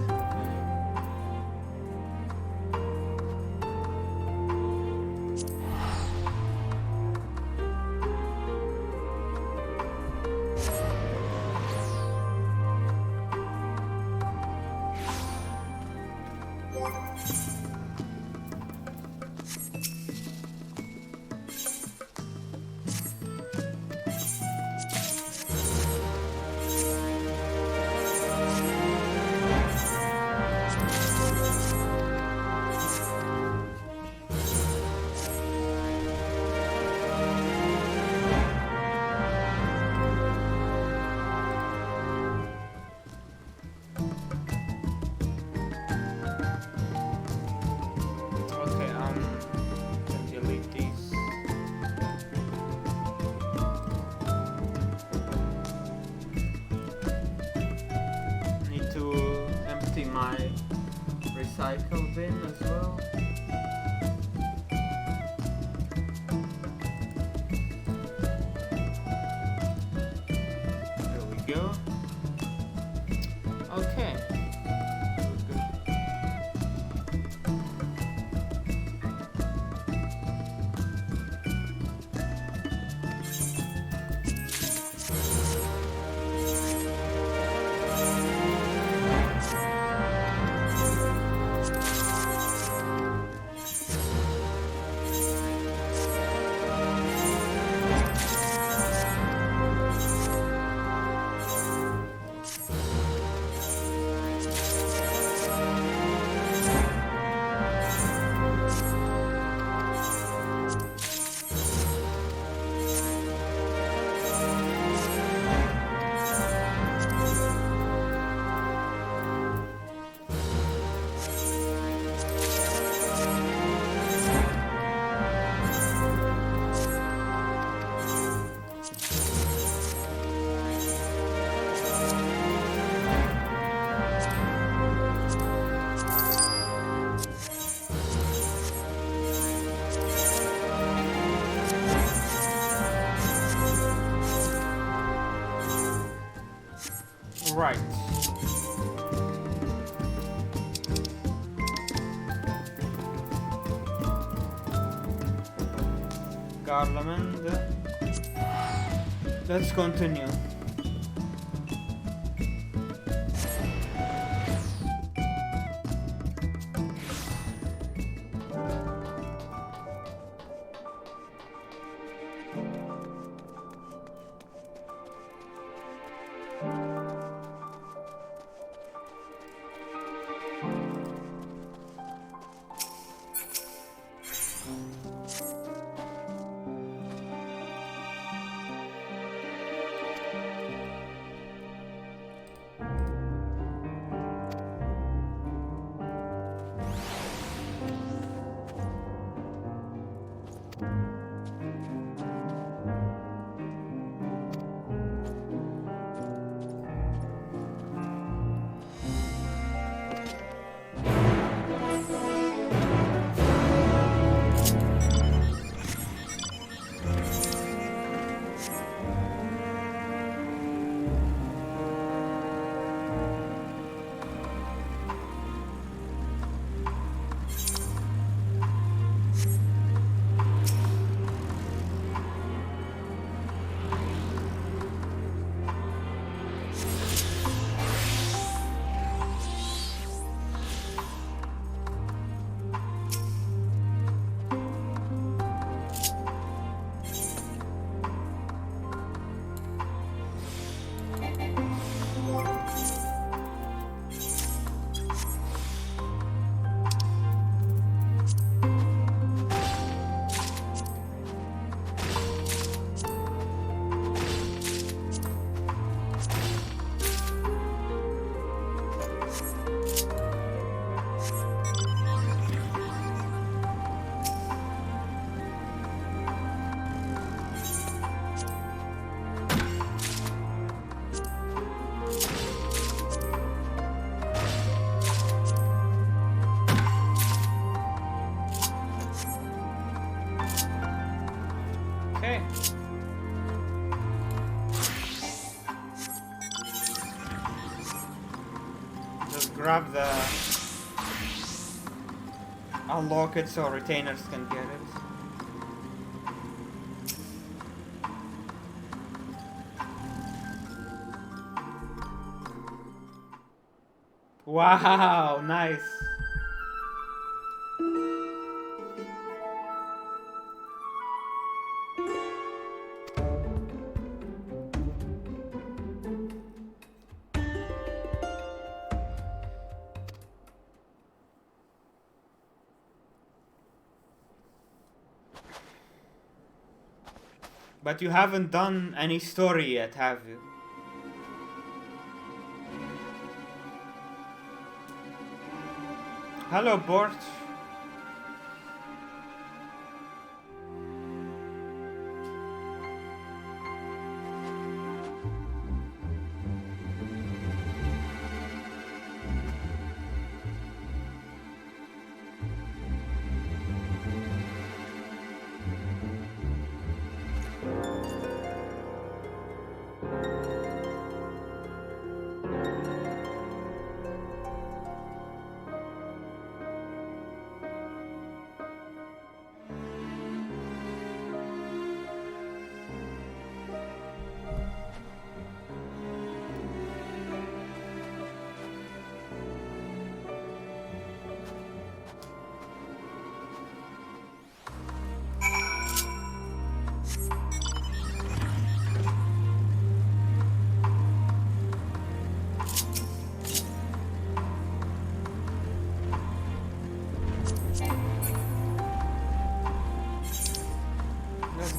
in my recycle bin as well. There we go. Okay. Right. Garland. Let's continue. Okay. Just grab the... unlock it so retainers can get it. Wow, nice. But you haven't done any story yet, have you? Hello, Bort.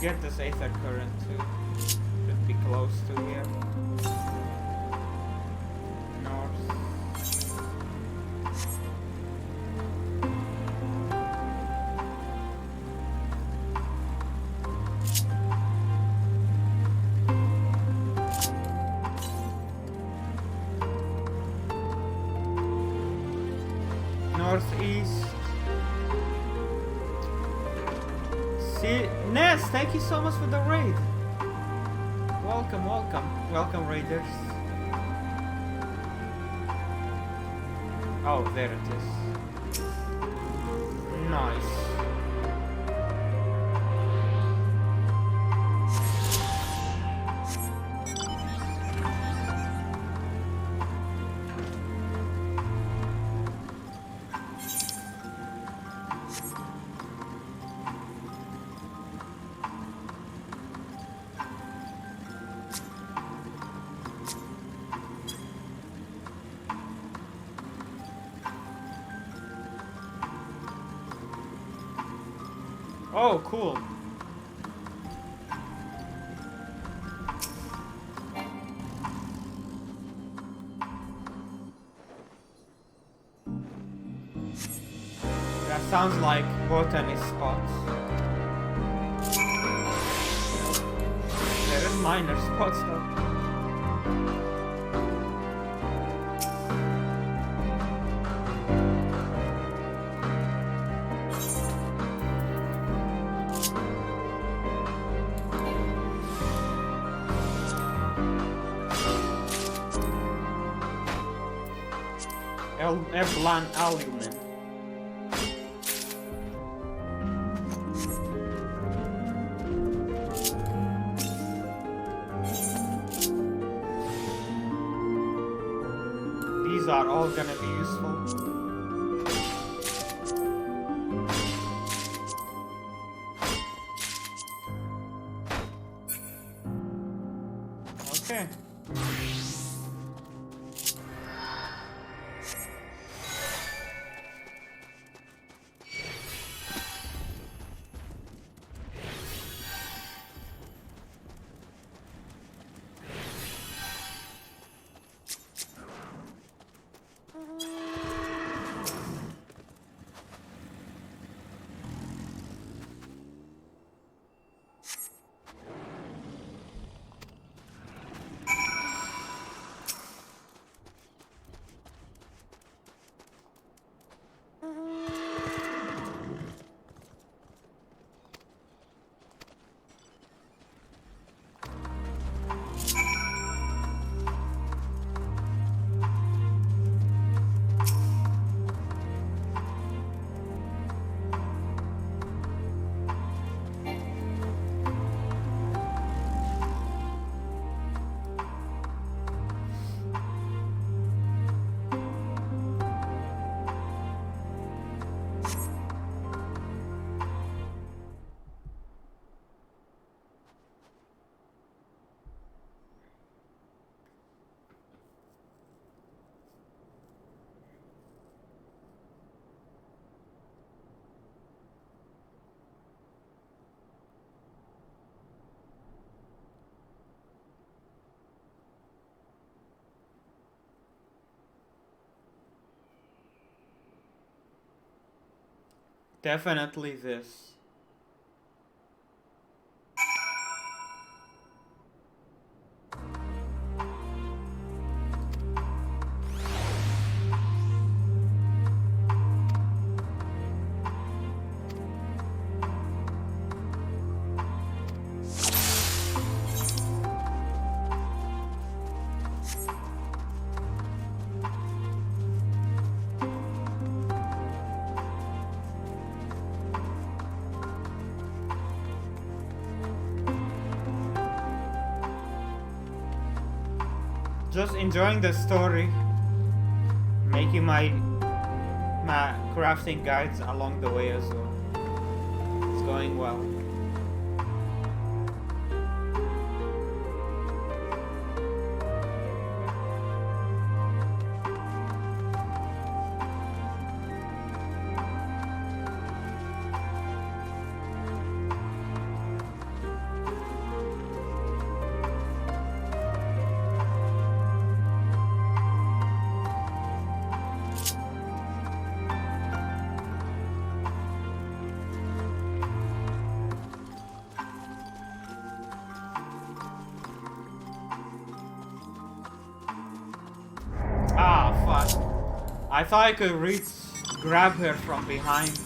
get this Aether Current too. Should be close to here. North. Northeast. See, Ness, thank you so much for the raid. Welcome, welcome, welcome, raiders. Oh, there it is. Nice. Oh, cool. That sounds like botany spots. There is minor spots though. Eblan alumen. These are all gonna be useful. Okay. Definitely this. Just enjoying the story, making my crafting guides along the way as well. It's going well. Oh fuck. I thought I could grab her from behind.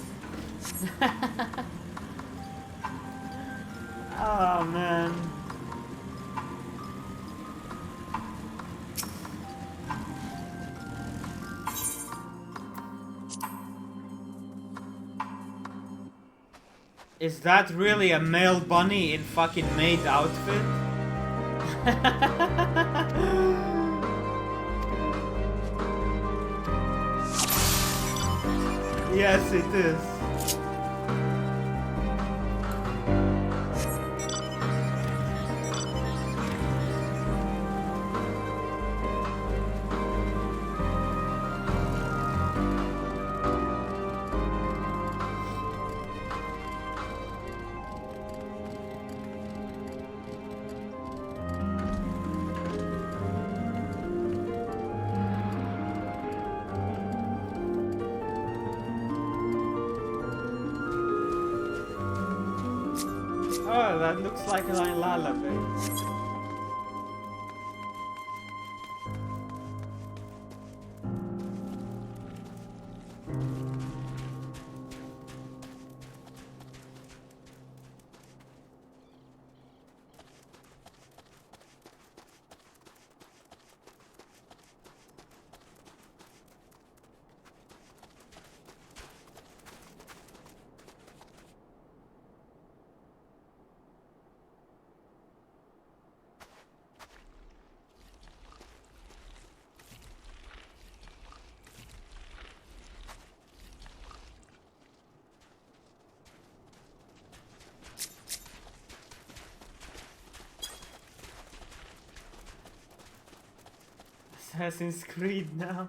Oh man. Is that really a male bunny in fucking maid outfit? Yes, it is. Oh, that looks like a lullaby. Assassin's Creed now.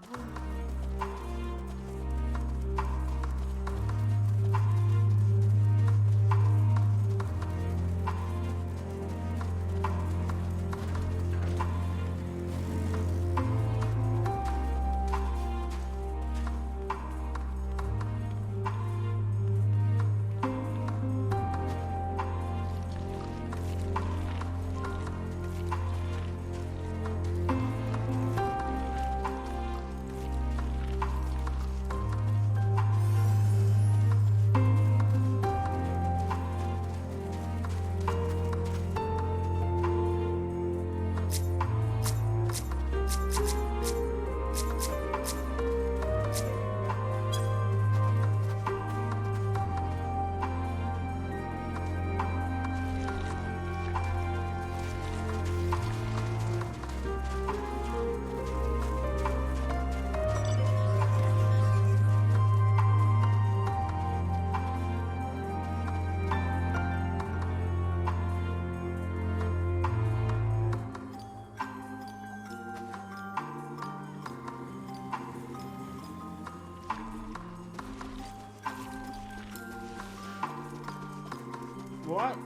What?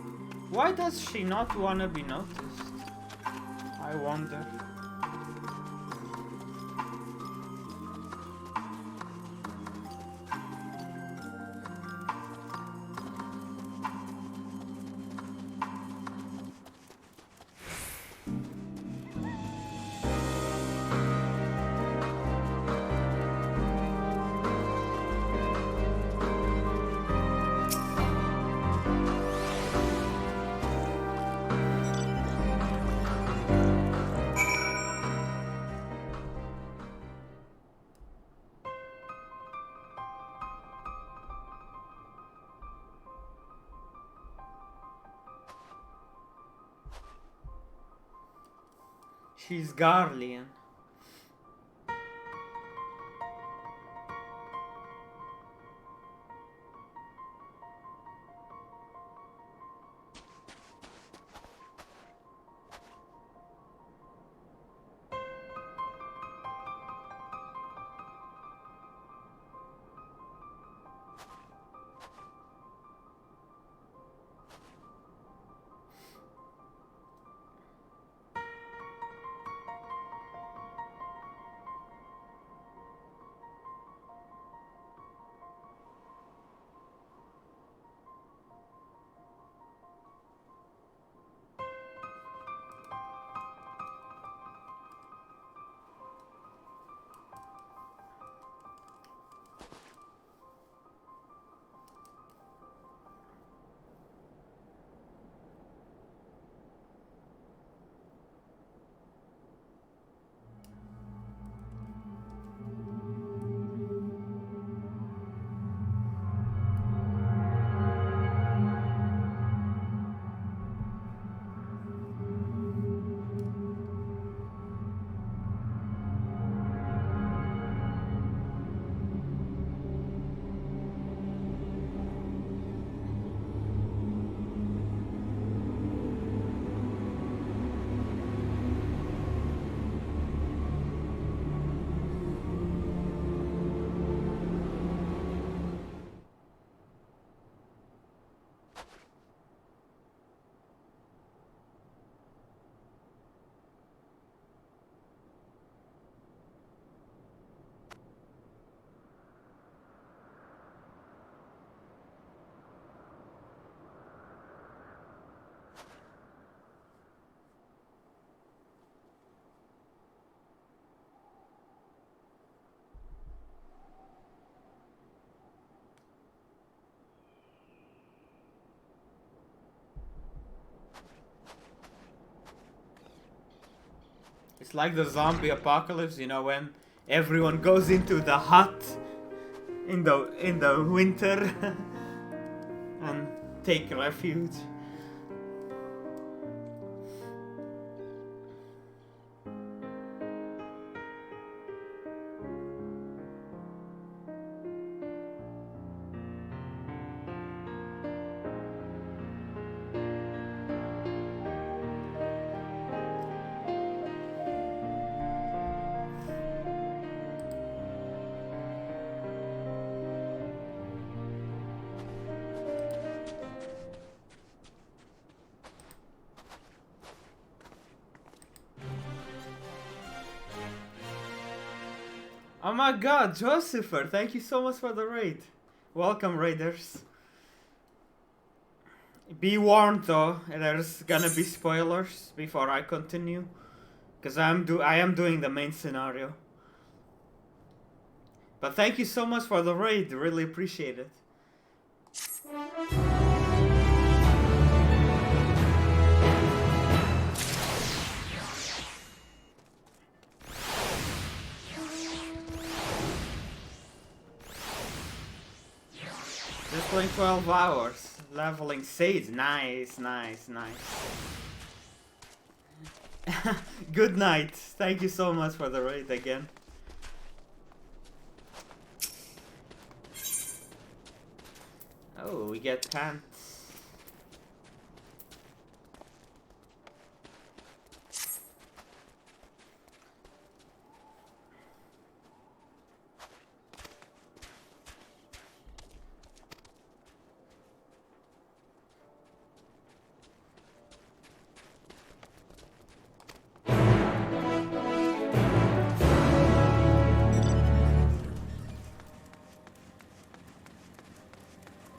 Why does she not want to be noticed? I wonder. She's Garlean. It's like the zombie apocalypse, you know, when everyone goes into the hut in the winter and take refuge. Oh my god, Josepher, thank you so much for the raid. Welcome, raiders. Be warned though, there's gonna be spoilers before I continue. Because I am doing the main scenario. But thank you so much for the raid, really appreciate it. Just playing 12 hours, leveling Sage, nice, nice, nice. Good night, thank you so much for the raid again. Oh, we get pants.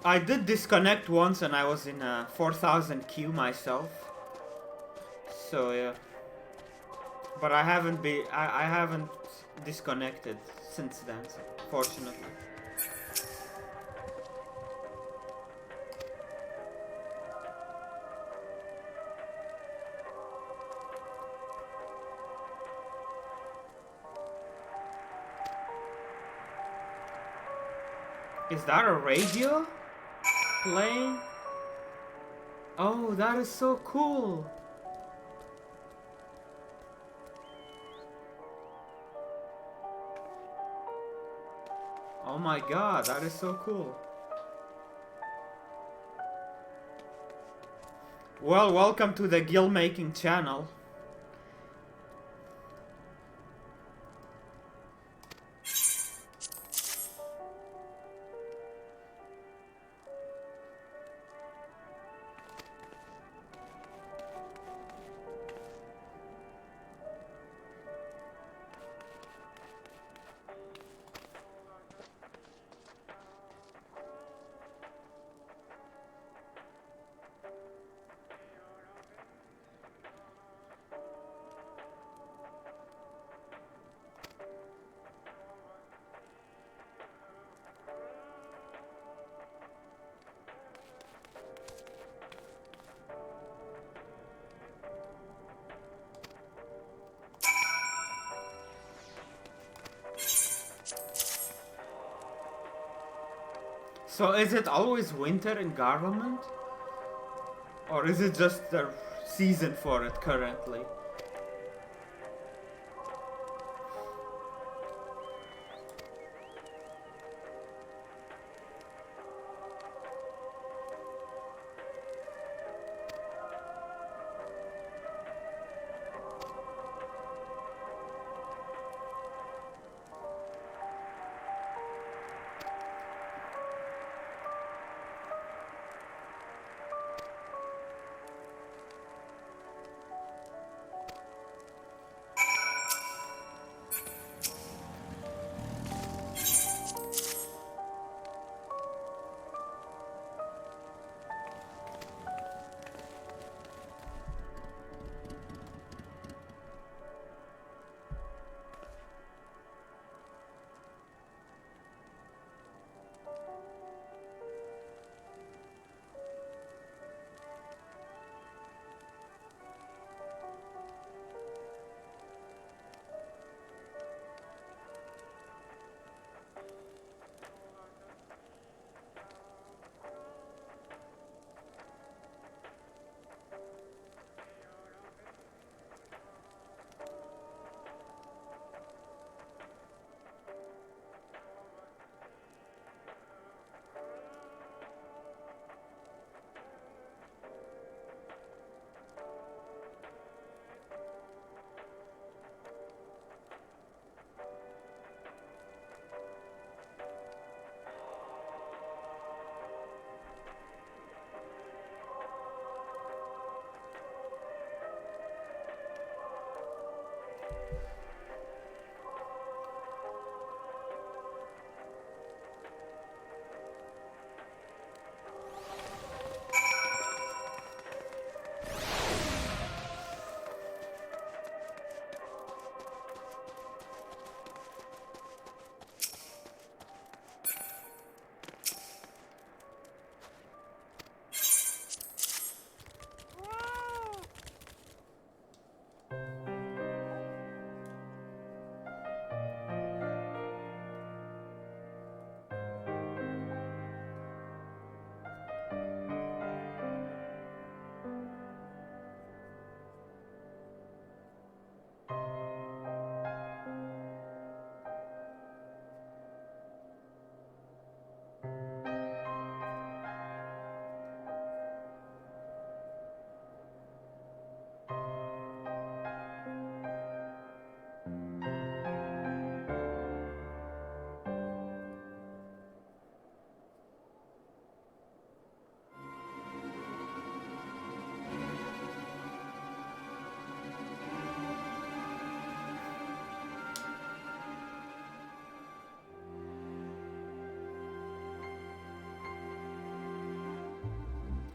I did disconnect once and I was in a 4000 queue myself. So yeah. But I haven't disconnected since then, fortunately. Is that a radio playing? Oh, that is so cool. Oh my god, that is so cool. Well, welcome to the guild making channel. So is it always winter in Garlement? Or is it just the season for it currently?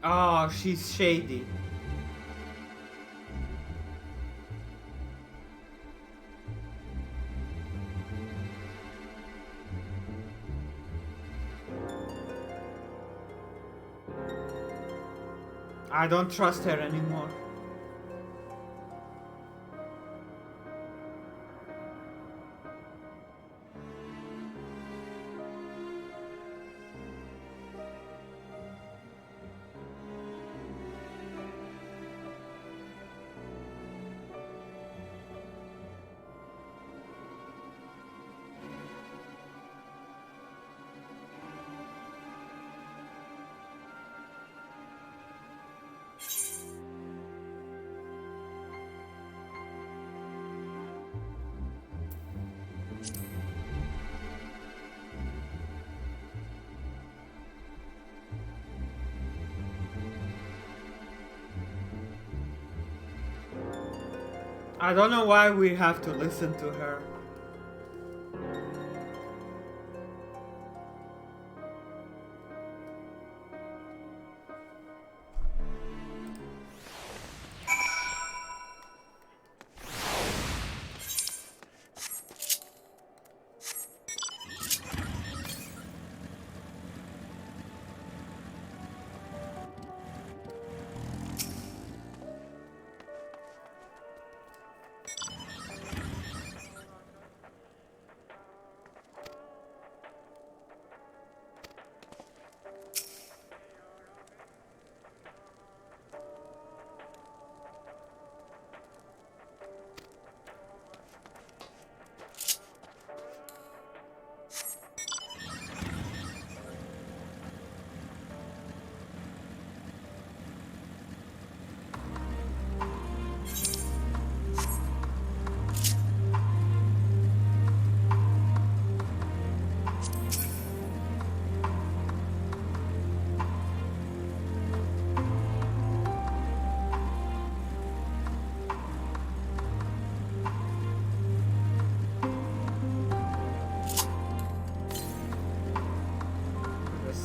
Oh, she's shady. I don't trust her anymore. I don't know why we have to listen to her.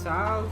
South.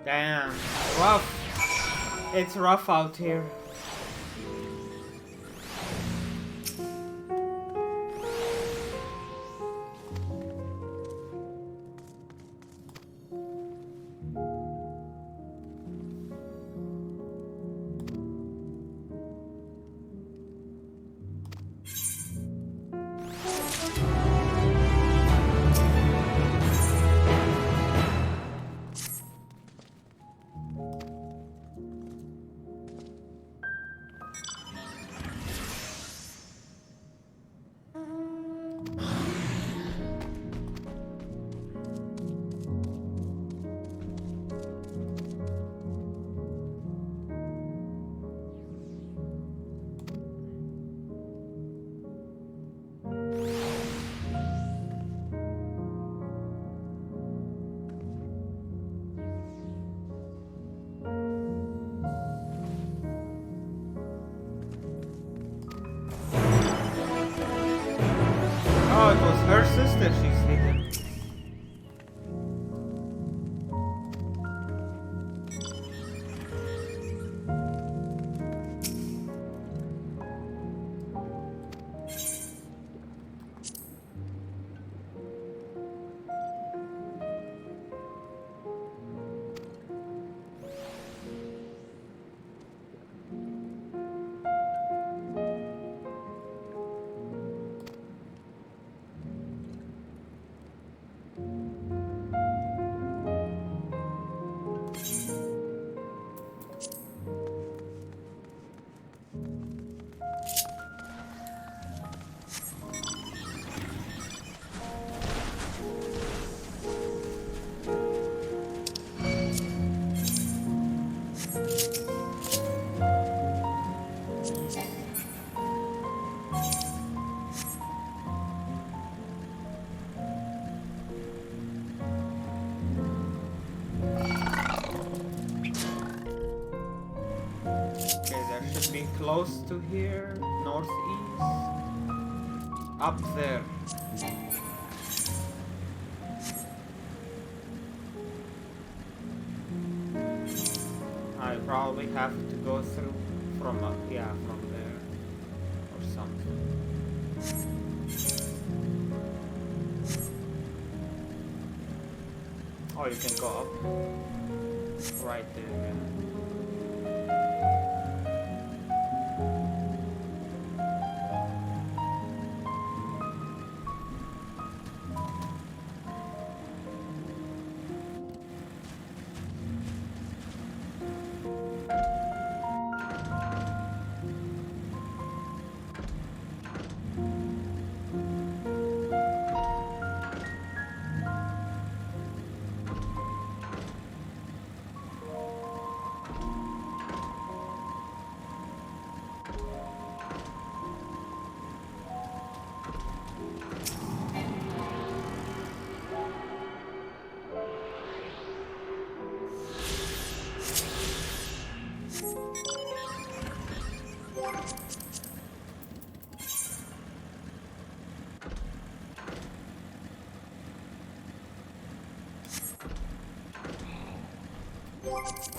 Damn, rough. It's rough out here. Oh, it was her sister she's hidden. Close to here, northeast, up there. I probably have to go through from up, yeah, from there or something. Oh, you can go up right there. Yeah.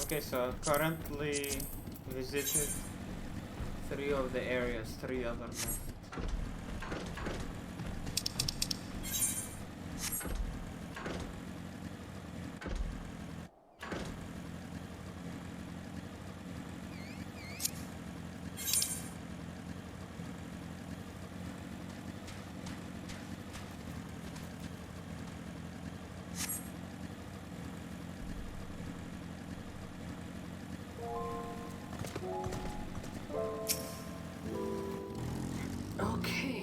Okay, so I've currently visited 3 of the areas, 3 other left. Okay.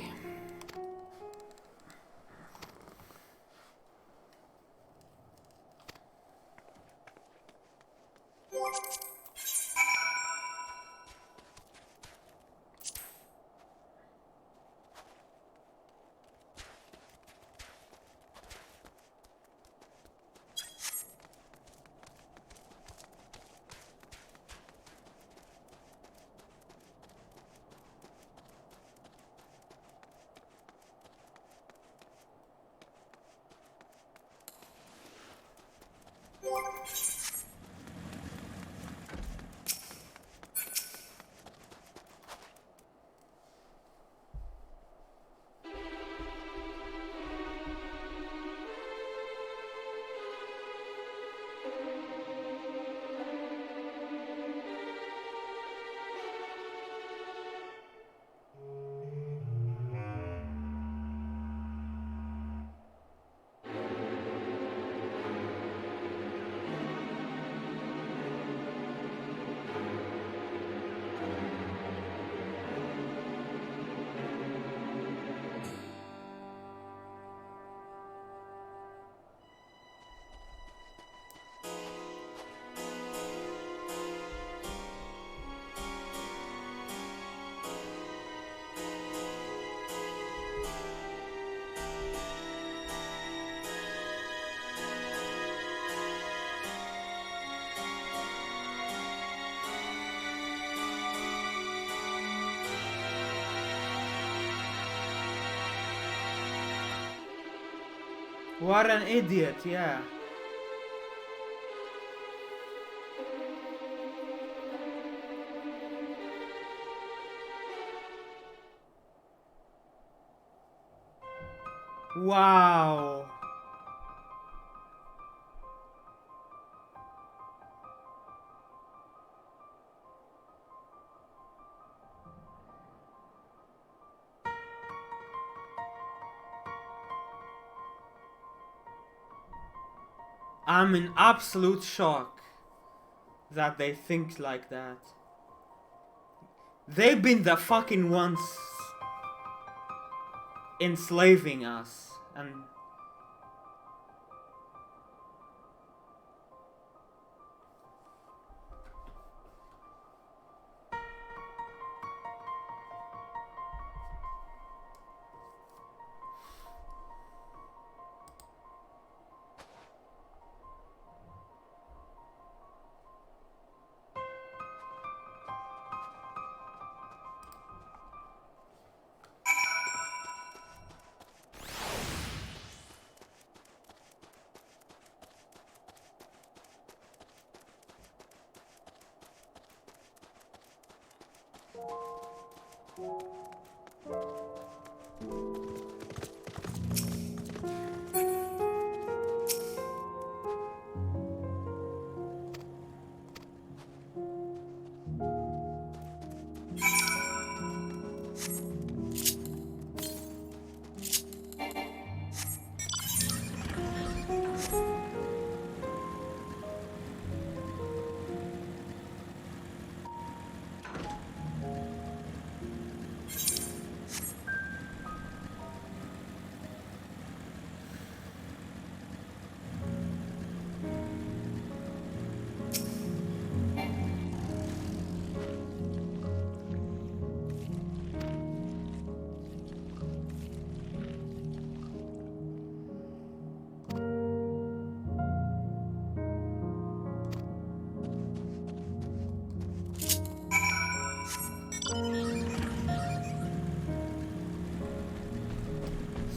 What an idiot, yeah. Wow. I'm in absolute shock that they think like that. They've been the fucking ones enslaving us, and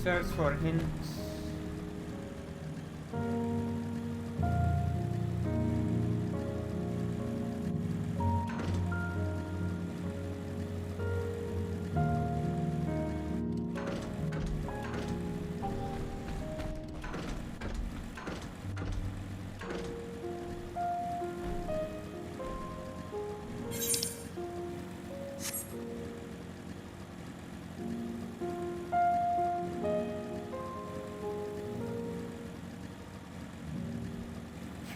search for hints.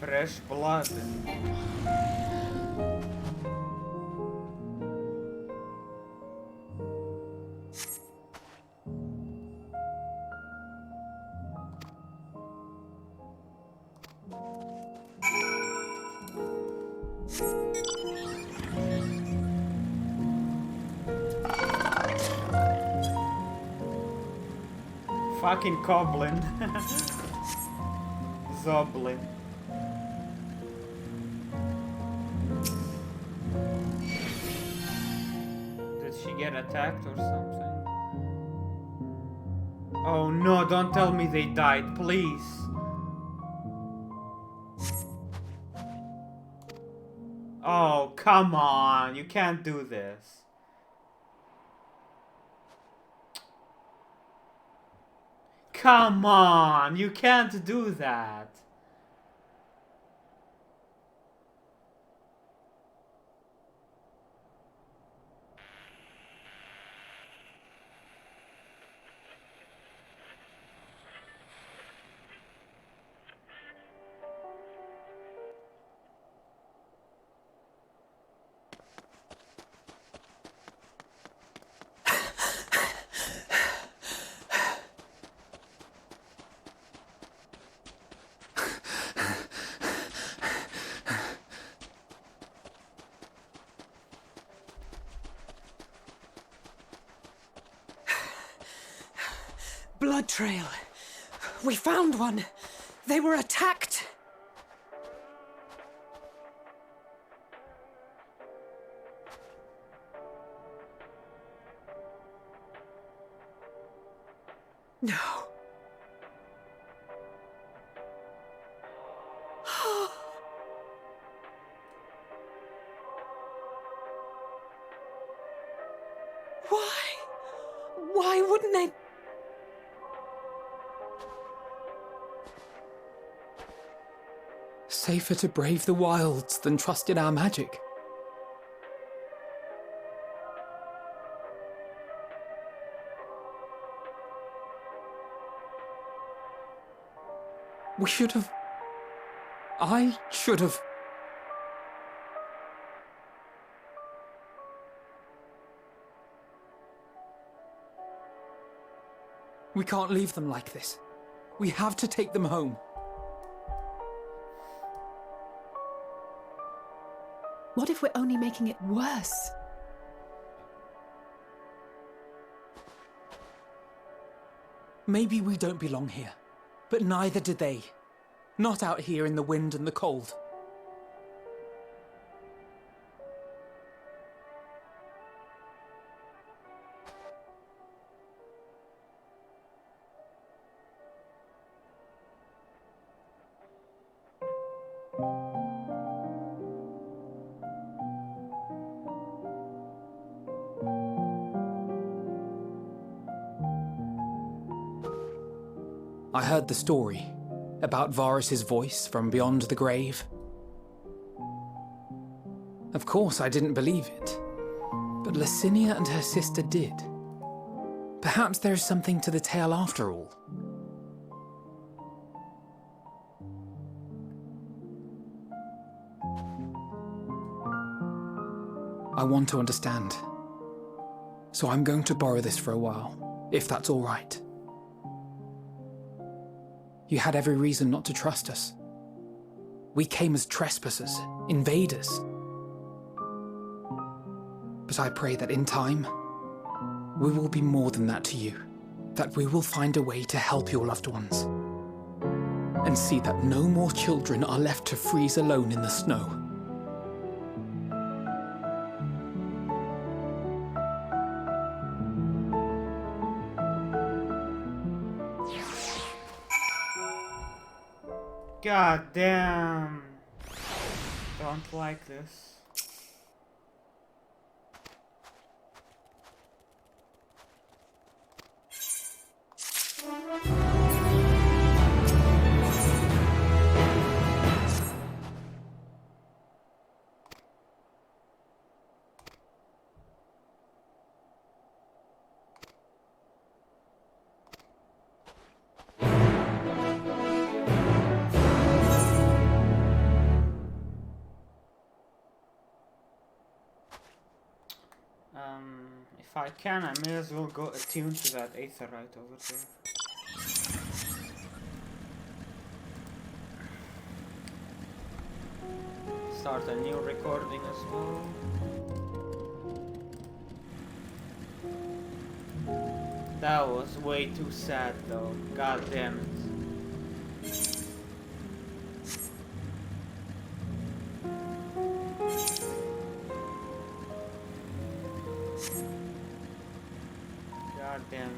Fresh blood. Fucking goblin. Zoblin. Did she get attacked or something? Oh no, don't tell me they died, please. Oh, come on, you can't do this. Come on, you can't do that. Blood trail. We found one. They were attacked. No. Why wouldn't they? Safer to brave the wilds than trust in our magic. We should have... I should have... We can't leave them like this. We have to take them home. What if we're only making it worse? Maybe we don't belong here, but neither do they. Not out here in the wind and the cold. I heard the story about Varus's voice from beyond the grave. Of course, I didn't believe it, but Licinia and her sister did. Perhaps there is something to the tale after all. I want to understand, so I'm going to borrow this for a while, if that's all right. You had every reason not to trust us. We came as trespassers, invaders. But I pray that in time, we will be more than that to you. That we will find a way to help your loved ones. And see that no more children are left to freeze alone in the snow. God damn. Don't like this. If I can, I may as well go attune to that aetherite over there. Start a new recording as well. That was way too sad though, god damn it. God damn it.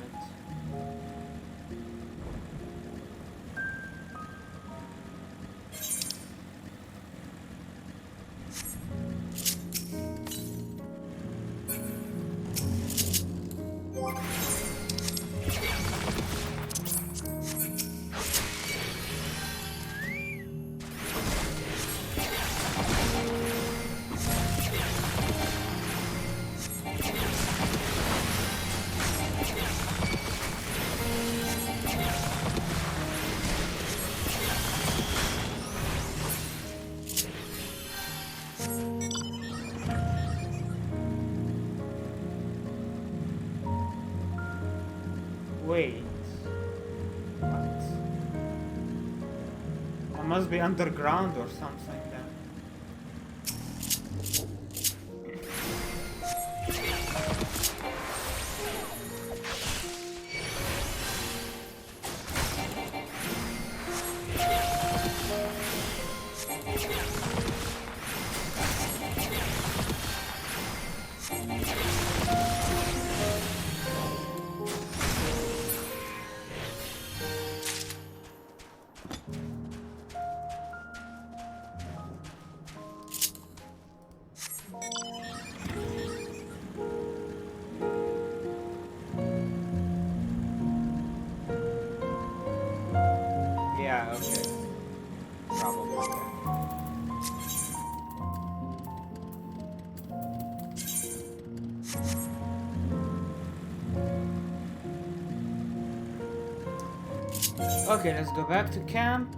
Wait. What? I must be underground or something then. Okay. Probably. Okay, let's go back to camp.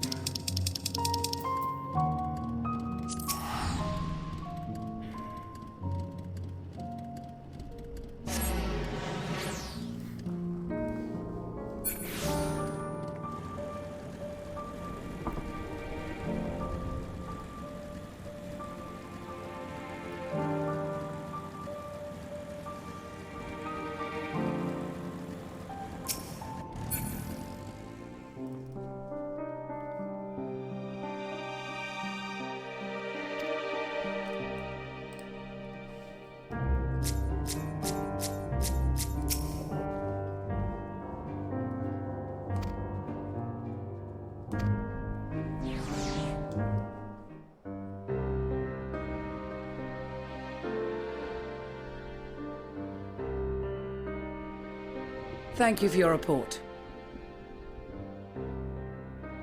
Thank you for your report.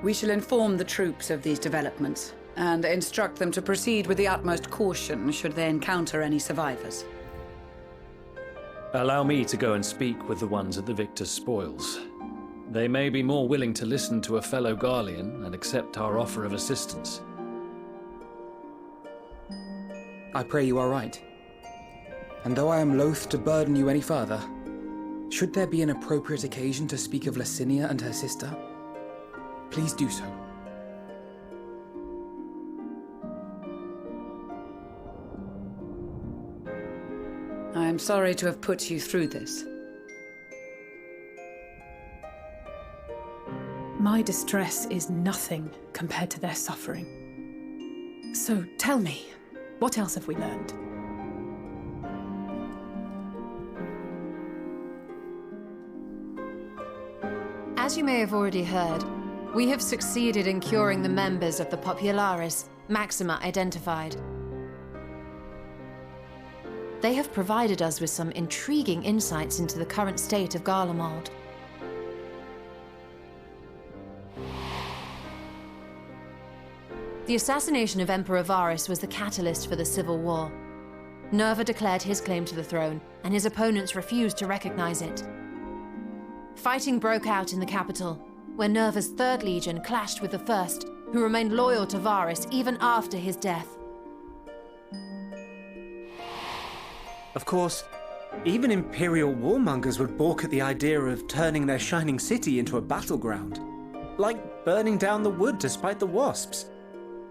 We shall inform the troops of these developments and instruct them to proceed with the utmost caution should they encounter any survivors. Allow me to go and speak with the ones at the victor's spoils. They may be more willing to listen to a fellow Garlean and accept our offer of assistance. I pray you are right. And though I am loath to burden you any further, should there be an appropriate occasion to speak of Licinia and her sister, please do so. I am sorry to have put you through this. My distress is nothing compared to their suffering. So tell me, what else have we learned? As you may have already heard, we have succeeded in curing the members of the Popularis, Maxima identified. They have provided us with some intriguing insights into the current state of Garlemald. The assassination of Emperor Varus was the catalyst for the civil war. Nerva declared his claim to the throne, and his opponents refused to recognize it. Fighting broke out in the capital, where Nerva's 3rd Legion clashed with the 1st, who remained loyal to Varus even after his death. Of course, even Imperial warmongers would balk at the idea of turning their shining city into a battleground. Like burning down the wood to spite the wasps.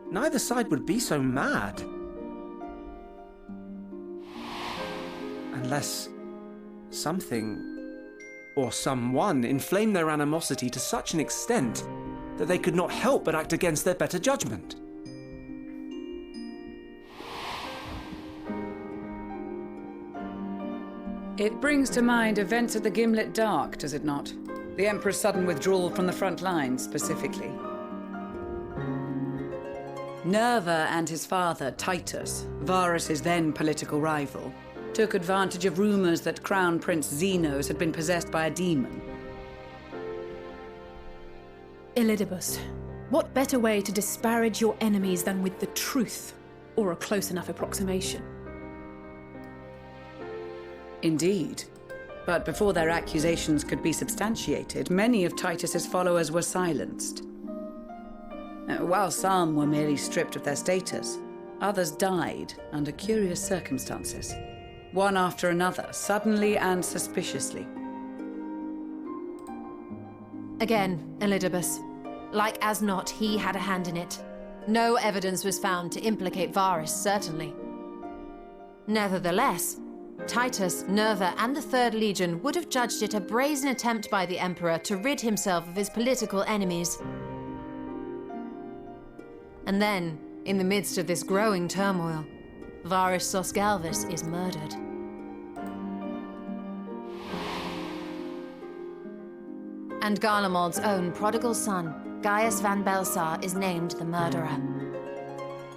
Neither side would be so mad. Unless something or someone inflamed their animosity to such an extent that they could not help but act against their better judgment. It brings to mind events at the Gimlet Dark, does it not? The Emperor's sudden withdrawal from the front lines, specifically. Nerva and his father, Titus, Varus's then political rival, took advantage of rumors that Crown Prince Xenos had been possessed by a demon. Elidibus, what better way to disparage your enemies than with the truth, or a close enough approximation? Indeed. But before their accusations could be substantiated, many of Titus's followers were silenced. While some were merely stripped of their status, others died under curious circumstances. One after another, suddenly and suspiciously. Again, Elidibus. Like as not, he had a hand in it. No evidence was found to implicate Varus, certainly. Nevertheless, Titus, Nerva, and the 3rd Legion would have judged it a brazen attempt by the Emperor to rid himself of his political enemies. And then, in the midst of this growing turmoil, Varus Sosgalvis is murdered. And Garlemald's own prodigal son, Gaius van Belsar, is named the murderer.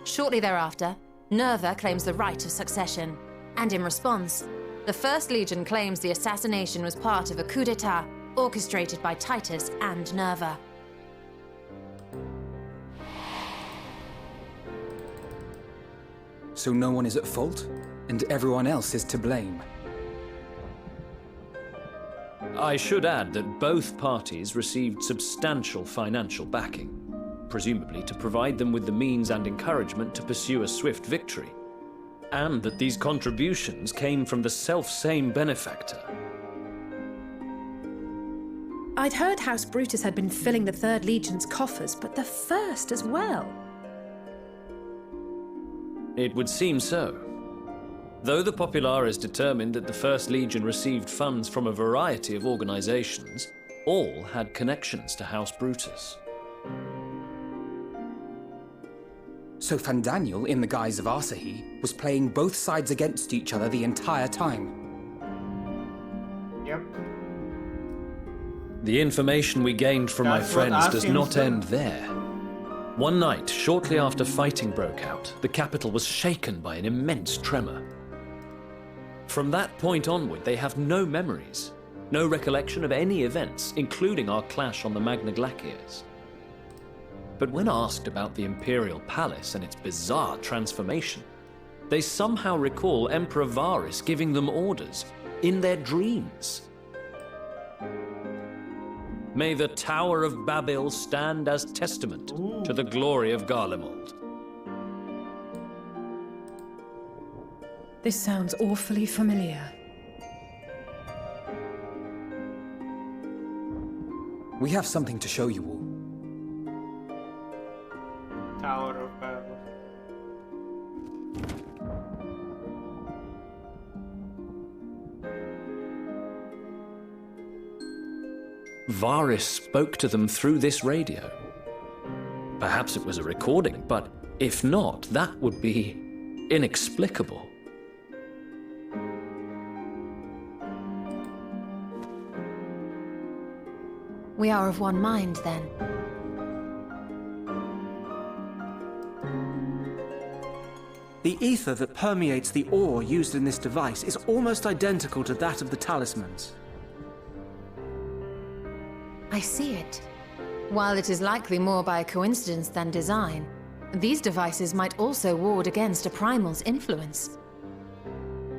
Shortly thereafter, Nerva claims the right of succession, and in response, the 1st Legion claims the assassination was part of a coup d'etat orchestrated by Titus and Nerva. So no one is at fault, and everyone else is to blame. I should add that both parties received substantial financial backing, presumably to provide them with the means and encouragement to pursue a swift victory, and that these contributions came from the self-same benefactor. I'd heard House Brutus had been filling the Third Legion's coffers, but the First as well. It would seem so. Though the Populares determined that the First Legion received funds from a variety of organizations, all had connections to House Brutus. So Fandaniel, in the guise of Asahi, was playing both sides against each other the entire time. Yep. The information we gained from my friends does not end there. One night, shortly after fighting broke out, the capital was shaken by an immense tremor. From that point onward, they have no memories, no recollection of any events, including our clash on the Magna Glaciers. But when asked about the Imperial Palace and its bizarre transformation, they somehow recall Emperor Varus giving them orders in their dreams. May the Tower of Babel stand as testament to the glory of Garlemald. This sounds awfully familiar. We have something to show you all. Tower of Babel. Varus spoke to them through this radio. Perhaps it was a recording, but if not, that would be inexplicable. We are of one mind, then. The ether that permeates the ore used in this device is almost identical to that of the talismans. I see it. While it is likely more by coincidence than design, these devices might also ward against a primal's influence.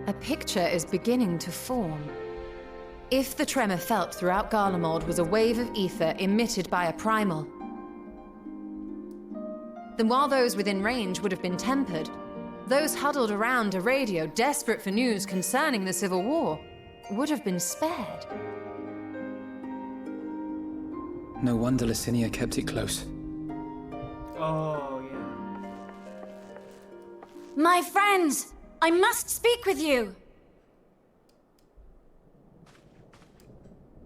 A picture is beginning to form. If the tremor felt throughout Garlemald was a wave of ether emitted by a primal, then while those within range would have been tempered, those huddled around a radio desperate for news concerning the Civil War would have been spared. No wonder Licinia kept it close. Oh, yeah. My friends, I must speak with you.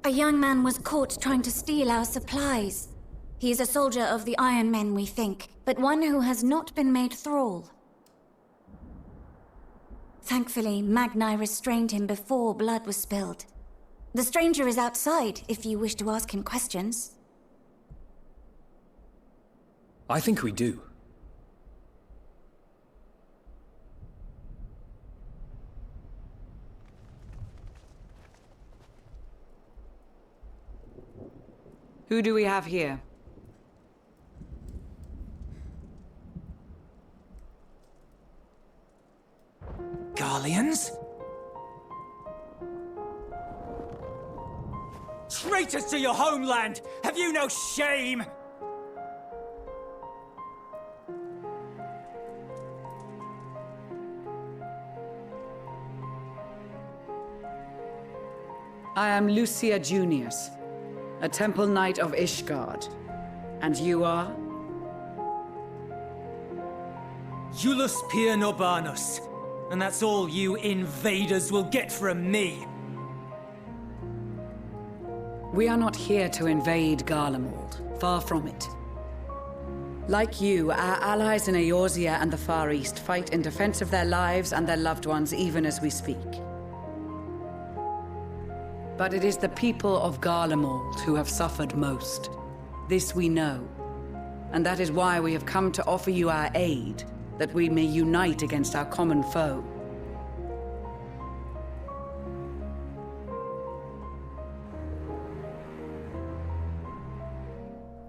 A young man was caught trying to steal our supplies. He is a soldier of the Iron Men, we think, but one who has not been made thrall. Thankfully, Magni restrained him before blood was spilled. The stranger is outside, if you wish to ask him questions. I think we do. Who do we have here? Garleans? Traitors to your homeland! Have you no shame? I am Lucia Junius, a Temple Knight of Ishgard. And you are? Iulus Pier Norbanus. And that's all you invaders will get from me. We are not here to invade Garlemald. Far from it. Like you, our allies in Eorzea and the Far East fight in defense of their lives and their loved ones even as we speak. But it is the people of Garlemald who have suffered most. This we know. And that is why we have come to offer you our aid, that we may unite against our common foe.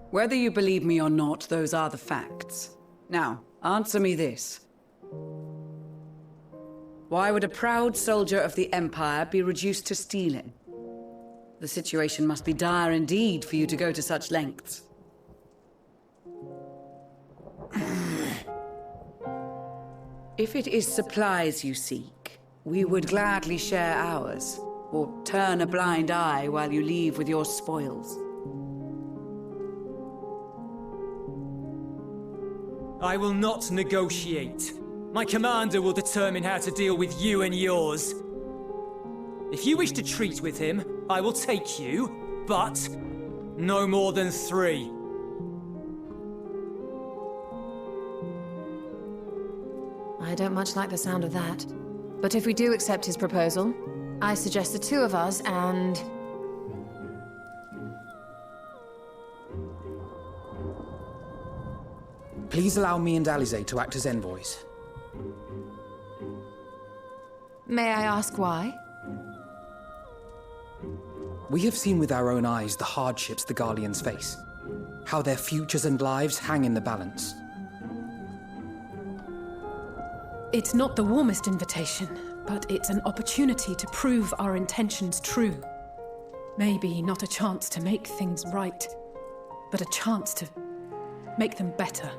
Whether you believe me or not, those are the facts. Now, answer me this. Why would a proud soldier of the Empire be reduced to stealing? The situation must be dire indeed for you to go to such lengths. If it is supplies you seek, we would gladly share ours, or turn a blind eye while you leave with your spoils. I will not negotiate. My commander will determine how to deal with you and yours. If you wish to treat with him, I will take you, but no more than 3. I don't much like the sound of that. But if we do accept his proposal, I suggest the 2 of us and... Please allow me and Alize to act as envoys. May I ask why? We have seen with our own eyes the hardships the Garleans face, how their futures and lives hang in the balance. It's not the warmest invitation, but it's an opportunity to prove our intentions true. Maybe not a chance to make things right, but a chance to make them better.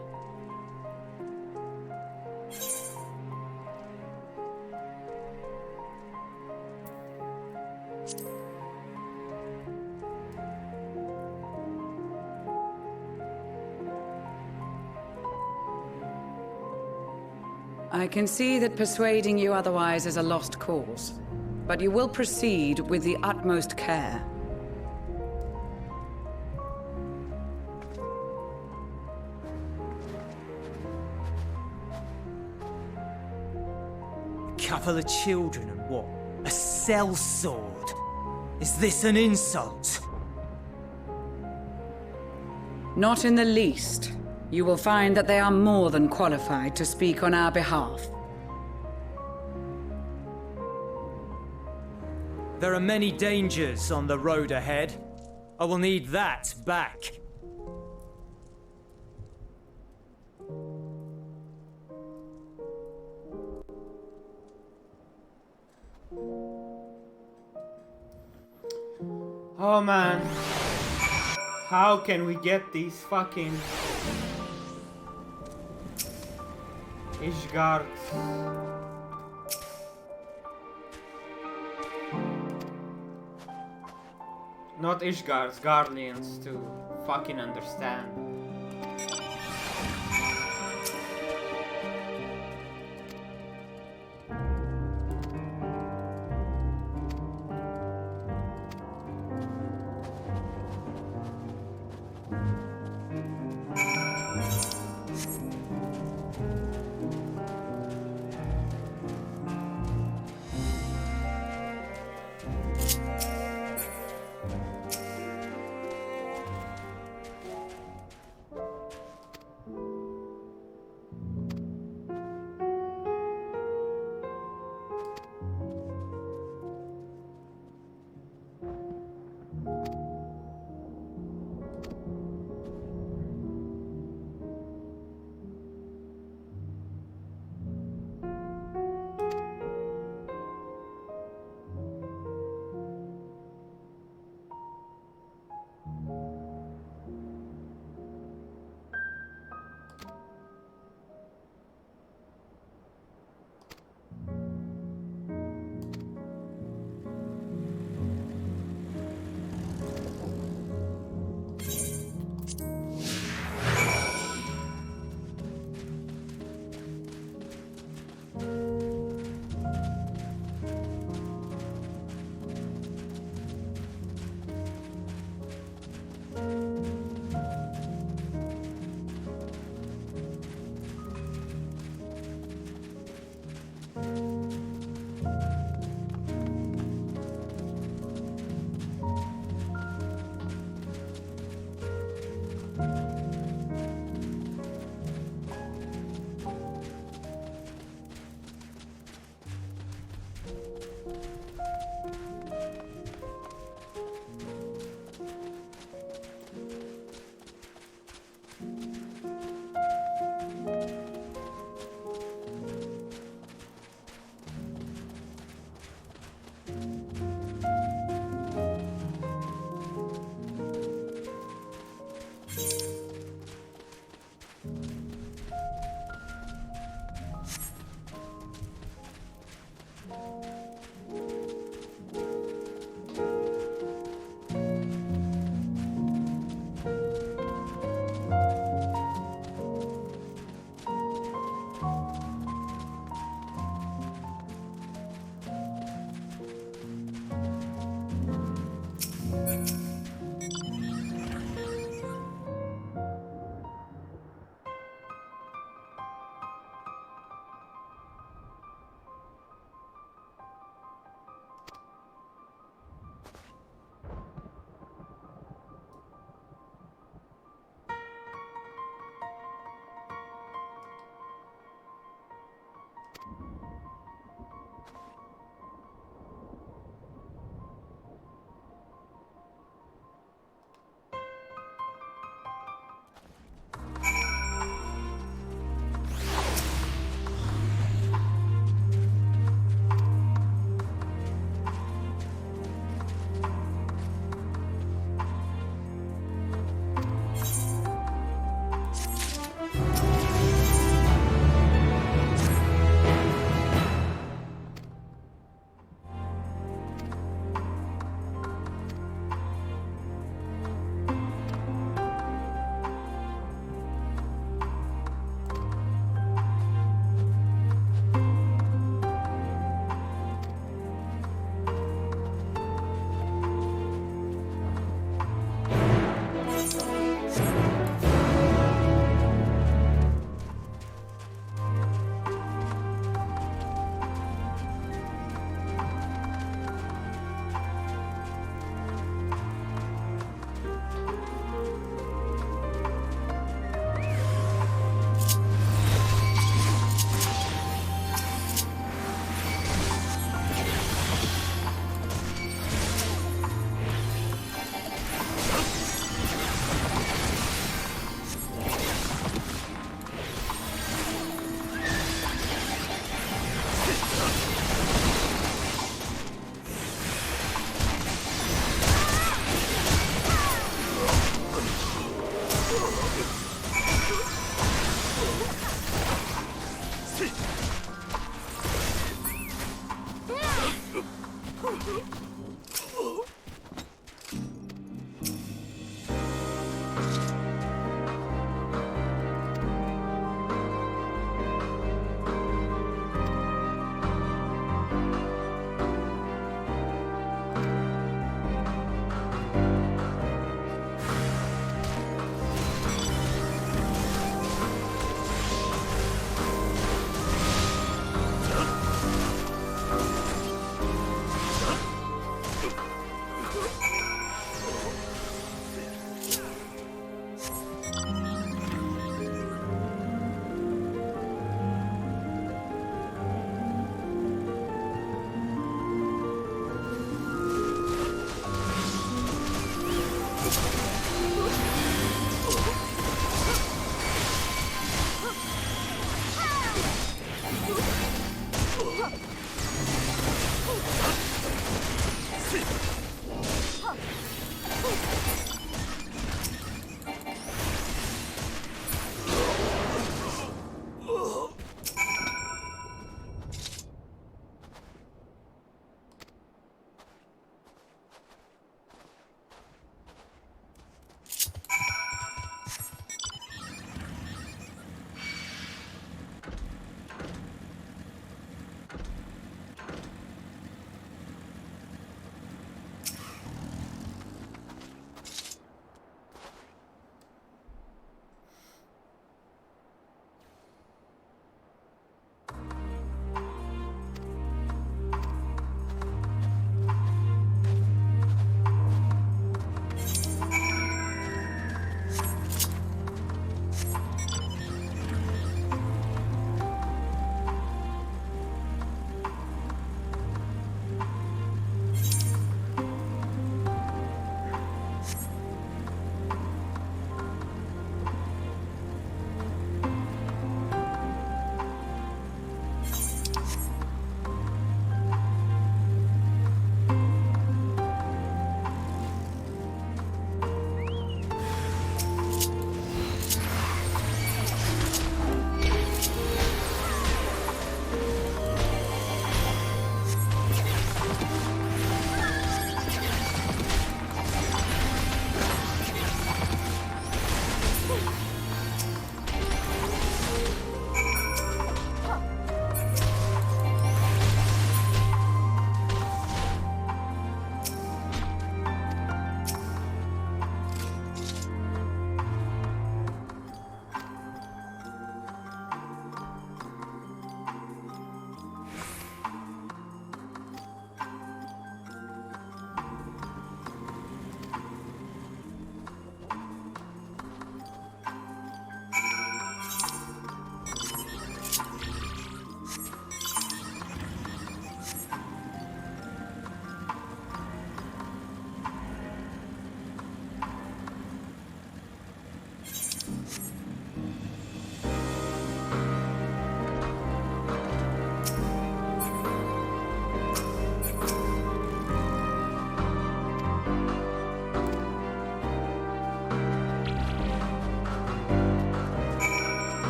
I can see that persuading you otherwise is a lost cause, but you will proceed with the utmost care. A couple of children and what? A sellsword? Is this an insult? Not in the least. You will find that they are more than qualified to speak on our behalf. There are many dangers on the road ahead. I will need that back. Oh man. How can we get these fucking Ishgards? Not Ishgards, Garleans to fucking understand.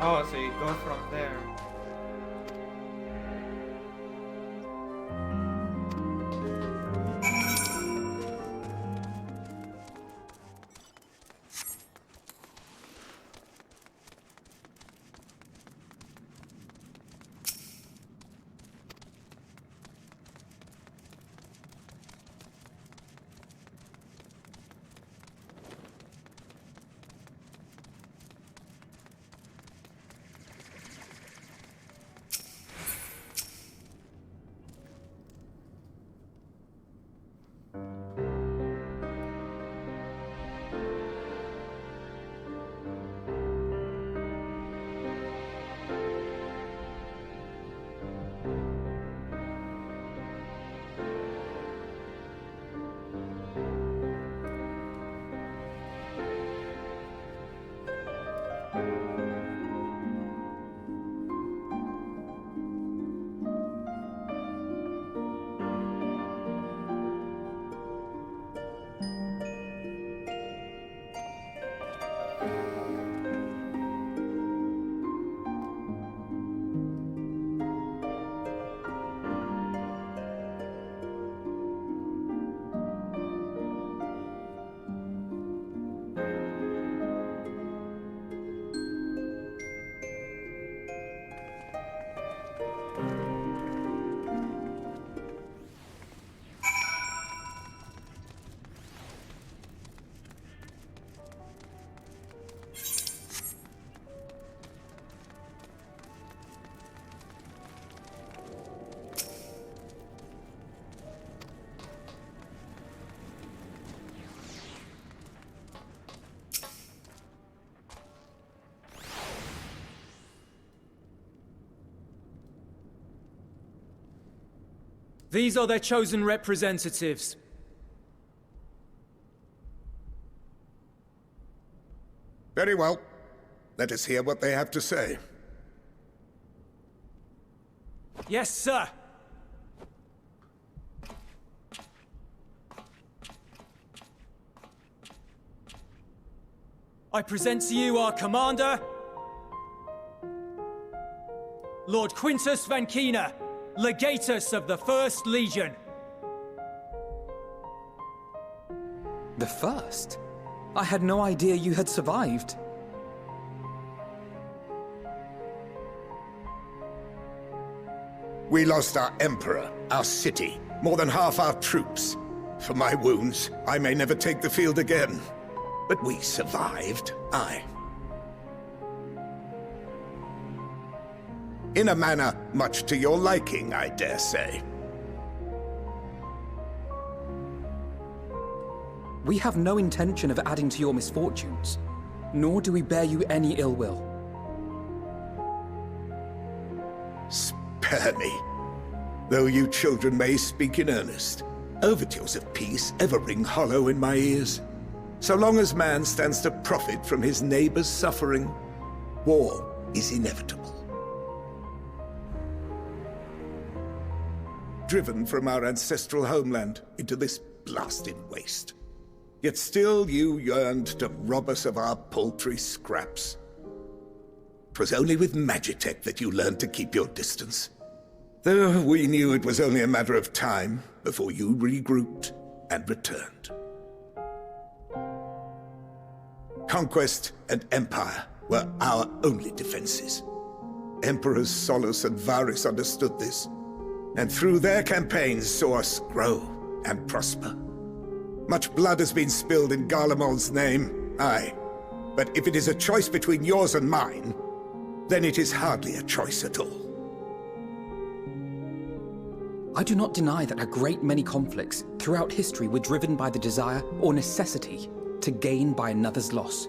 Oh, so you go from there. These are their chosen representatives. Very well. Let us hear what they have to say. Yes, sir. I present to you our commander, Lord Quintus Vankina, Legatus of the First Legion. The first? I had no idea you had survived. We lost our Emperor, our city, more than half our troops. For my wounds, I may never take the field again. But we survived, aye. In a manner much to your liking, I dare say. We have no intention of adding to your misfortunes, nor do we bear you any ill will. Spare me. Though you children may speak in earnest, overtures of peace ever ring hollow in my ears. So long as man stands to profit from his neighbor's suffering, war is inevitable. Driven from our ancestral homeland into this blasted waste. Yet still you yearned to rob us of our paltry scraps. 'Twas only with Magitech that you learned to keep your distance. Though we knew it was only a matter of time before you regrouped and returned. Conquest and empire were our only defenses. Emperors Solus and Varus understood this, and through their campaigns saw us grow and prosper. Much blood has been spilled in Garlemald's name, aye. But if it is a choice between yours and mine, then it is hardly a choice at all. I do not deny that a great many conflicts throughout history were driven by the desire or necessity to gain by another's loss.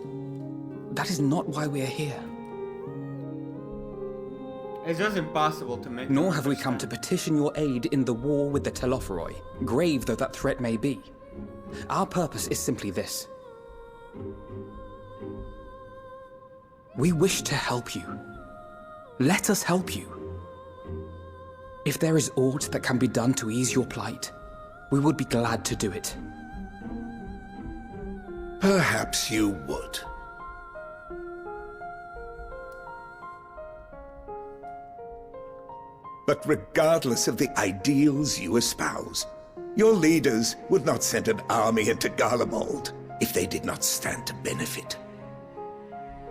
That is not why we are here. It's just impossible to make. Nor have we come to petition your aid in the war with the Telophoroi, grave though that threat may be. Our purpose is simply this. We wish to help you. Let us help you. If there is aught that can be done to ease your plight, we would be glad to do it. Perhaps you would. But regardless of the ideals you espouse, your leaders would not send an army into Garlemald if they did not stand to benefit.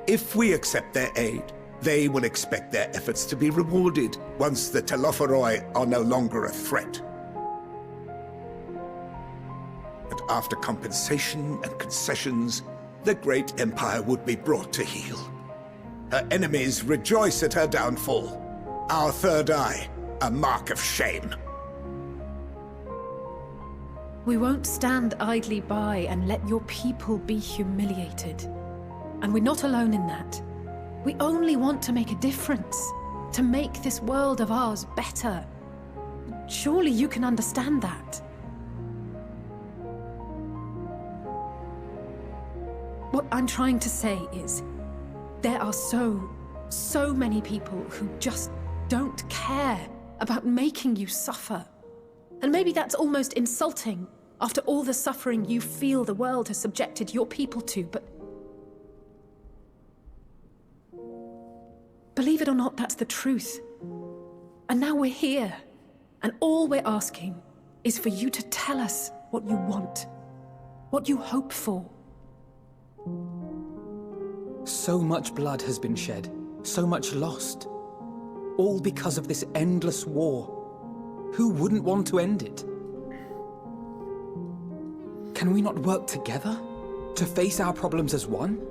If we accept their aid, they will expect their efforts to be rewarded once the Telophoroi are no longer a threat. And after compensation and concessions, the great empire would be brought to heel. Her enemies rejoice at her downfall. Our third eye, a mark of shame. We won't stand idly by and let your people be humiliated. And we're not alone in that. We only want to make a difference, to make this world of ours better. Surely you can understand that. What I'm trying to say is, there are so many people who just don't care about making you suffer. And maybe that's almost insulting after all the suffering you feel the world has subjected your people to, but believe it or not, that's the truth. And now we're here, and all we're asking is for you to tell us what you want, what you hope for. So much blood has been shed, so much lost. All because of this endless war. Who wouldn't want to end it? Can we not work together to face our problems as one?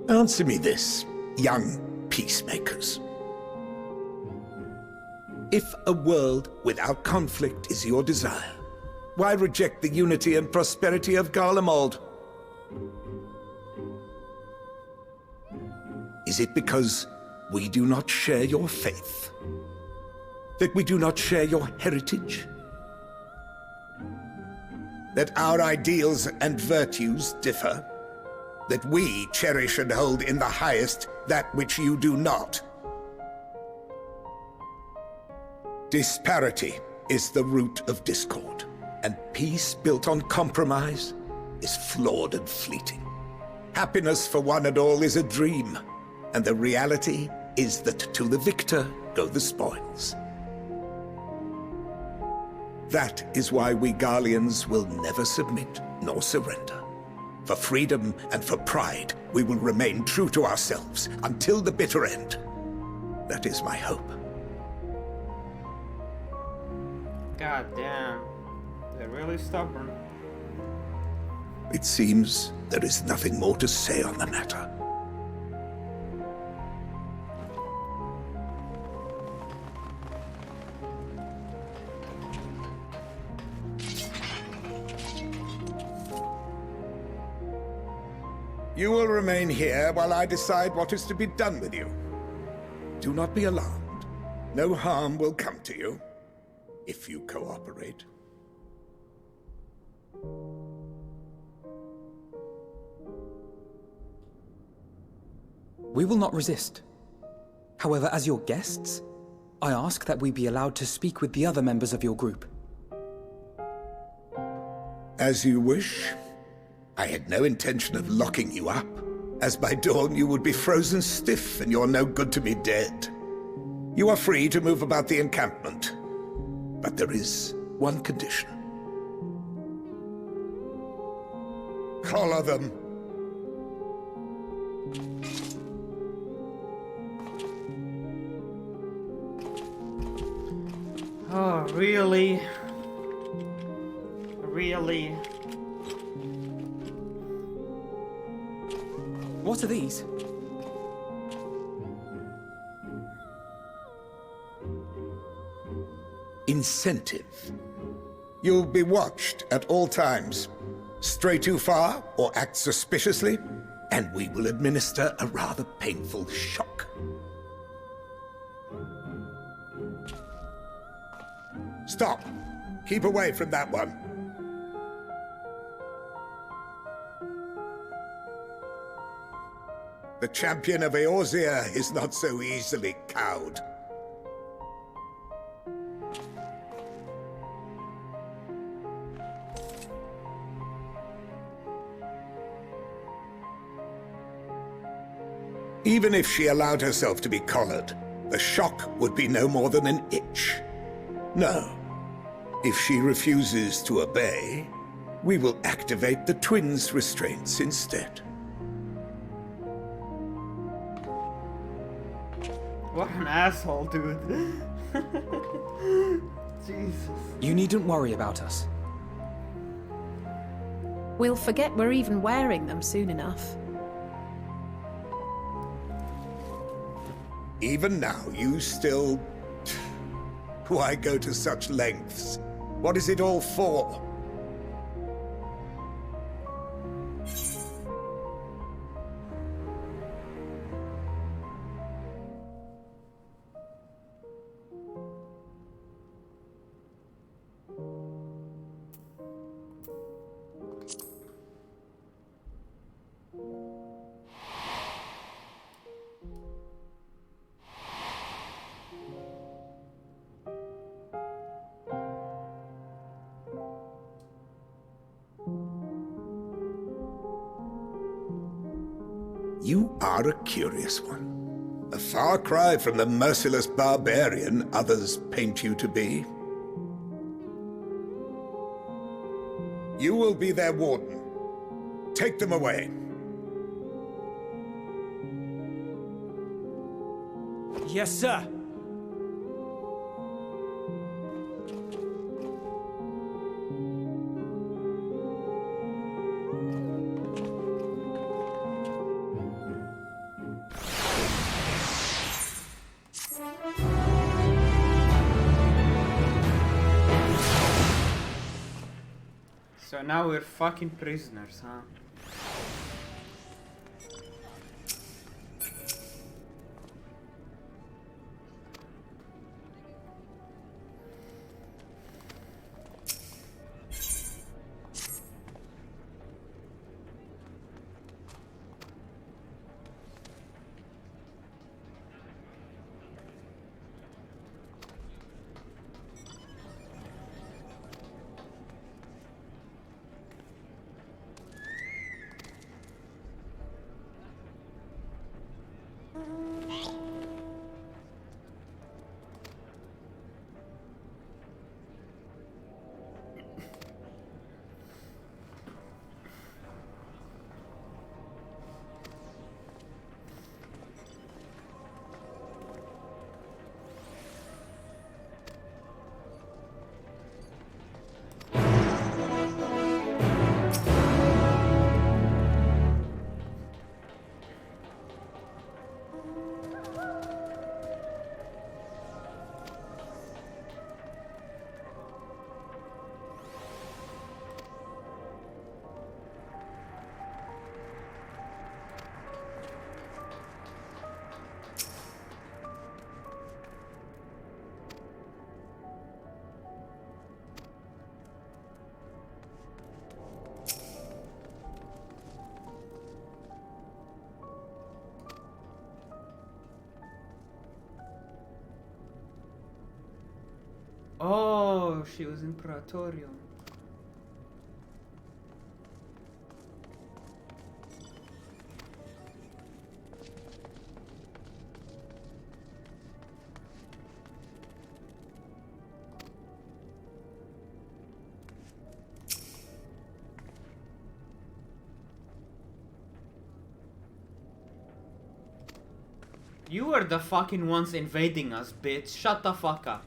Answer me this, young peacemakers. If a world without conflict is your desire, why reject the unity and prosperity of Garlemald? Is it because we do not share your faith? That we do not share your heritage? That our ideals and virtues differ? That we cherish and hold in the highest that which you do not? Disparity is the root of discord, and peace built on compromise is flawed and fleeting. Happiness for one and all is a dream, and the reality is that to the victor go the spoils. That is why we Garleans will never submit nor surrender. For freedom and for pride, we will remain true to ourselves until the bitter end. That is my hope. God damn. They're really stubborn. It seems there is nothing more to say on the matter. You will remain here while I decide what is to be done with you. Do not be alarmed. No harm will come to you, if you cooperate. We will not resist. However, as your guests, I ask that we be allowed to speak with the other members of your group. As you wish. I had no intention of locking you up, as by dawn you would be frozen stiff and you're no good to me dead. You are free to move about the encampment, but there is one condition. Collar them. Oh, really? Really? What are these? Incentive. You'll be watched at all times. Stray too far or act suspiciously, and we will administer a rather painful shock. Stop! Keep away from that one. The champion of Eorzea is not so easily cowed. Even if she allowed herself to be collared, the shock would be no more than an itch. No. If she refuses to obey, we will activate the twins' restraints instead. What an asshole, dude. Jesus. You needn't worry about us. We'll forget we're even wearing them soon enough. Even now, you still... Why go to such lengths? What is it all for? You are a curious one. A far cry from the merciless barbarian others paint you to be. You will be their warden. Take them away. Yes, sir. So now we're fucking prisoners, huh? Oh, she was in Praetorium. You were the fucking ones invading us, bitch. Shut the fuck up.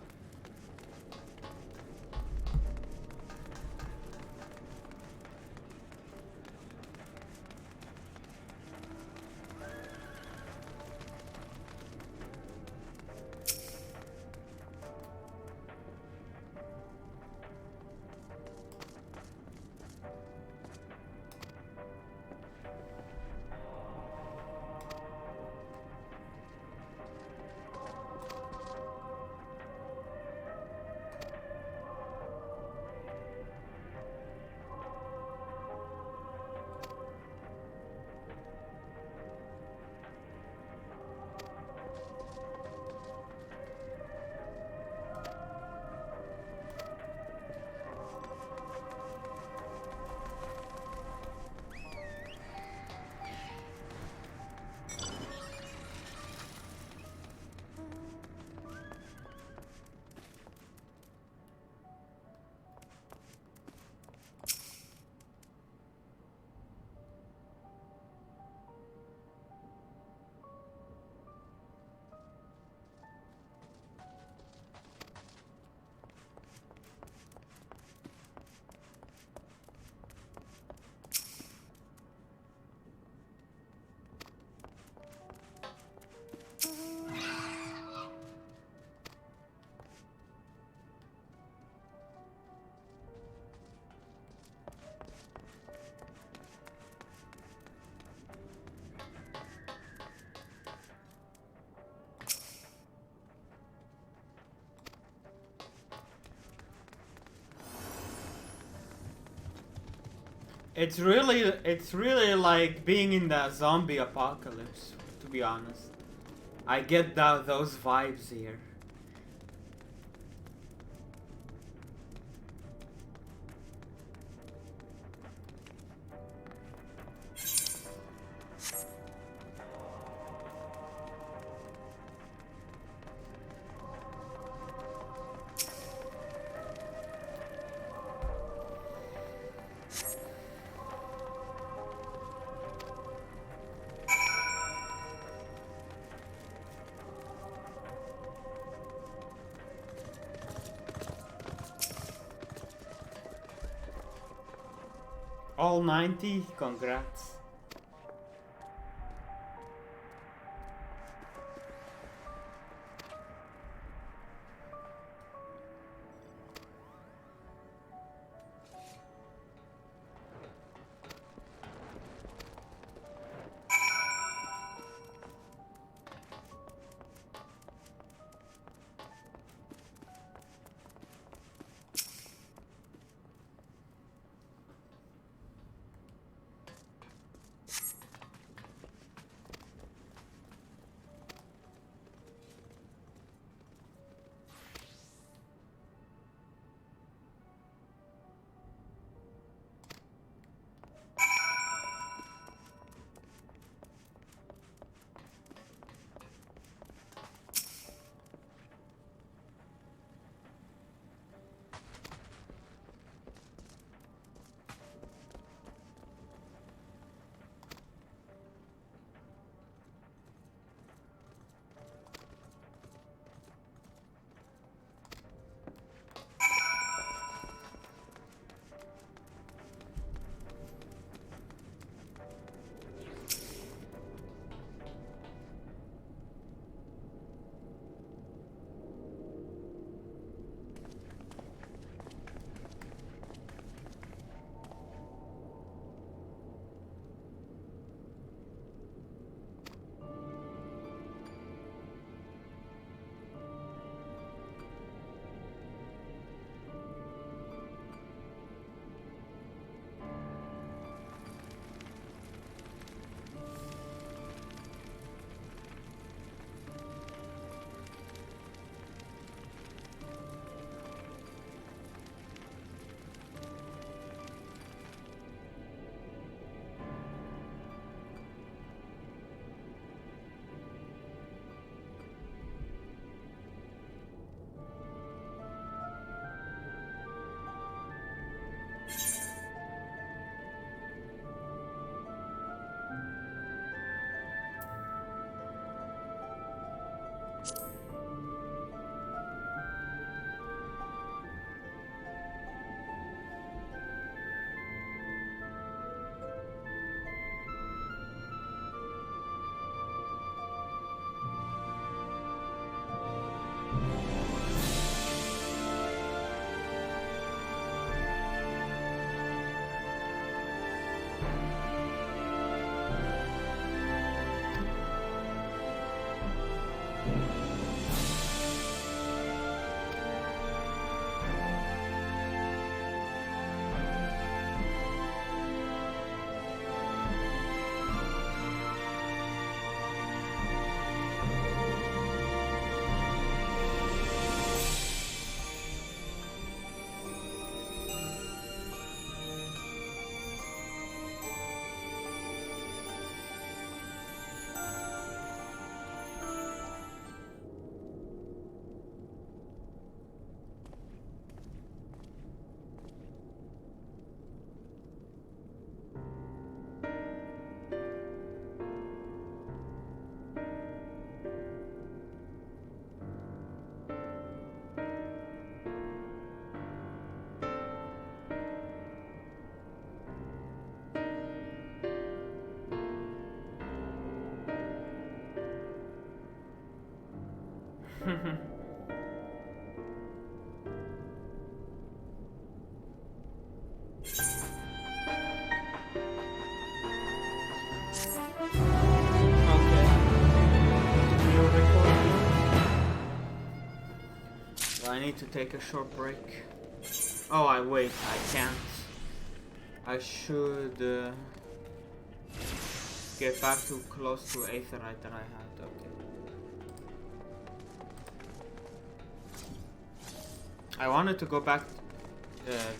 It's really like being in the zombie apocalypse, to be honest. I get those vibes here. All 90, congrats. I need to take a short break. Oh, wait, I can't. I should get back to close to Aetherite that I had. Okay. I wanted to go back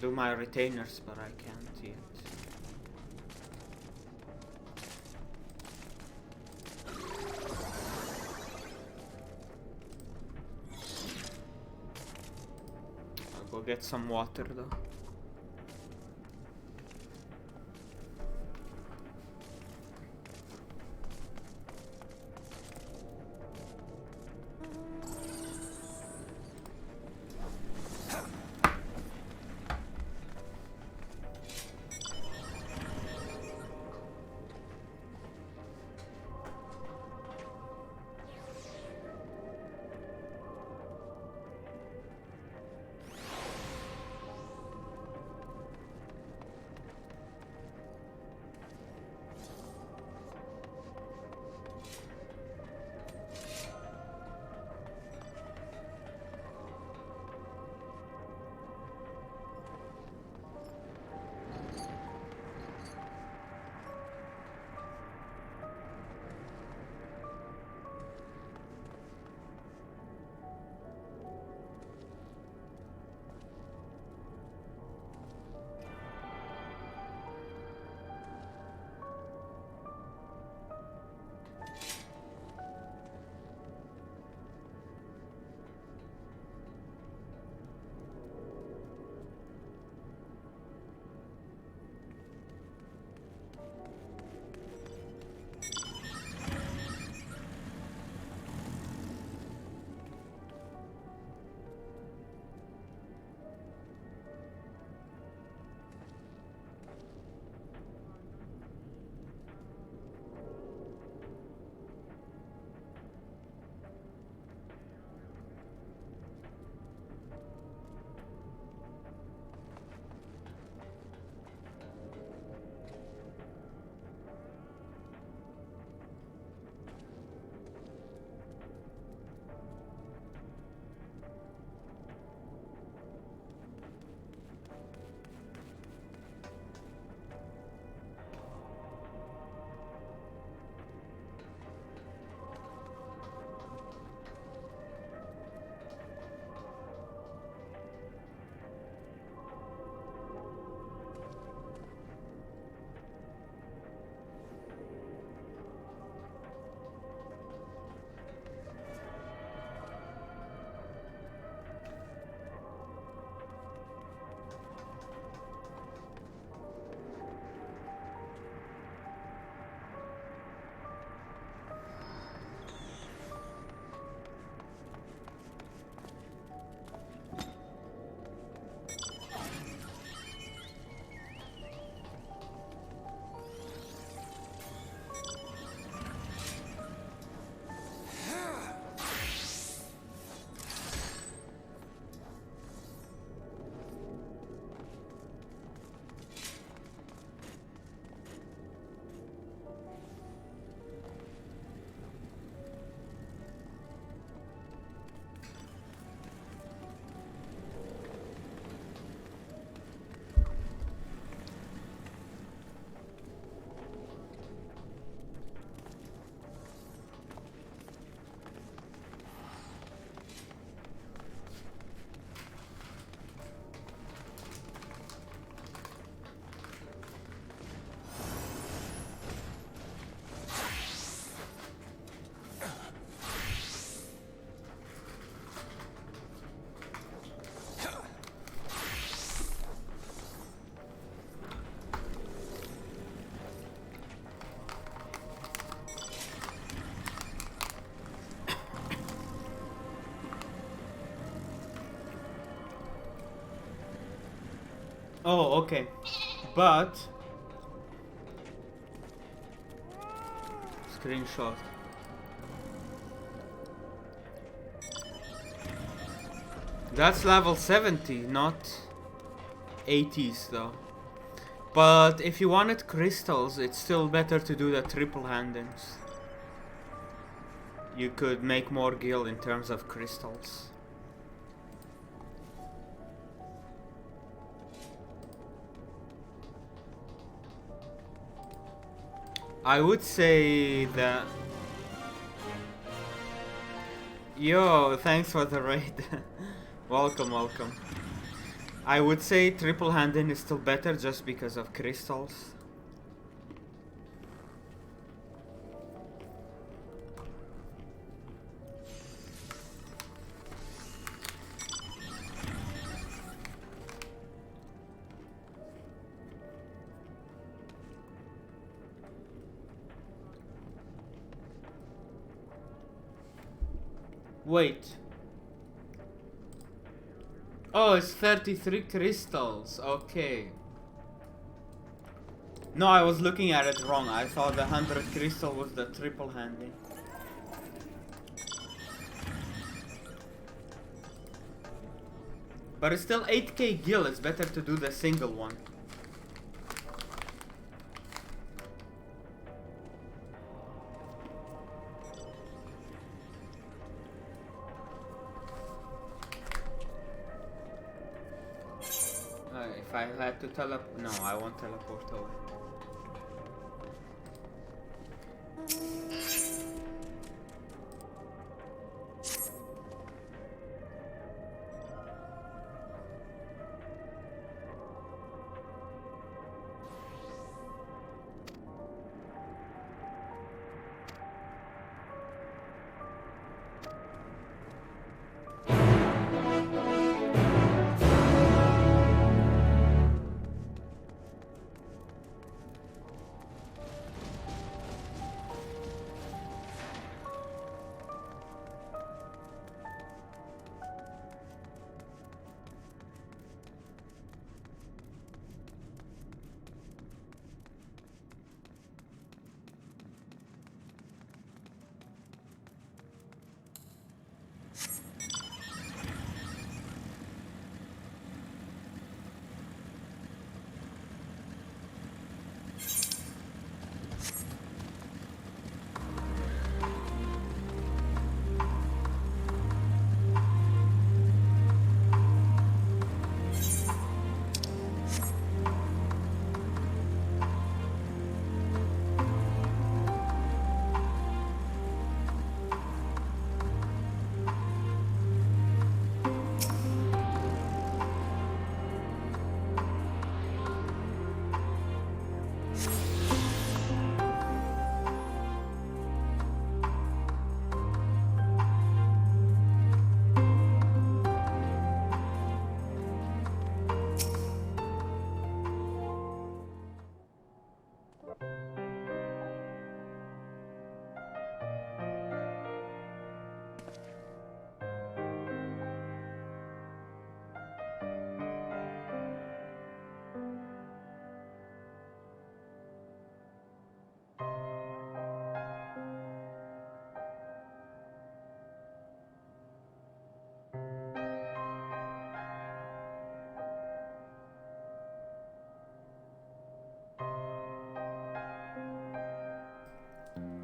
do my retainers, but I can't yet. I'll go get some water though. Oh, okay. But screenshot. That's level 70, not 80s though. But if you wanted crystals, it's still better to do the triple handings. You could make more gil in terms of crystals. I would say that... Yo, thanks for the raid. Welcome, welcome. I would say triple handing is still better just because of crystals. Wait. Oh, it's 33 crystals. Okay. No, I was looking at it wrong. I thought the 100 crystal was the triple handing. But it's still 8k gil. It's better to do the single one. If I had to teleport... No, I won't teleport over.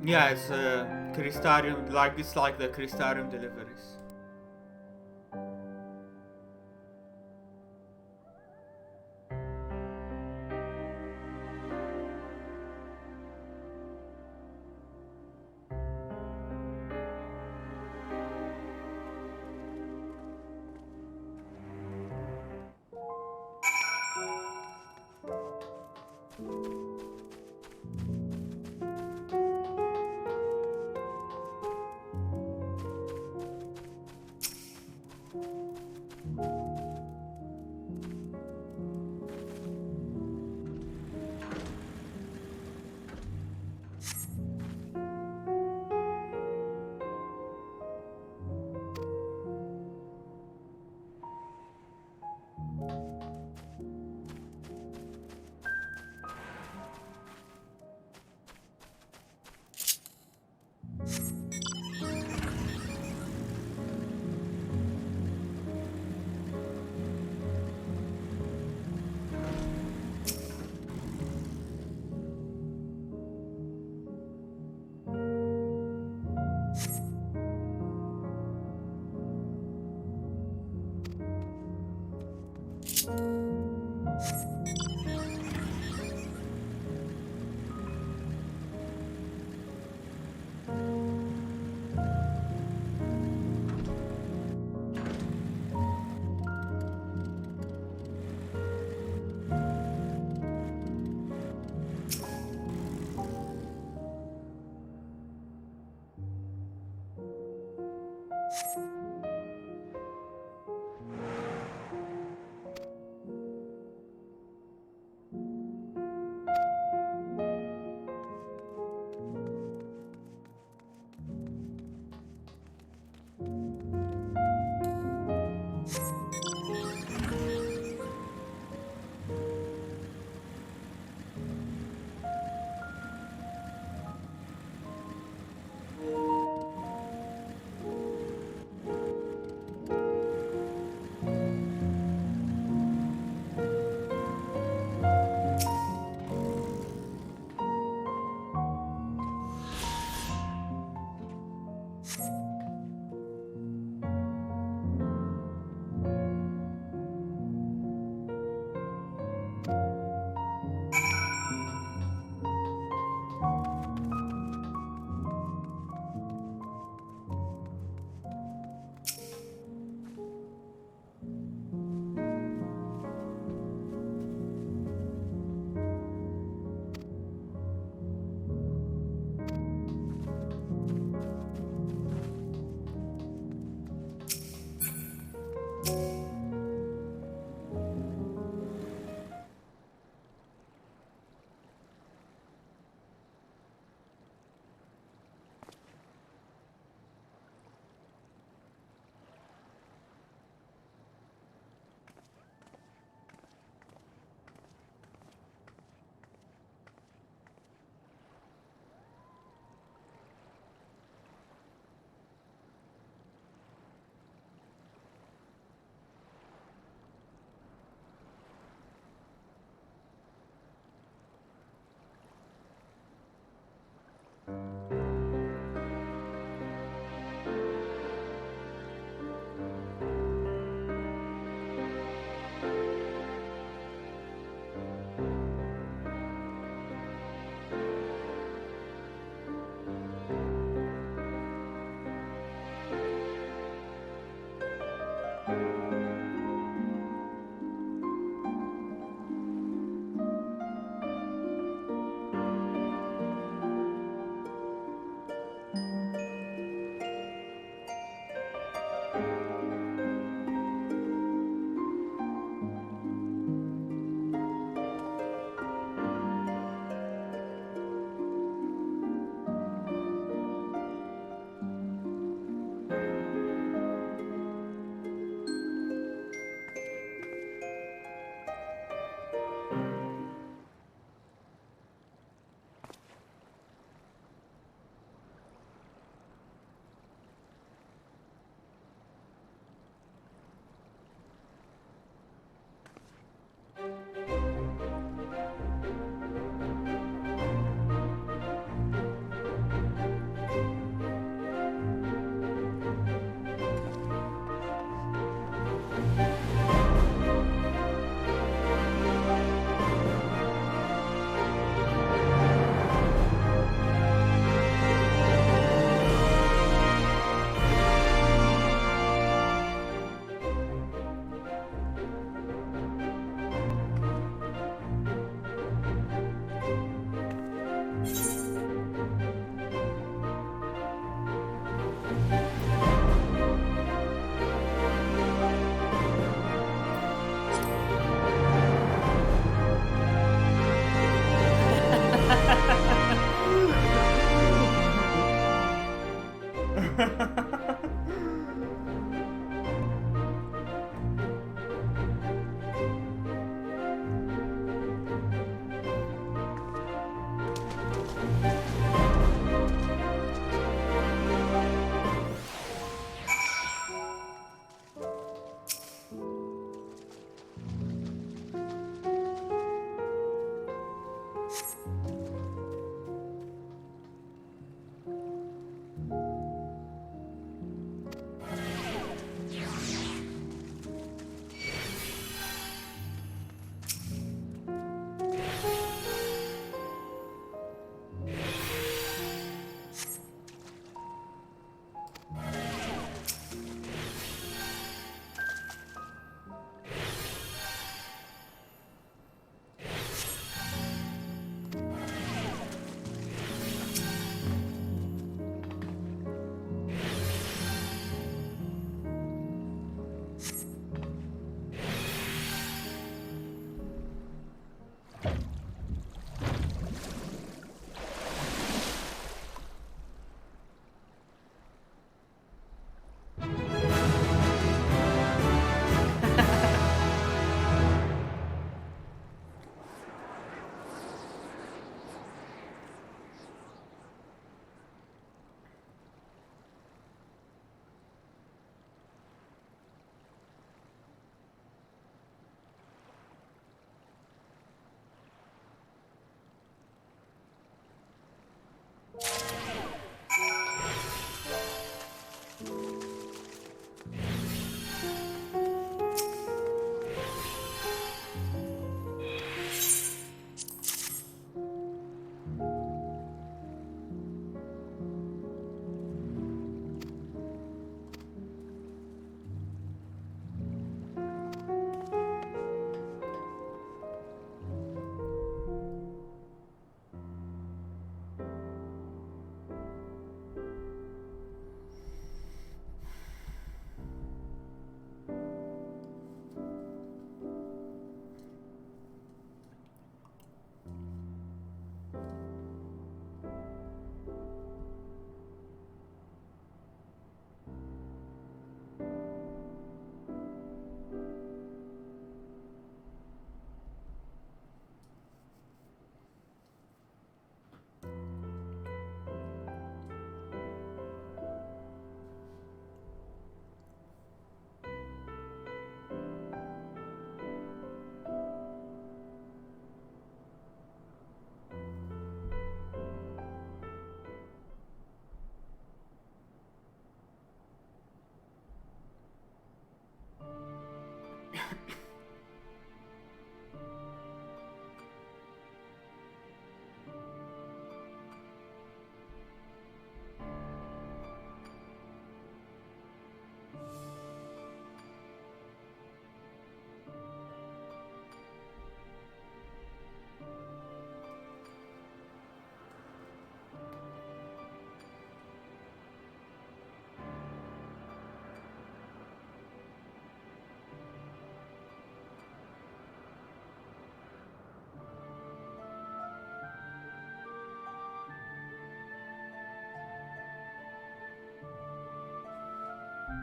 Yeah, it's Crystarium, it's like the Crystarium deliveries.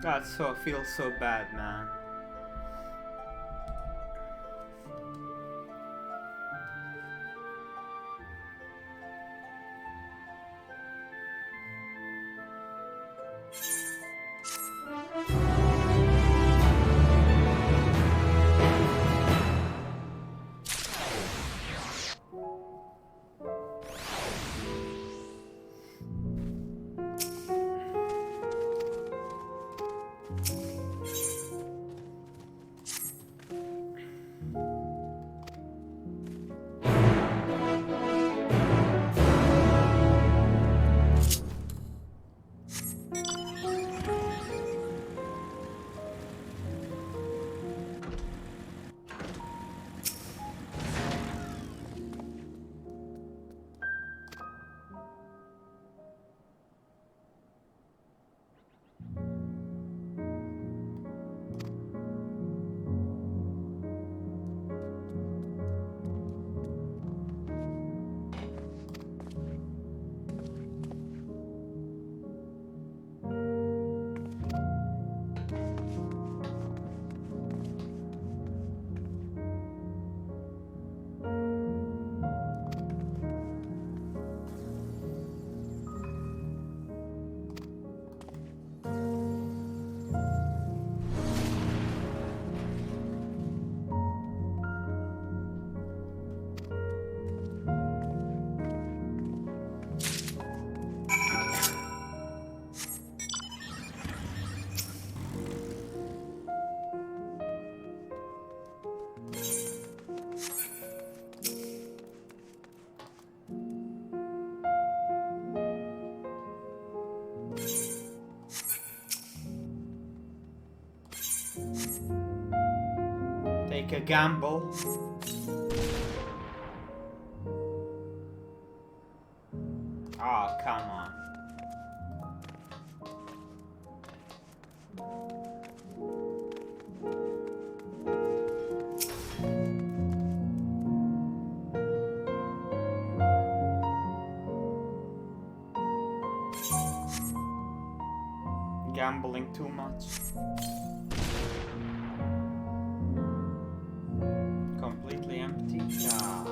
That feels so bad, man. Take a gamble. Oh, come on. Gambling too much. Completely empty. Ah.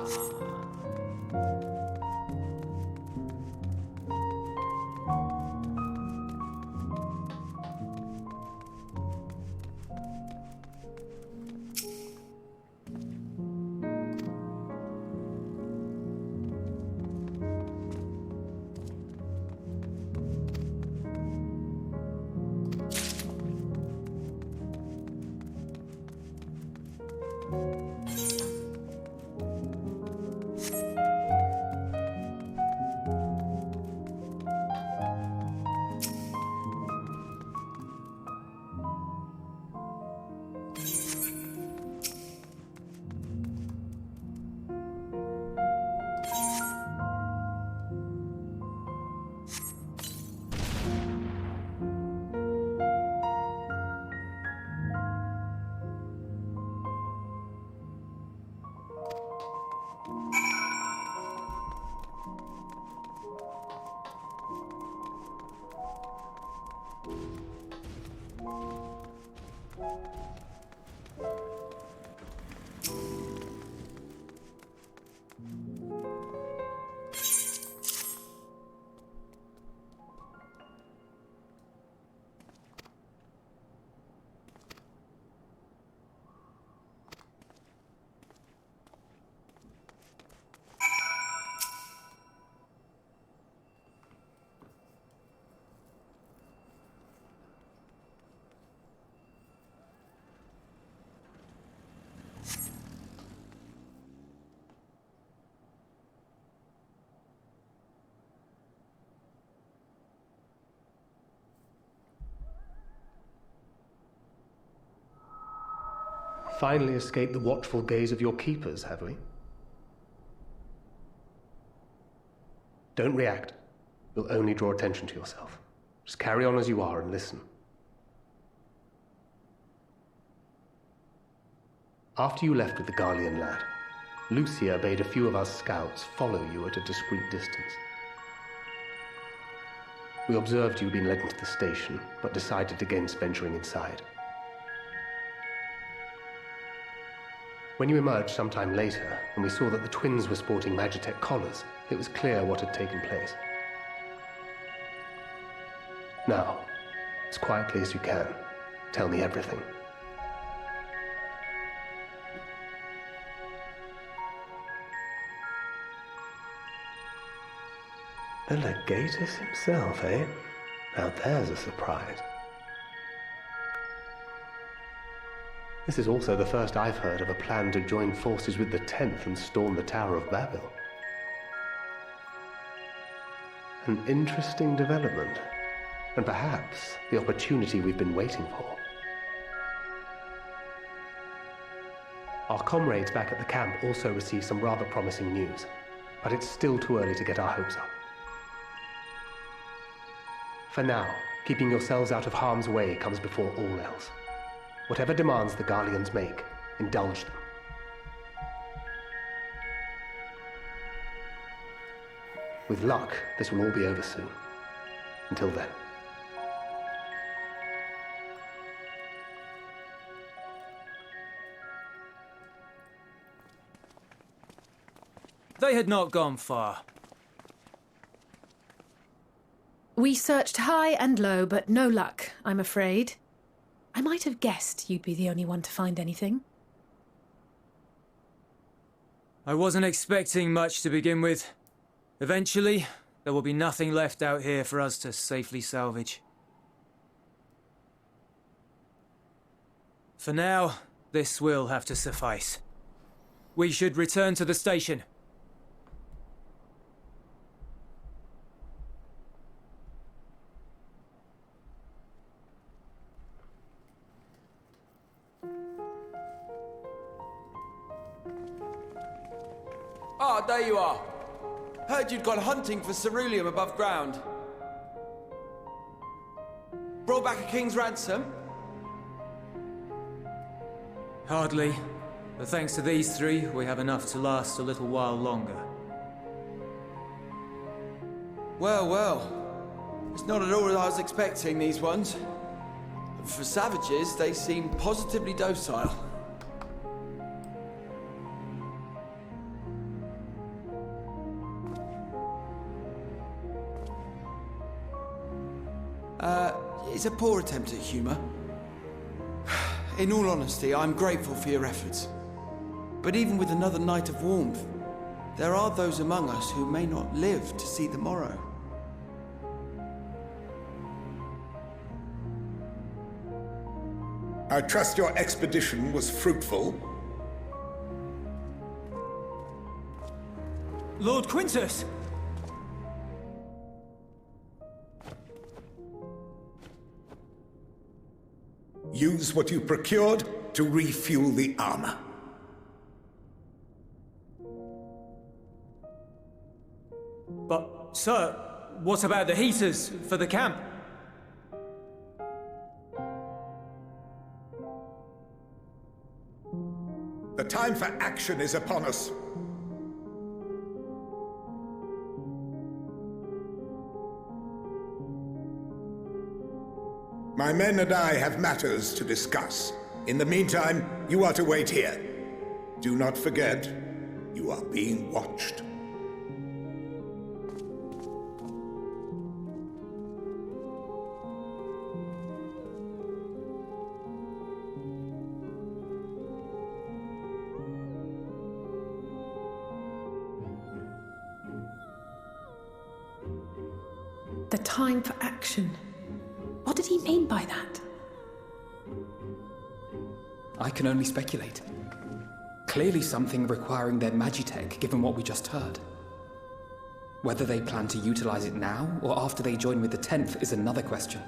Finally escaped the watchful gaze of your keepers, have we? Don't react. You'll only draw attention to yourself. Just carry on as you are and listen. After you left with the Garlean lad, Lucia bade a few of our scouts follow you at a discreet distance. We observed you being led into the station, but decided against venturing inside. When you emerged sometime later, and we saw that the twins were sporting Magitech collars, it was clear what had taken place. Now, as quietly as you can, tell me everything. The Legatus himself, eh? Now there's a surprise. This is also the first I've heard of a plan to join forces with the 10th and storm the Tower of Babel. An interesting development, and perhaps the opportunity we've been waiting for. Our comrades back at the camp also received some rather promising news, but it's still too early to get our hopes up. For now, keeping yourselves out of harm's way comes before all else. Whatever demands the Garleans make, indulge them. With luck, this will all be over soon. Until then. They had not gone far. We searched high and low, but no luck, I'm afraid. I might have guessed you'd be the only one to find anything. I wasn't expecting much to begin with. Eventually, there will be nothing left out here for us to safely salvage. For now, this will have to suffice. We should return to the station. Ah, there you are. Heard you'd gone hunting for ceruleum above ground. Brought back a king's ransom? Hardly. But thanks to these three, we have enough to last a little while longer. Well, well. It's not at all as I was expecting, these ones. For savages, they seem positively docile. It's a poor attempt at humor. In all honesty, I'm grateful for your efforts. But even with another night of warmth, there are those among us who may not live to see the morrow. I trust your expedition was fruitful. Lord Quintus! Use what you procured to refuel the armor. But, sir, what about the heaters for the camp? The time for action is upon us. My men and I have matters to discuss. In the meantime, you are to wait here. Do not forget, you are being watched. The time for action. What did he mean by that? I can only speculate. Clearly something requiring their magitech, given what we just heard. Whether they plan to utilize it now, or after they join with the 10th, is another question.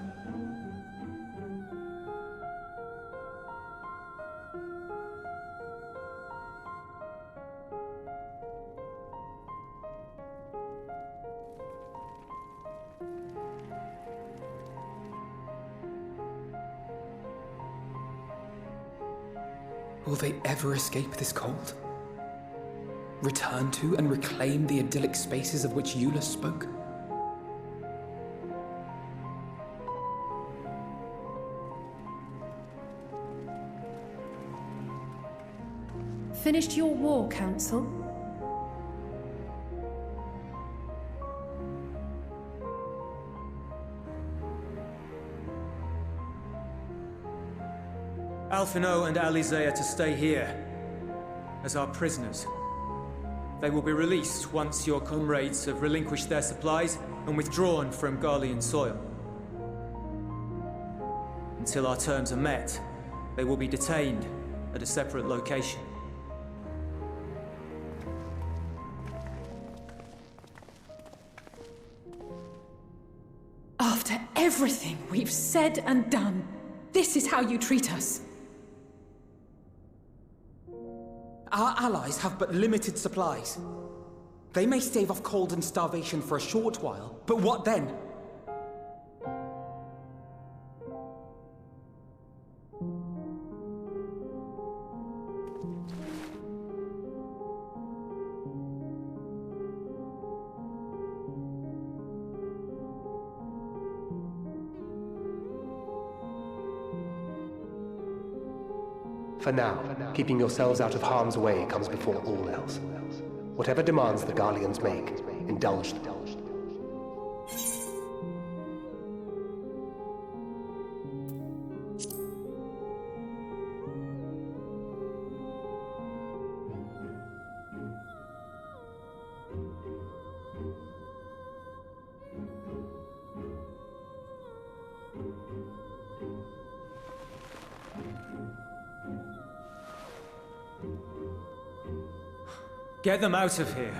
Will they ever escape this cold? Return to and reclaim the idyllic spaces of which Eula spoke? Finished your war, Council? Alphino and Alize are to stay here, as our prisoners. They will be released once your comrades have relinquished their supplies and withdrawn from Garlean soil. Until our terms are met, they will be detained at a separate location. After everything we've said and done, this is how you treat us. Our allies have but limited supplies. They may stave off cold and starvation for a short while, but what then? For now, keeping yourselves out of harm's way comes before all else. Whatever demands the Garleans make, indulge them. Get them out of here.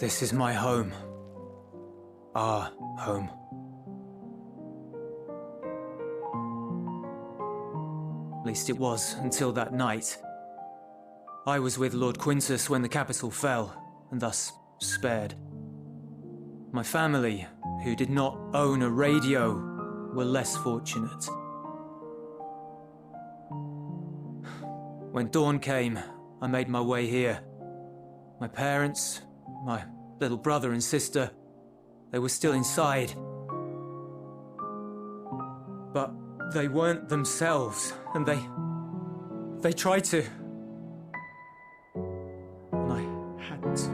This is my home. Our home. At least it was until that night. I was with Lord Quintus when the capital fell, and thus spared. My family, who did not own a radio, were less fortunate. When dawn came, I made my way here. My parents, my little brother and sister, they were still inside. But they weren't themselves, and they tried to. And I had to.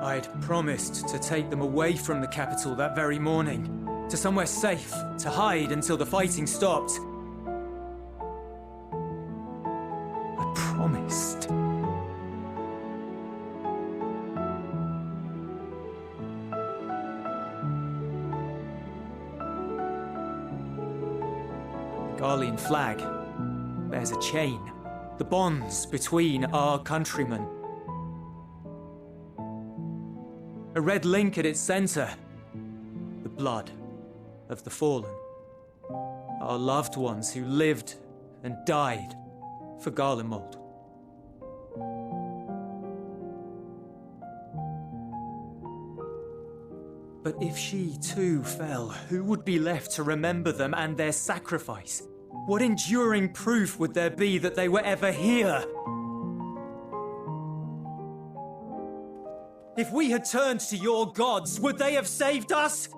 I'd promised to take them away from the capital that very morning, to somewhere safe, to hide until the fighting stopped. I promised. The Garlean flag bears a chain, the bonds between our countrymen. A red link at its center, the blood of the fallen. Our loved ones who lived and died for Garlemald. But if she too fell, who would be left to remember them and their sacrifice? What enduring proof would there be that they were ever here? If we had turned to your gods, would they have saved us?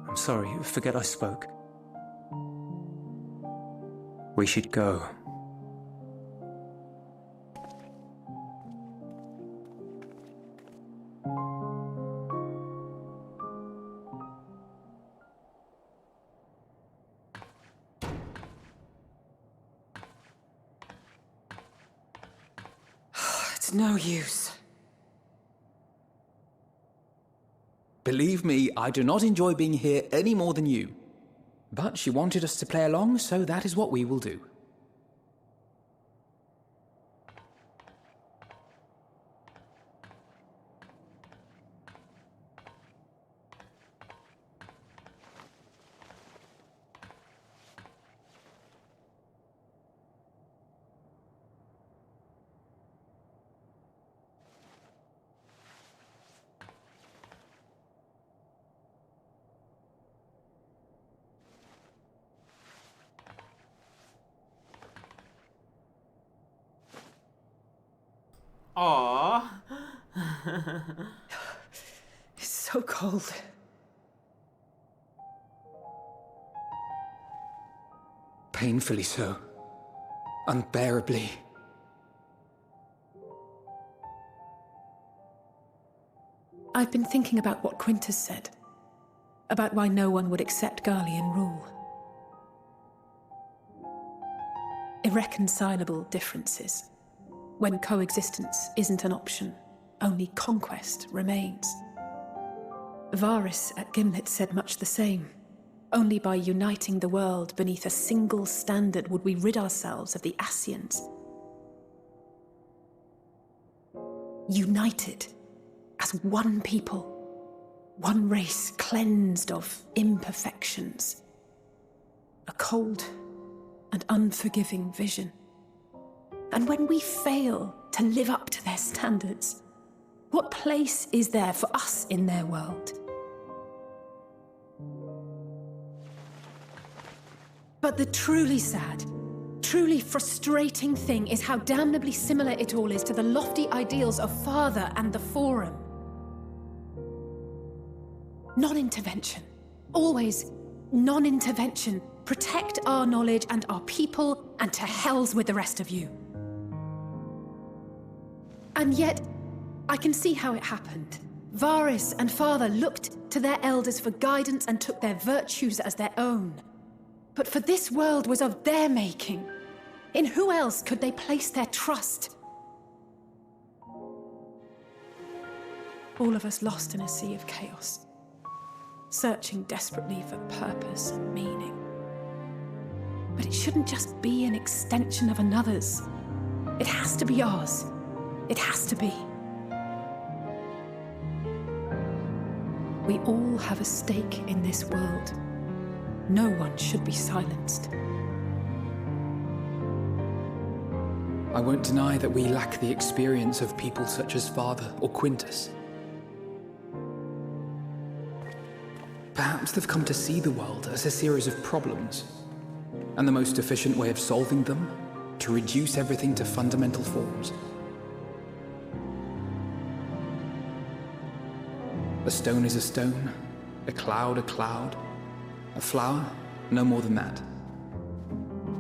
I'm sorry, forget I spoke. We should go. It's no use. Believe me, I do not enjoy being here any more than you. But she wanted us to play along, so that is what we will do. Aww. It's so cold. Painfully so. Unbearably. I've been thinking about what Quintus said. About why no one would accept Garlean rule. Irreconcilable differences. When coexistence isn't an option, only conquest remains. Varys at Gimlet said much the same. Only by uniting the world beneath a single standard would we rid ourselves of the Ascians. United as one people, one race cleansed of imperfections. A cold and unforgiving vision. And when we fail to live up to their standards, what place is there for us in their world? But the truly sad, truly frustrating thing is how damnably similar it all is to the lofty ideals of Father and the Forum. Non-intervention. Always non-intervention. Protect our knowledge and our people, and to hells with the rest of you. And yet, I can see how it happened. Varys and Father looked to their elders for guidance and took their virtues as their own. But for this world was of their making. In who else could they place their trust? All of us lost in a sea of chaos. searching desperately for purpose and meaning. But it shouldn't just be an extension of another's. It has to be ours. It has to be. We all have a stake in this world. No one should be silenced. I won't deny that we lack the experience of people such as Father or Quintus. Perhaps they've come to see the world as a series of problems, and the most efficient way of solving them, to reduce everything to fundamental forms. A stone is a stone, a cloud, a flower, no more than that.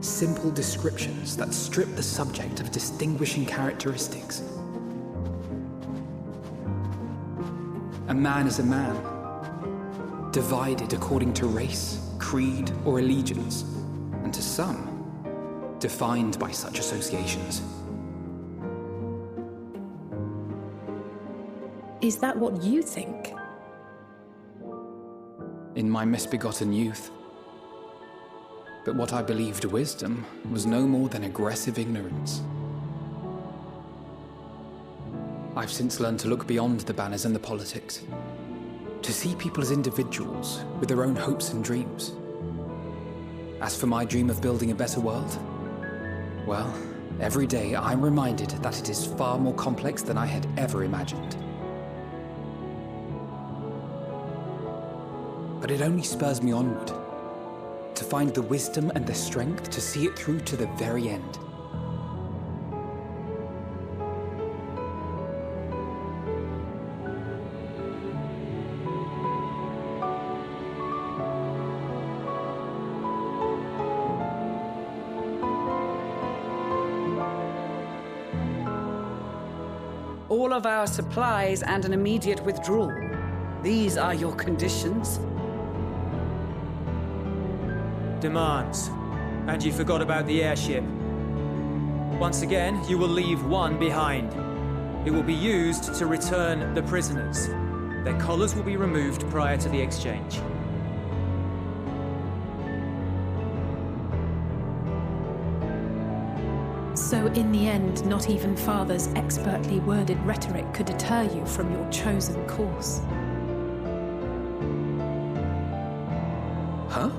Simple descriptions that strip the subject of distinguishing characteristics. A man is a man, divided according to race, creed, or allegiance, and to some, defined by such associations. Is that what you think? In my misbegotten youth. But what I believed wisdom was no more than aggressive ignorance. I've since learned to look beyond the banners and the politics, to see people as individuals with their own hopes and dreams. As for my dream of building a better world, well, every day I'm reminded that it is far more complex than I had ever imagined. But it only spurs me onward, to find the wisdom and the strength to see it through to the very end. All of our supplies and an immediate withdrawal. These are your conditions. Demands. And you forgot about the airship. Once again, you will leave one behind. It will be used to return the prisoners. Their collars will be removed prior to the exchange. So in the end, not even Father's expertly worded rhetoric could deter you from your chosen course. Huh?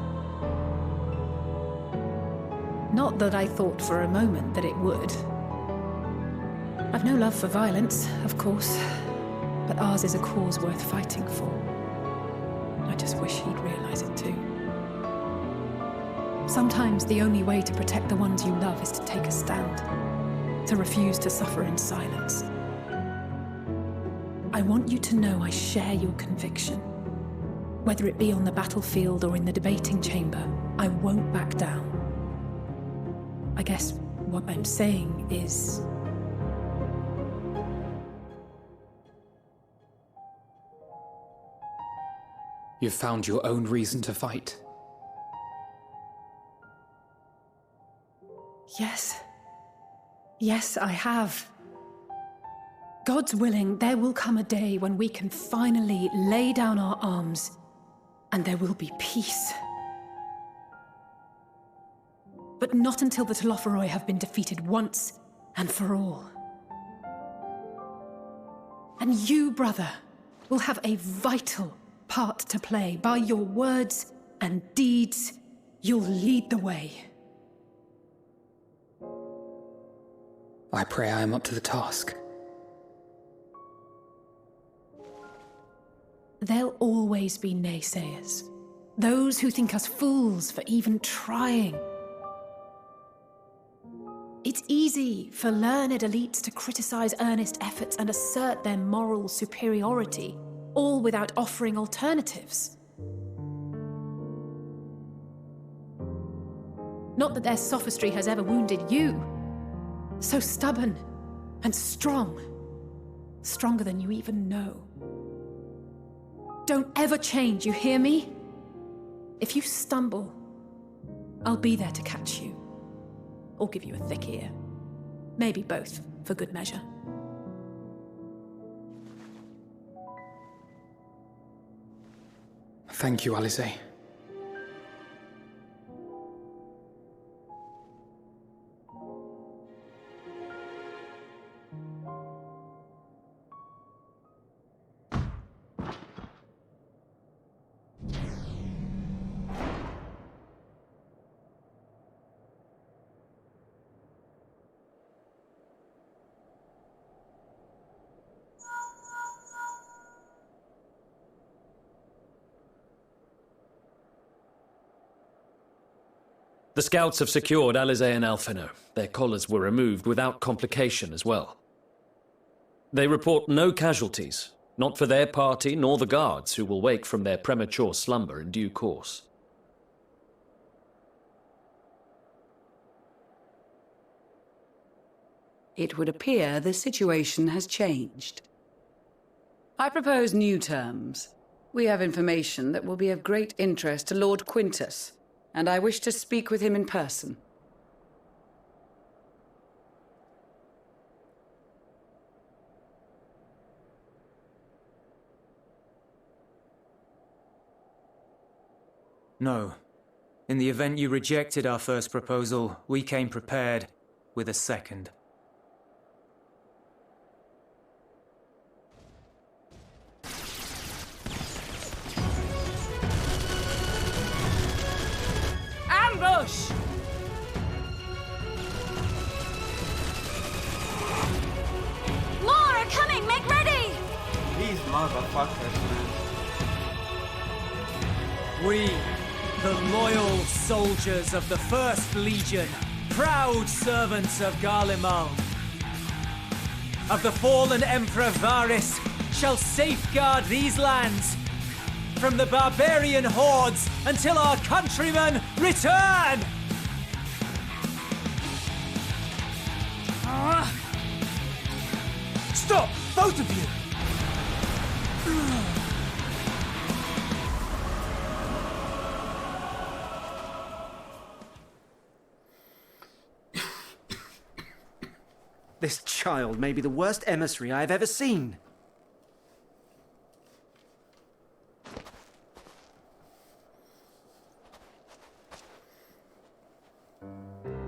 Not that I thought for a moment that it would. I've no love for violence, of course, but ours is a cause worth fighting for. I just wish he'd realize it too. Sometimes the only way to protect the ones you love is to take a stand, to refuse to suffer in silence. I want you to know I share your conviction. Whether it be on the battlefield or in the debating chamber, I won't back down. I guess what I'm saying is... You've found your own reason to fight. Yes. Yes, I have. God's willing, there will come a day when we can finally lay down our arms, and there will be peace. But not until the Telophoroi have been defeated once and for all. And you, brother, will have a vital part to play. By your words and deeds, you'll lead the way. I pray I am up to the task. There'll always be naysayers. Those who think us fools for even trying. It's easy for learned elites to criticize earnest efforts and assert their moral superiority, all without offering alternatives. Not that their sophistry has ever wounded you. So stubborn and strong. Stronger than you even know. Don't ever change, you hear me? If you stumble, I'll be there to catch you. Or give you a thick ear. Maybe both, for good measure. Thank you, Alice. The scouts have secured Alize and Alphino. Their collars were removed without complication as well. They report no casualties, not for their party nor the guards, who will wake from their premature slumber in due course. It would appear the situation has changed. I propose new terms. We have information that will be of great interest to Lord Quintus, and I wish to speak with him in person. No. In the event you rejected our first proposal, we came prepared with a second. Ambush! More are coming! Make ready! These motherfuckers, man. We, the loyal soldiers of the First Legion, proud servants of Garlemald, of the fallen Emperor Varys, shall safeguard these lands from the barbarian hordes until our countrymen return! Stop! Both of you! This child may be the worst emissary I have ever seen.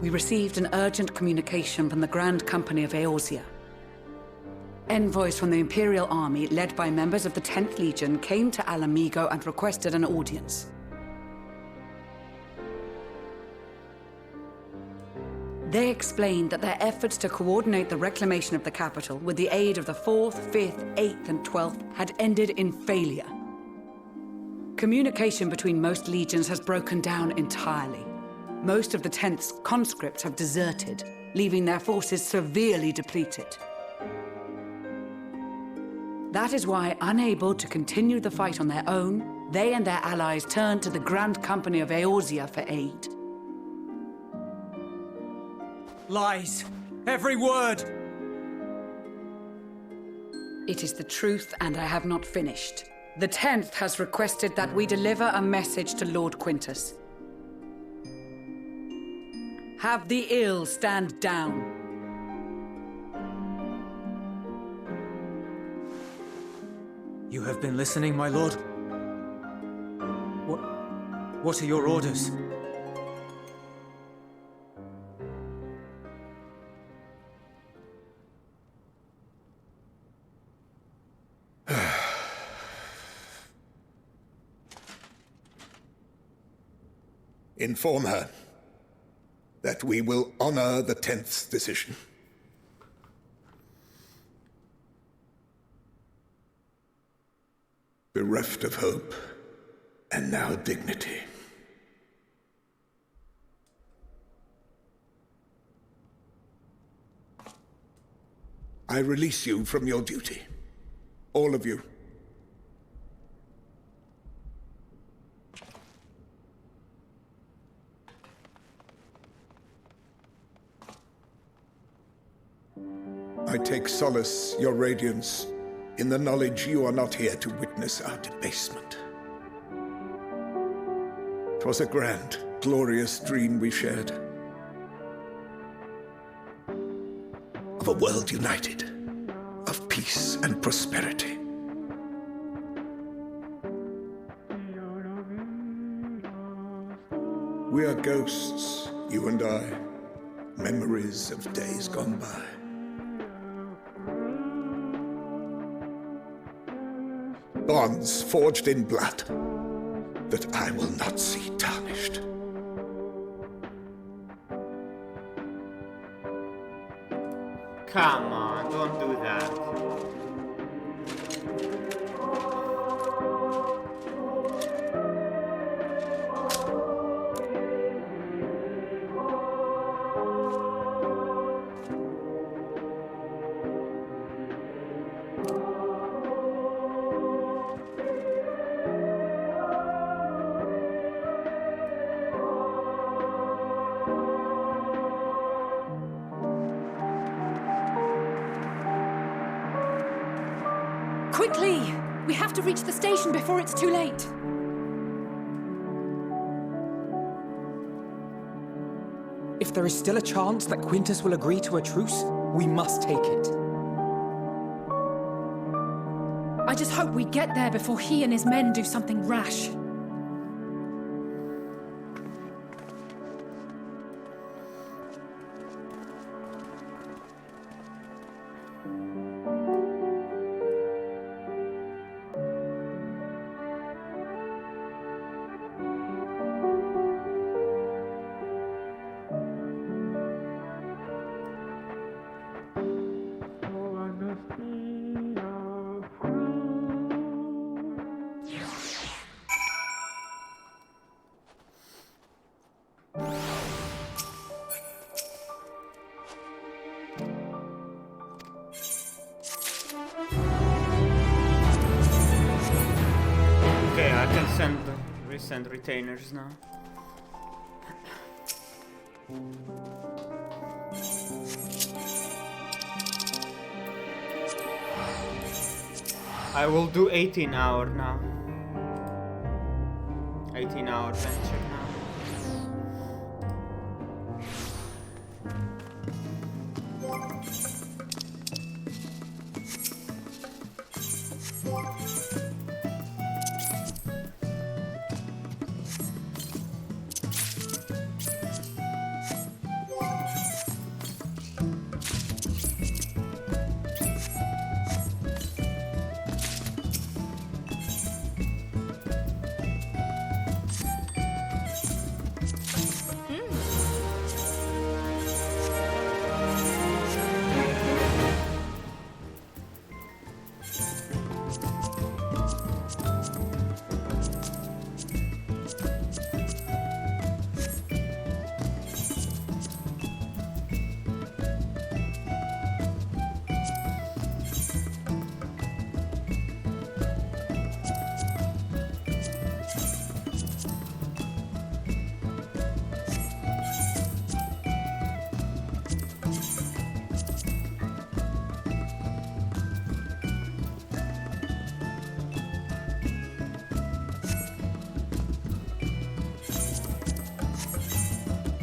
We received an urgent communication from the Grand Company of Eorzea. Envoys from the Imperial Army, led by members of the 10th Legion, came to Alamigo and requested an audience. They explained that their efforts to coordinate the reclamation of the capital with the aid of the 4th, 5th, 8th, and 12th had ended in failure. Communication between most legions has broken down entirely. Most of the 10th's conscripts have deserted, leaving their forces severely depleted. That is why, unable to continue the fight on their own, they and their allies turned to the Grand Company of Eorzea for aid. Lies! Every word! It is the truth, and I have not finished. The 10th has requested that we deliver a message to Lord Quintus. Have the ill stand down. You have been listening, my lord? What are your orders? Inform her that we will honor the 10th's decision. Bereft of hope, and now dignity. I release you from your duty. All of you. I take solace, your radiance, in the knowledge you are not here to witness our debasement. 'Twas a grand, glorious dream we shared. Of a world united, of peace and prosperity. We are ghosts, you and I. Memories of days gone by. Bonds forged in blood that I will not see tarnished. Come on, don't do that. Quickly! We have to reach the station before it's too late. If there is still a chance that Quintus will agree to a truce, we must take it. I just hope we get there before he and his men do something rash. Okay, I can resend retainers now. I will do 18-hour now. 18-hour venture now.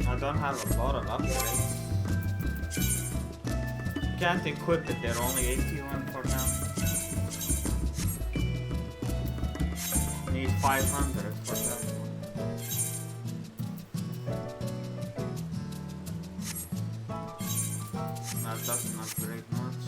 I don't have a lot of upgrades. Can't equip it, they're only 81 for now. Need 500 for that one. That doesn't upgrade much.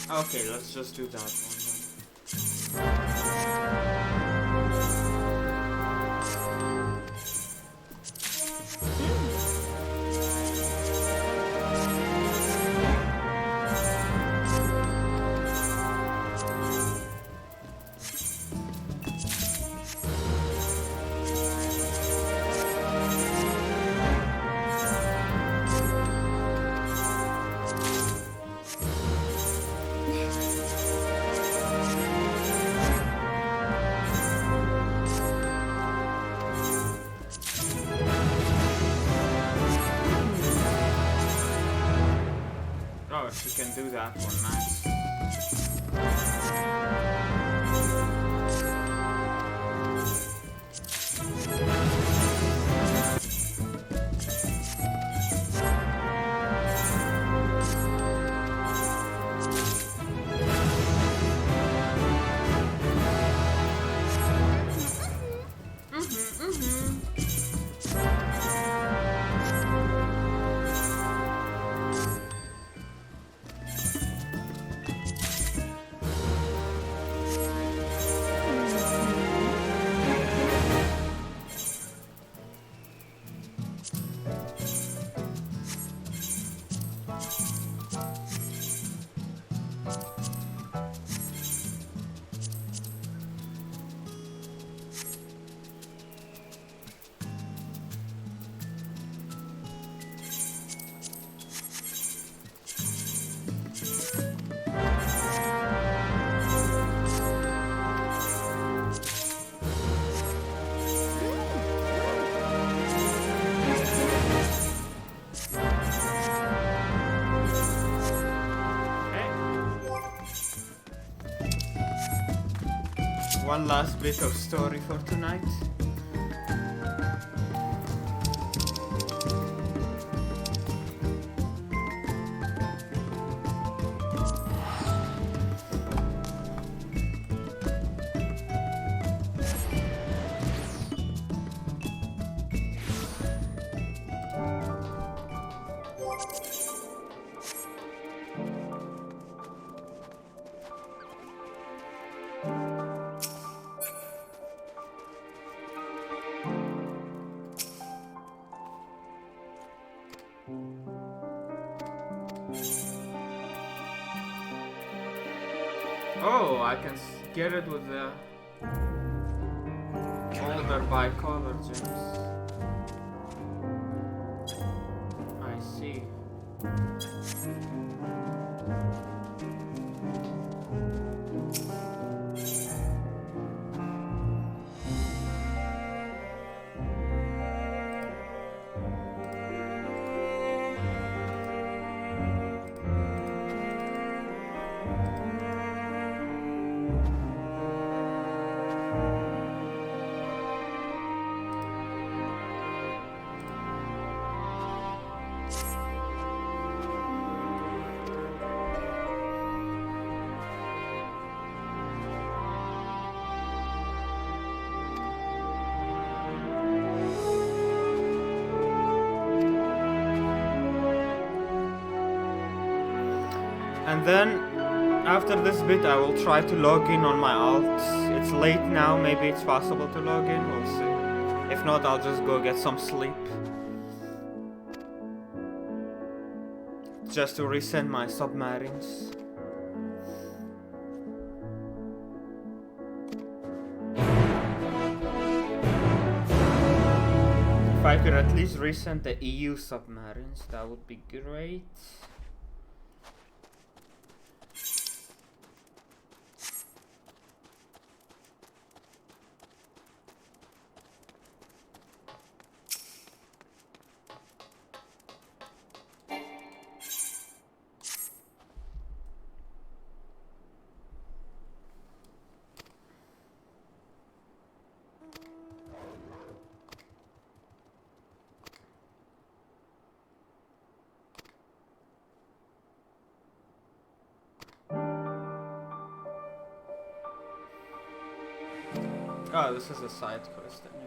Okay, let's just do that one then. Oh, she can do that one, nice. one last bit of story for tonight. Oh, I can get it with the older bicolor gems. I see. And then, after this bit, I will try to log in on my alt. It's late now, maybe it's possible to log in, we'll see. If not, I'll just go get some sleep. Just to resend my submarines. If I could at least resend the EU submarines, that would be great. Oh, this is a side quest anyway.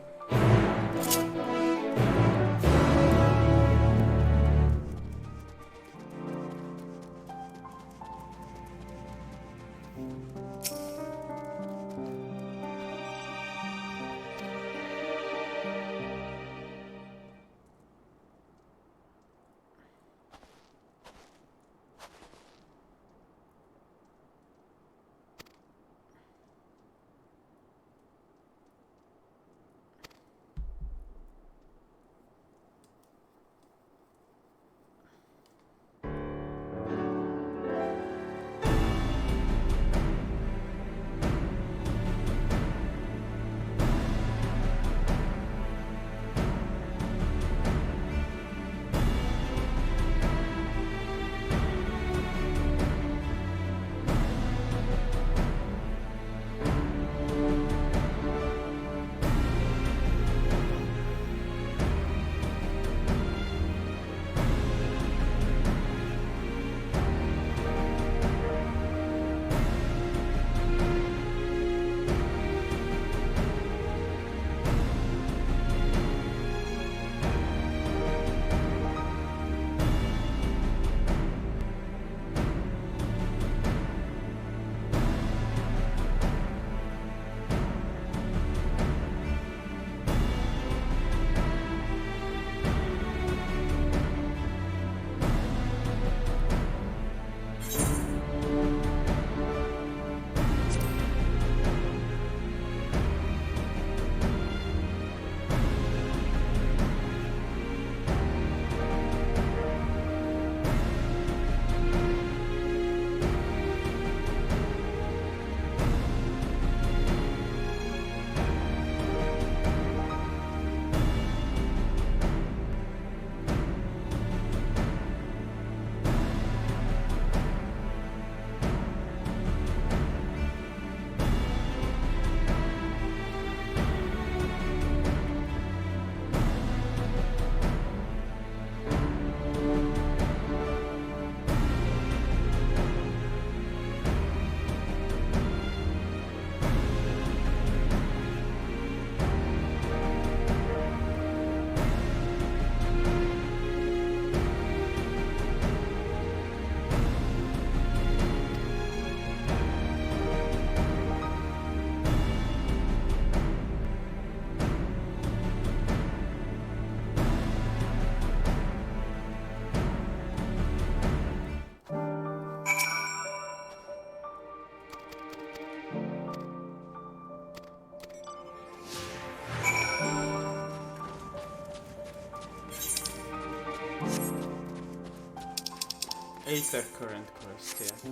Aether current quest, yeah.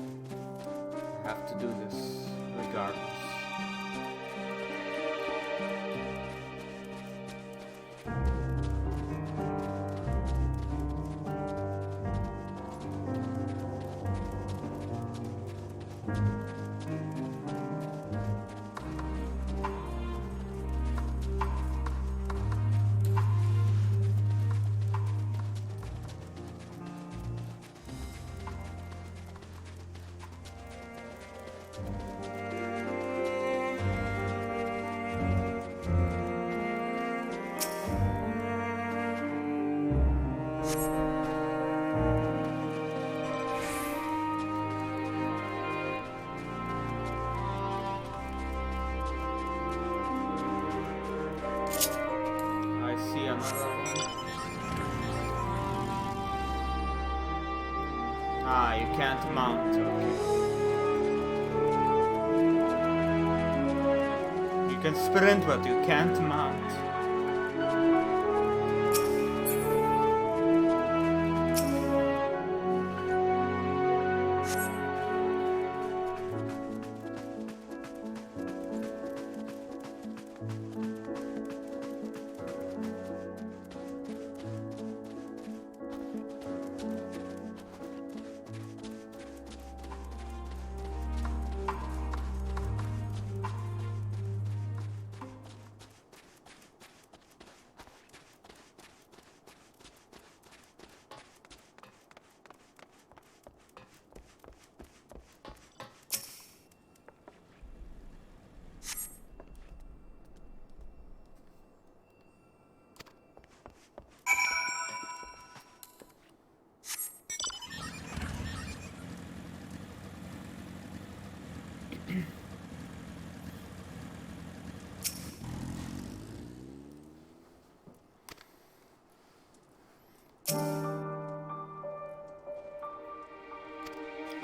I have to do this regardless. Ah, you can't mount, okay. You can sprint, but you can't mount.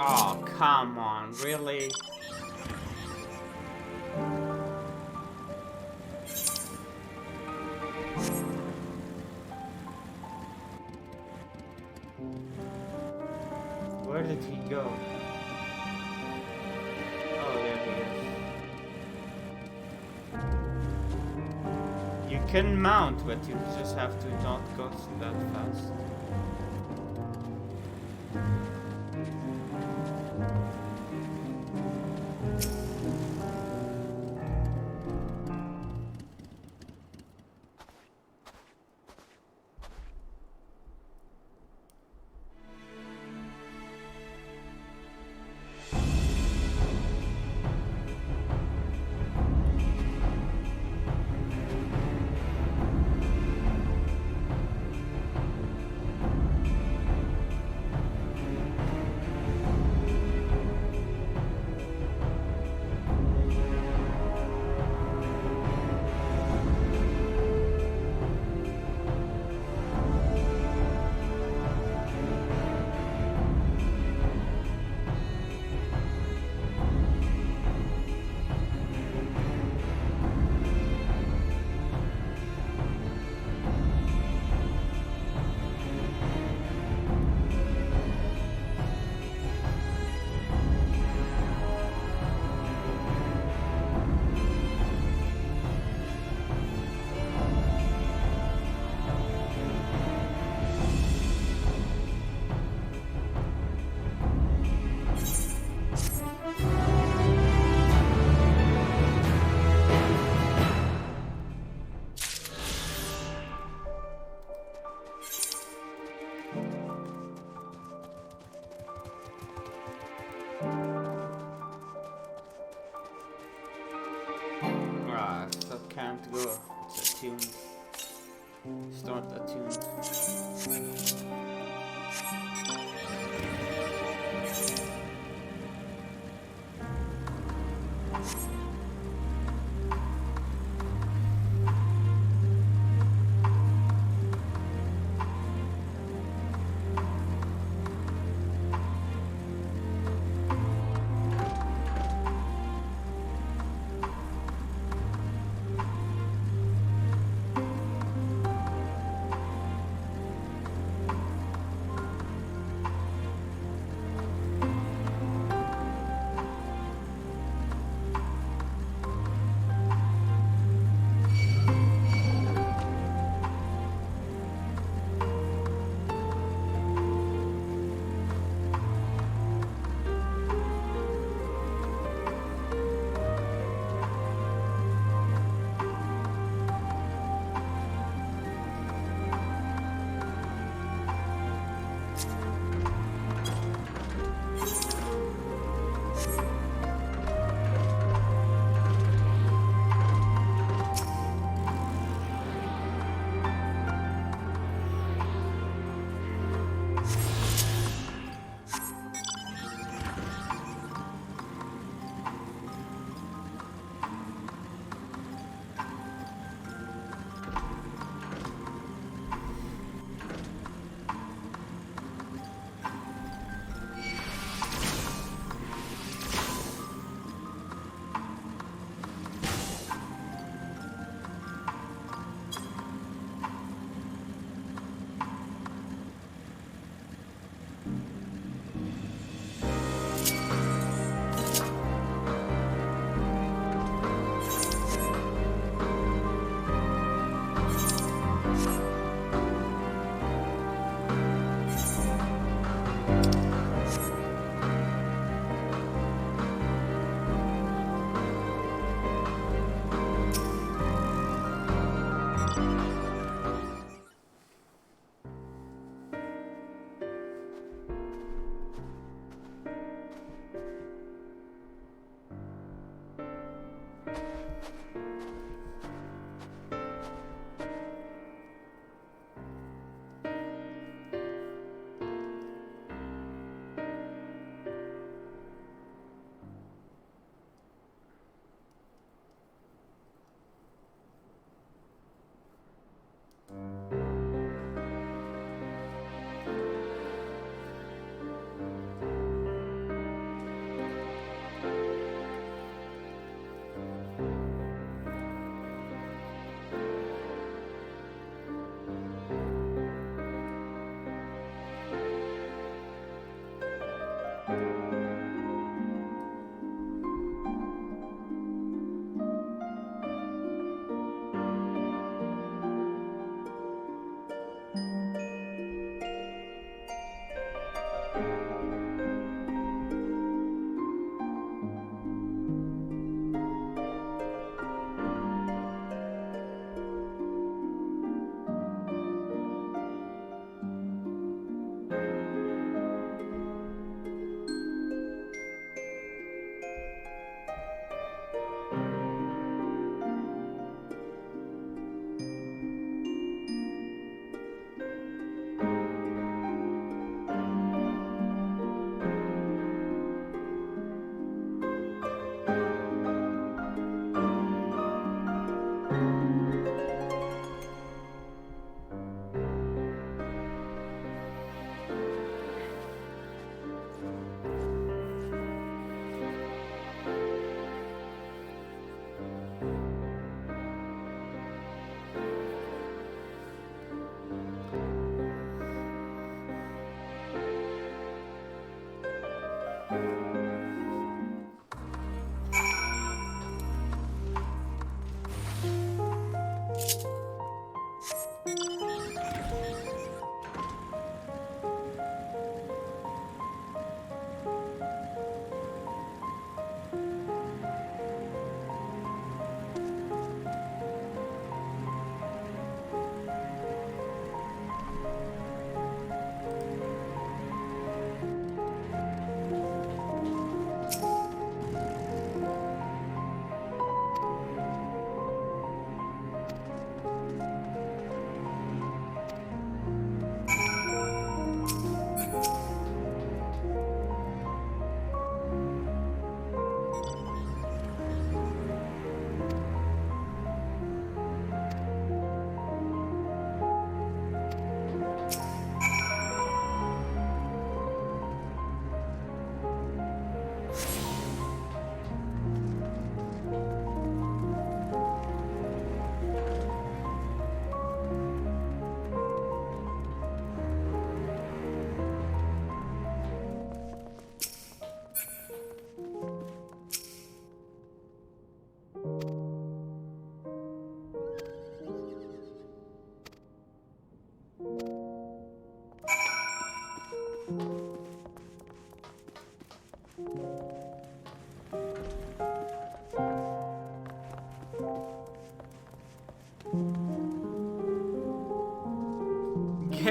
Oh, come on, really? Where did he go? Oh, there he is. You can mount, but you just have to not go that fast. Can't go. It's attuned. Start attuned.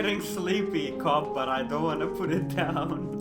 getting sleepy, Cobb, but I don't want to put it down.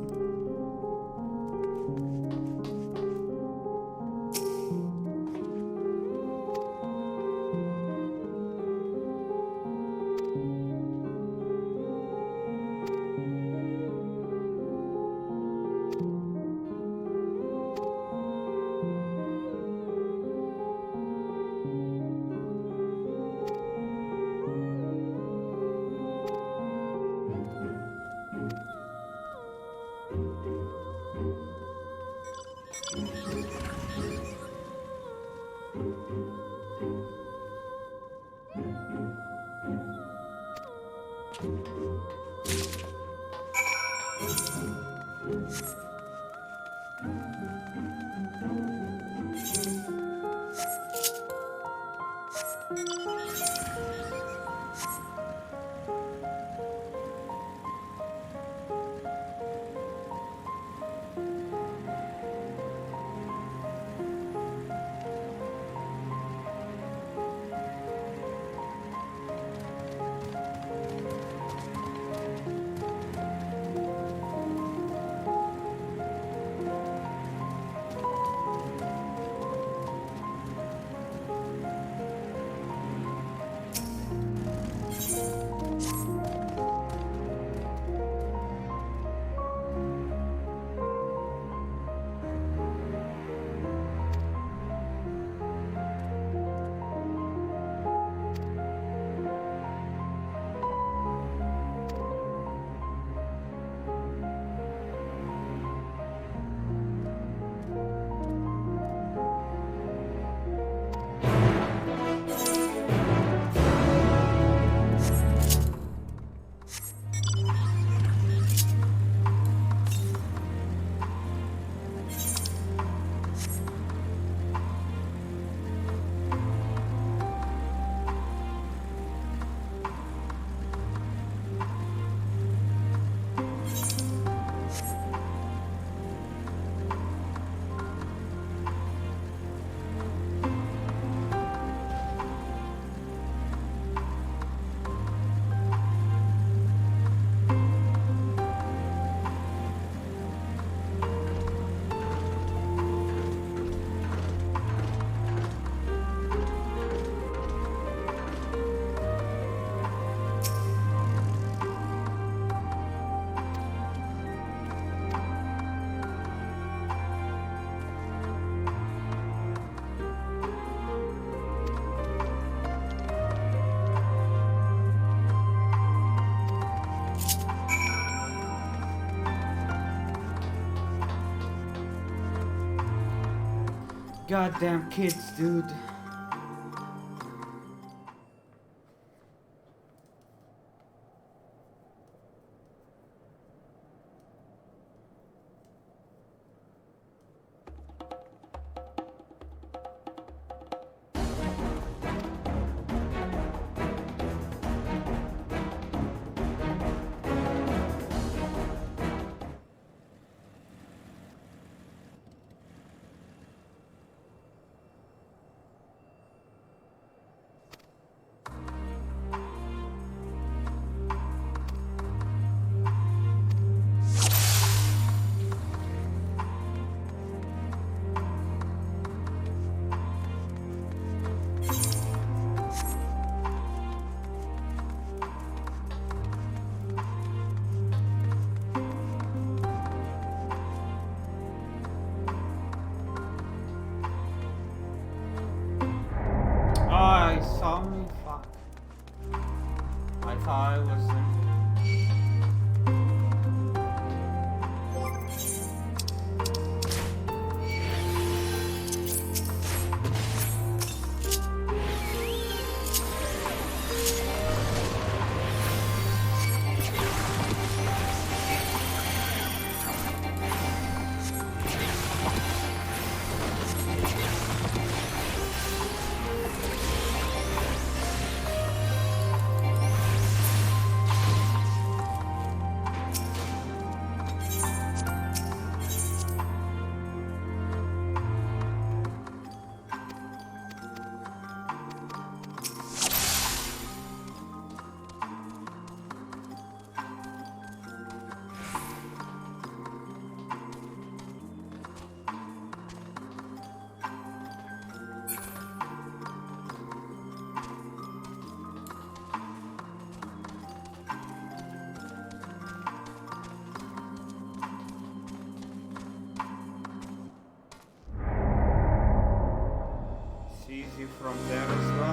Goddamn kids, dude.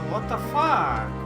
What the fuck?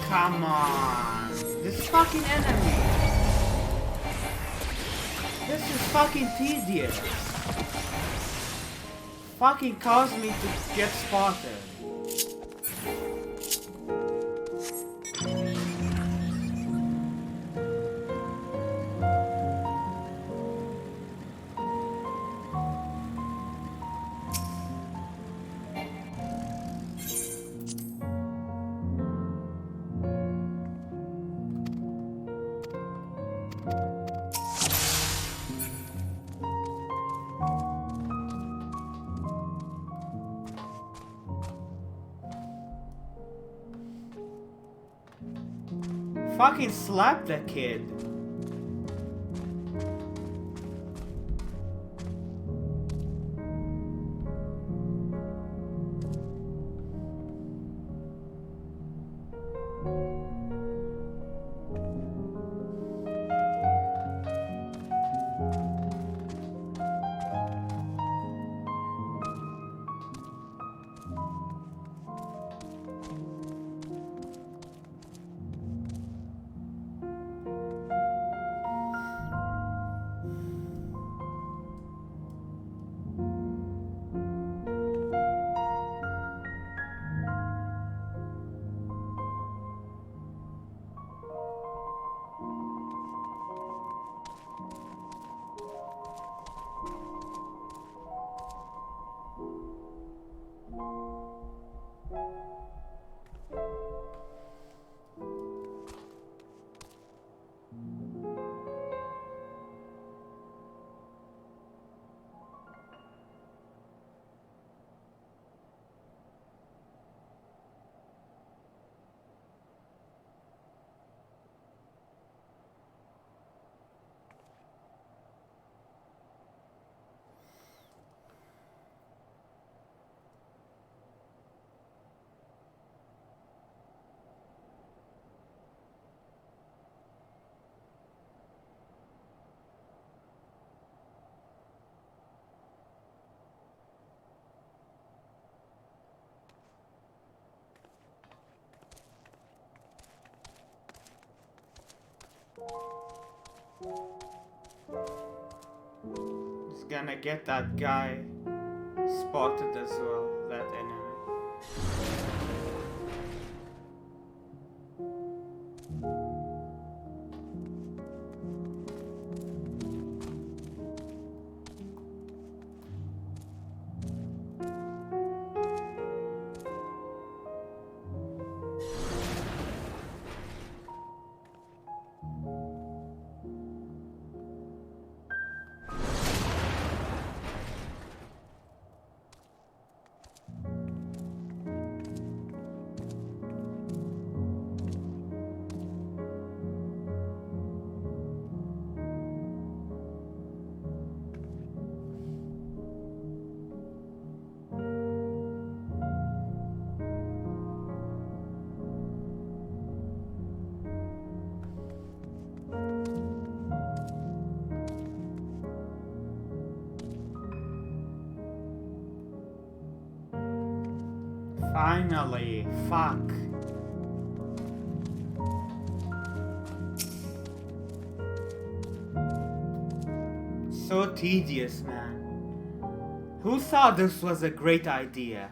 Come on. This fucking enemy. This is fucking tedious. Fucking caused me to get spotted. Fucking slap that kid. Just gonna get that guy spotted as well, that enemy. Finally, fuck. So tedious, man. Who thought this was a great idea?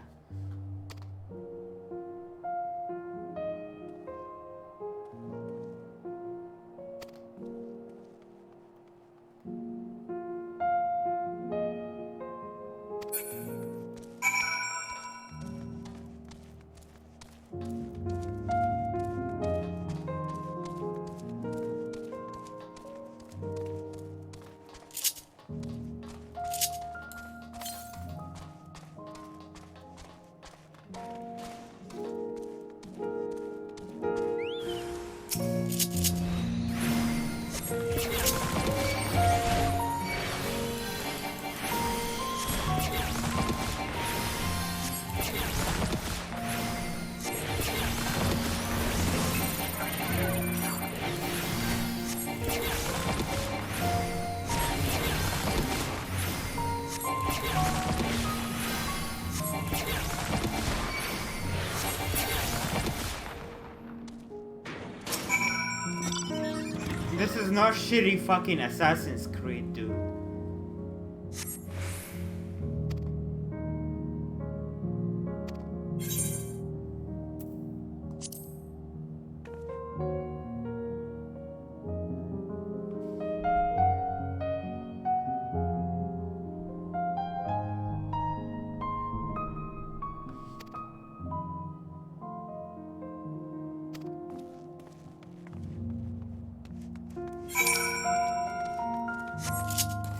This is not shitty fucking Assassin's Creed, dude.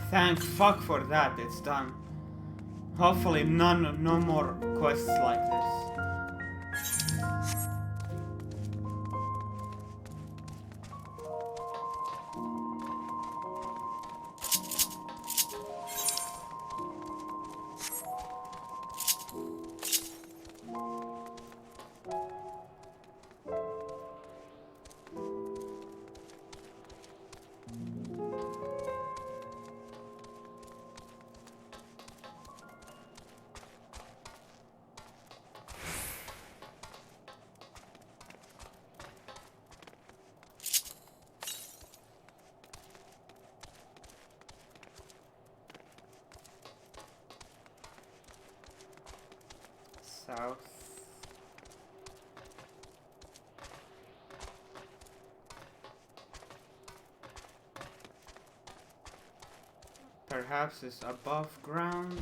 Thank fuck for that, it's done. Hopefully no more quests like this. South. Perhaps it's above ground.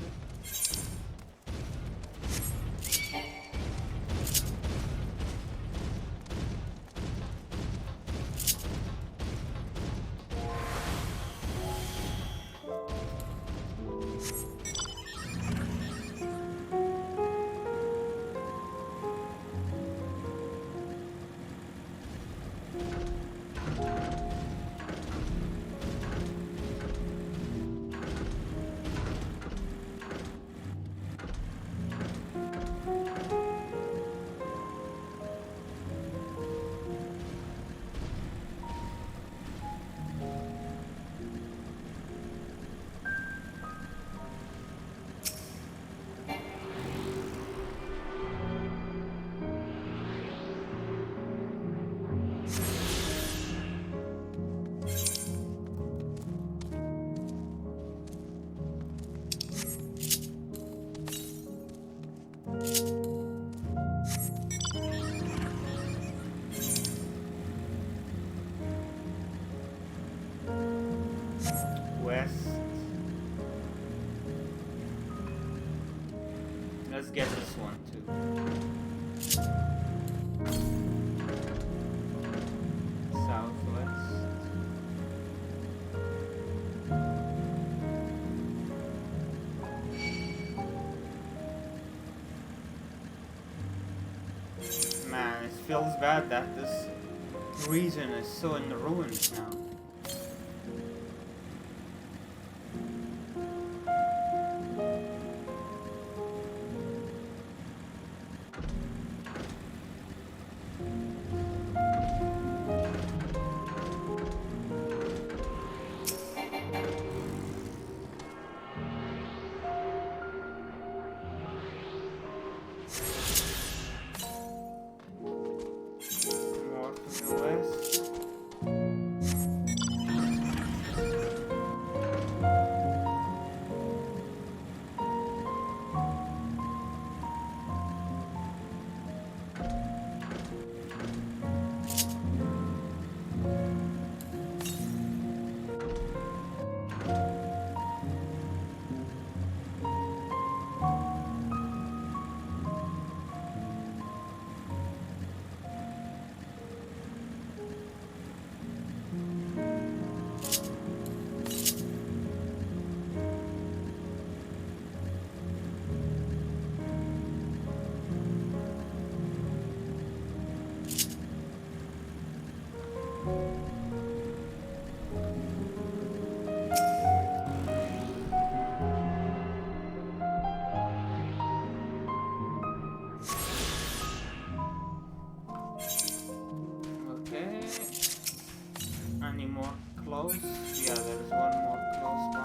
Let's get this one too. Southwest. Man, it feels bad that this region is so in the ruins now. Any more close? Yeah, there's one more close by.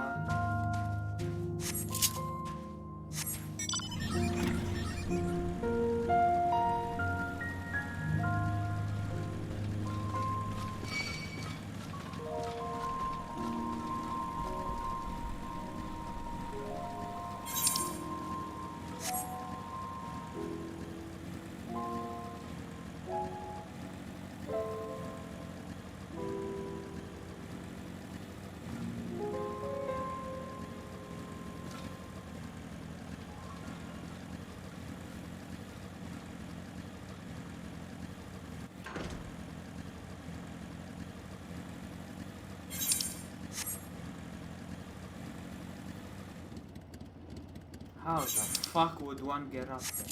How the fuck would one get up there?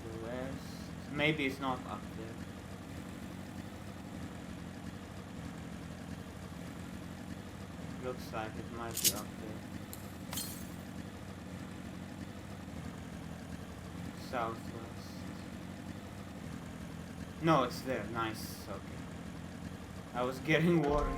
The west? Maybe it's not up there. Looks like it might be up there. Southwest. No, it's there. Nice. Okay. I was getting worried.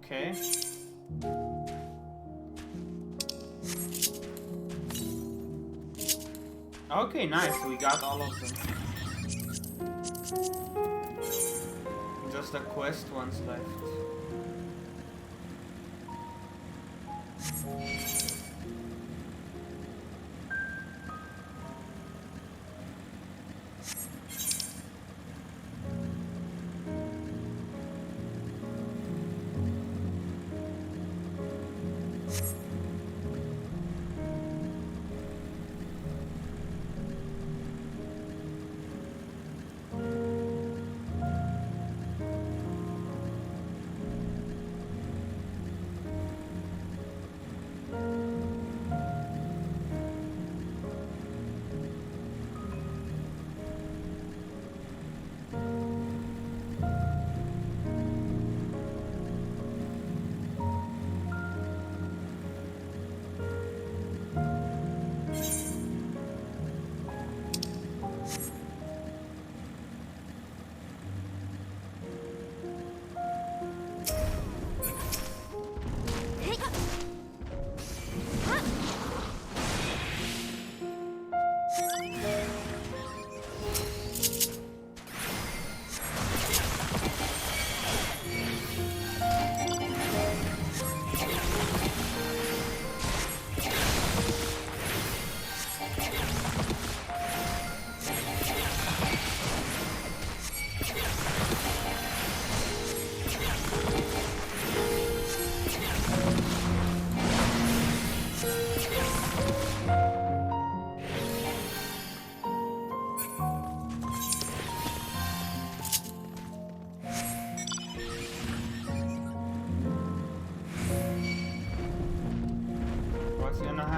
Okay. Okay, nice. We got all of them. Just the quest ones left.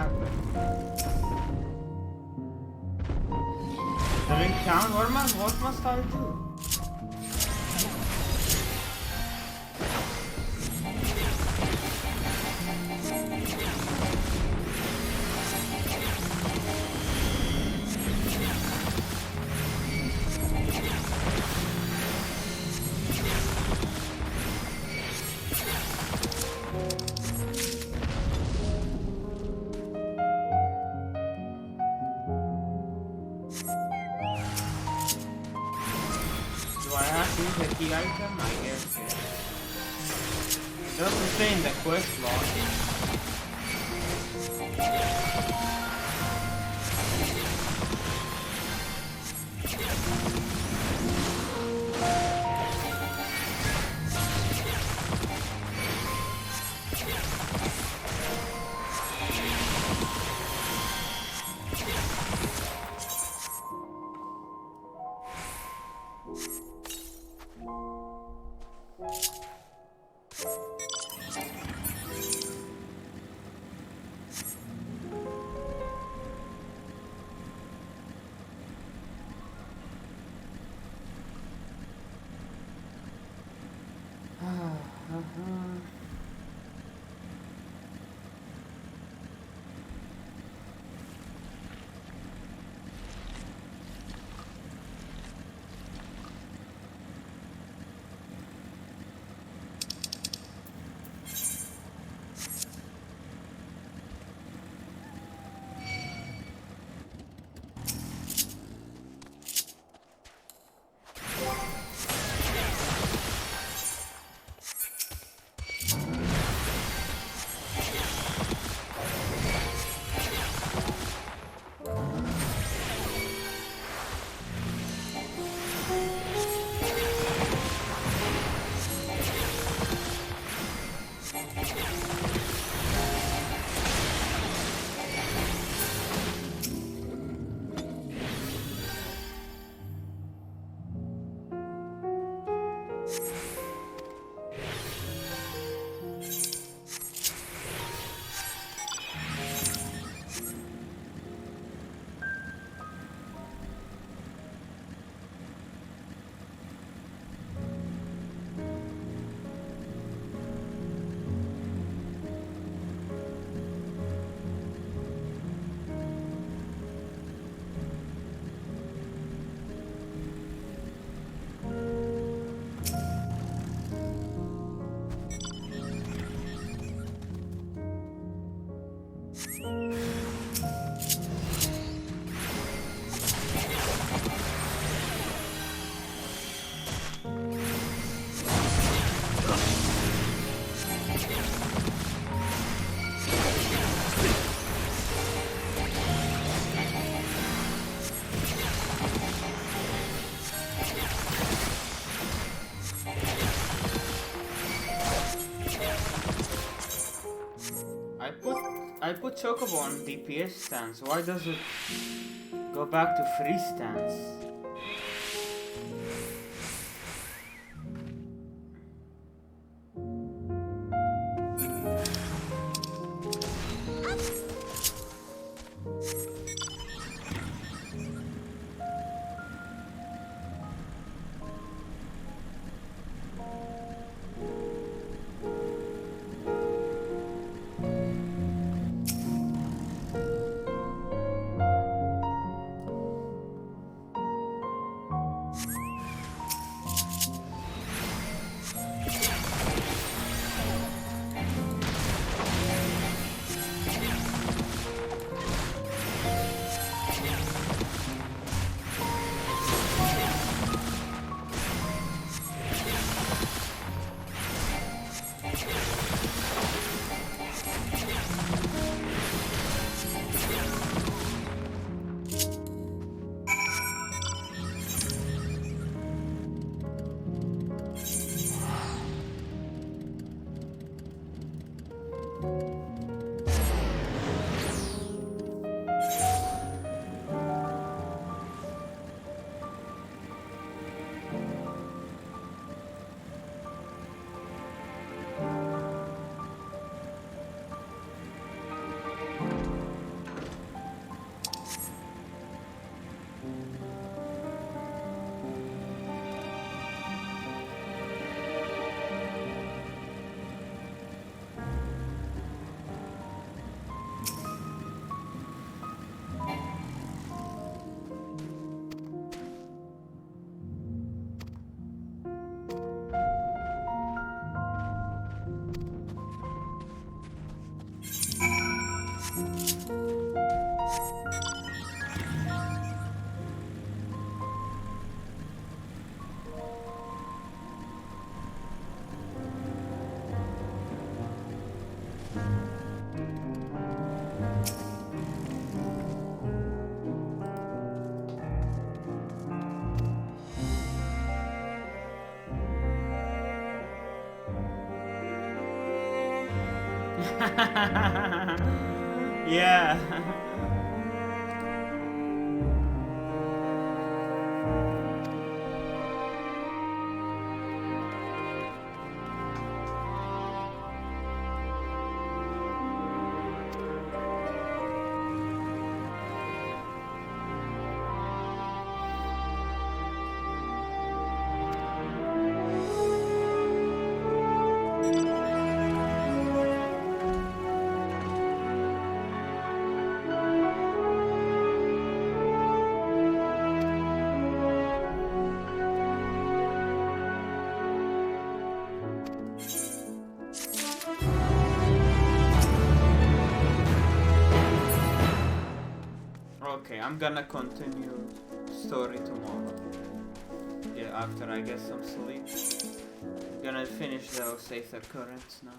happen. Entering town? What must I do? The key item, I guess, yeah. It doesn't say in the quest log. I put Chocobo on DPS stance. Why does it go back to free stance? Yeah. Okay, I'm gonna continue story tomorrow. Yeah, after I get some sleep. I'm gonna finish the Osaether Currents now.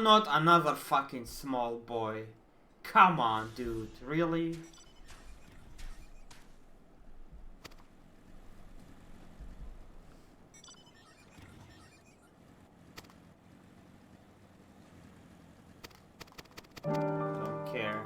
Not another fucking small boy. Come on, dude. Really? Don't care.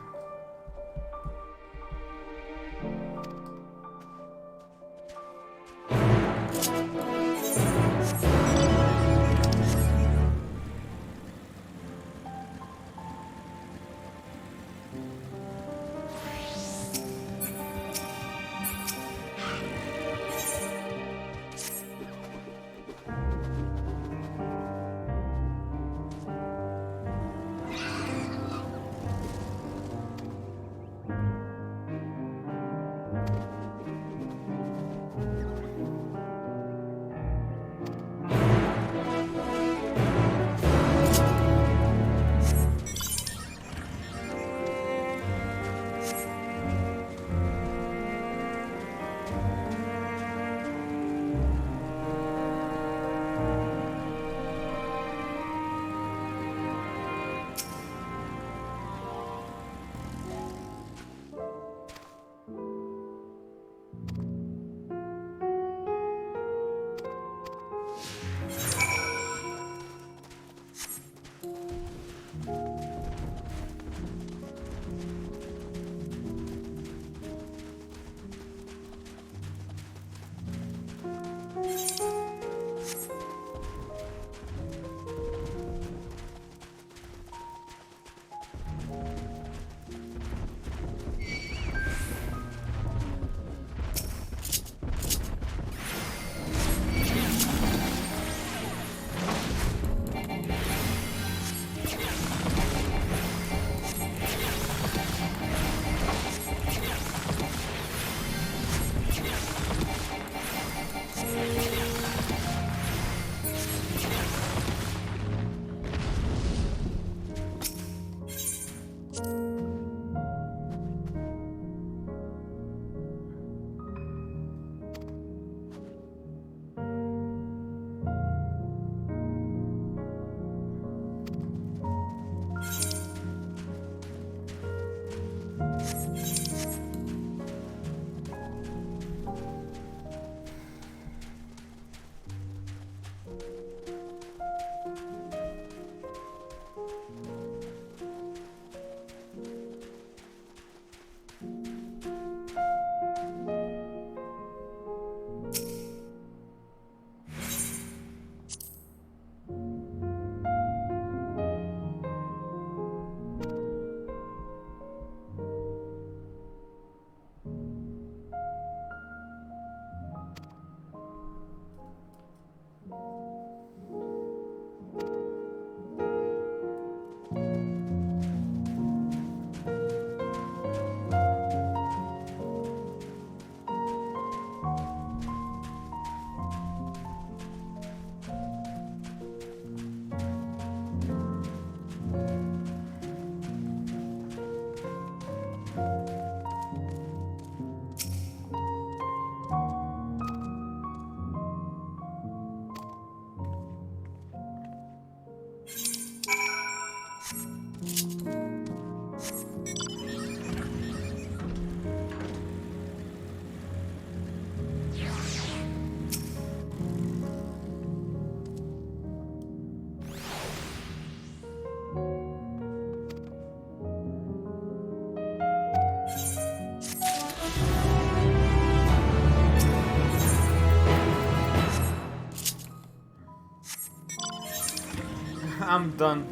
I'm done.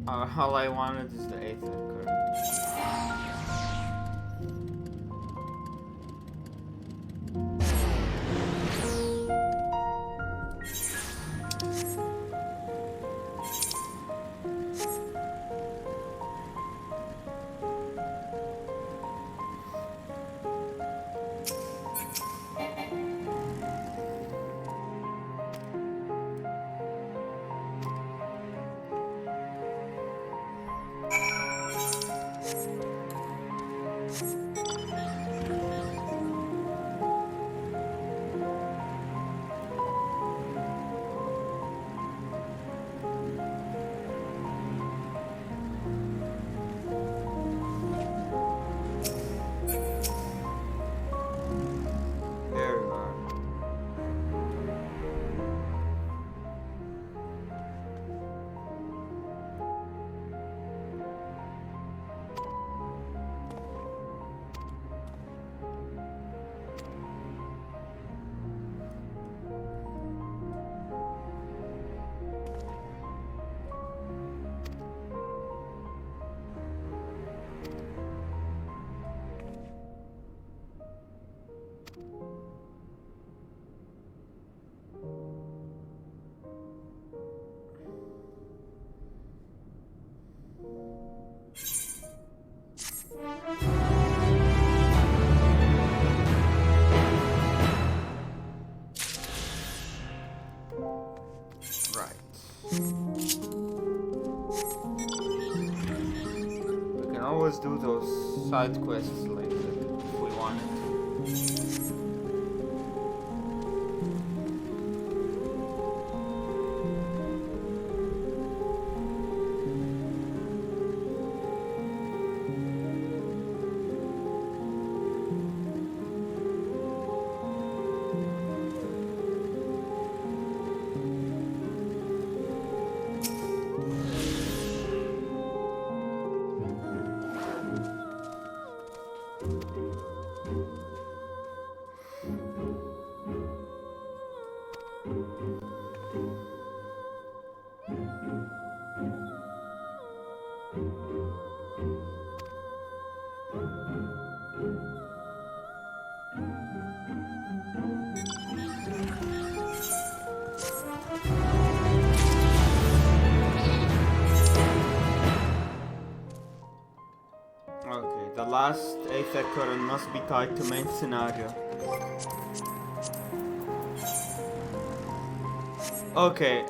All I wanted is the 8th current. Do those side quests later if we wanted to. The last Aether current must be tied to main scenario. Okay,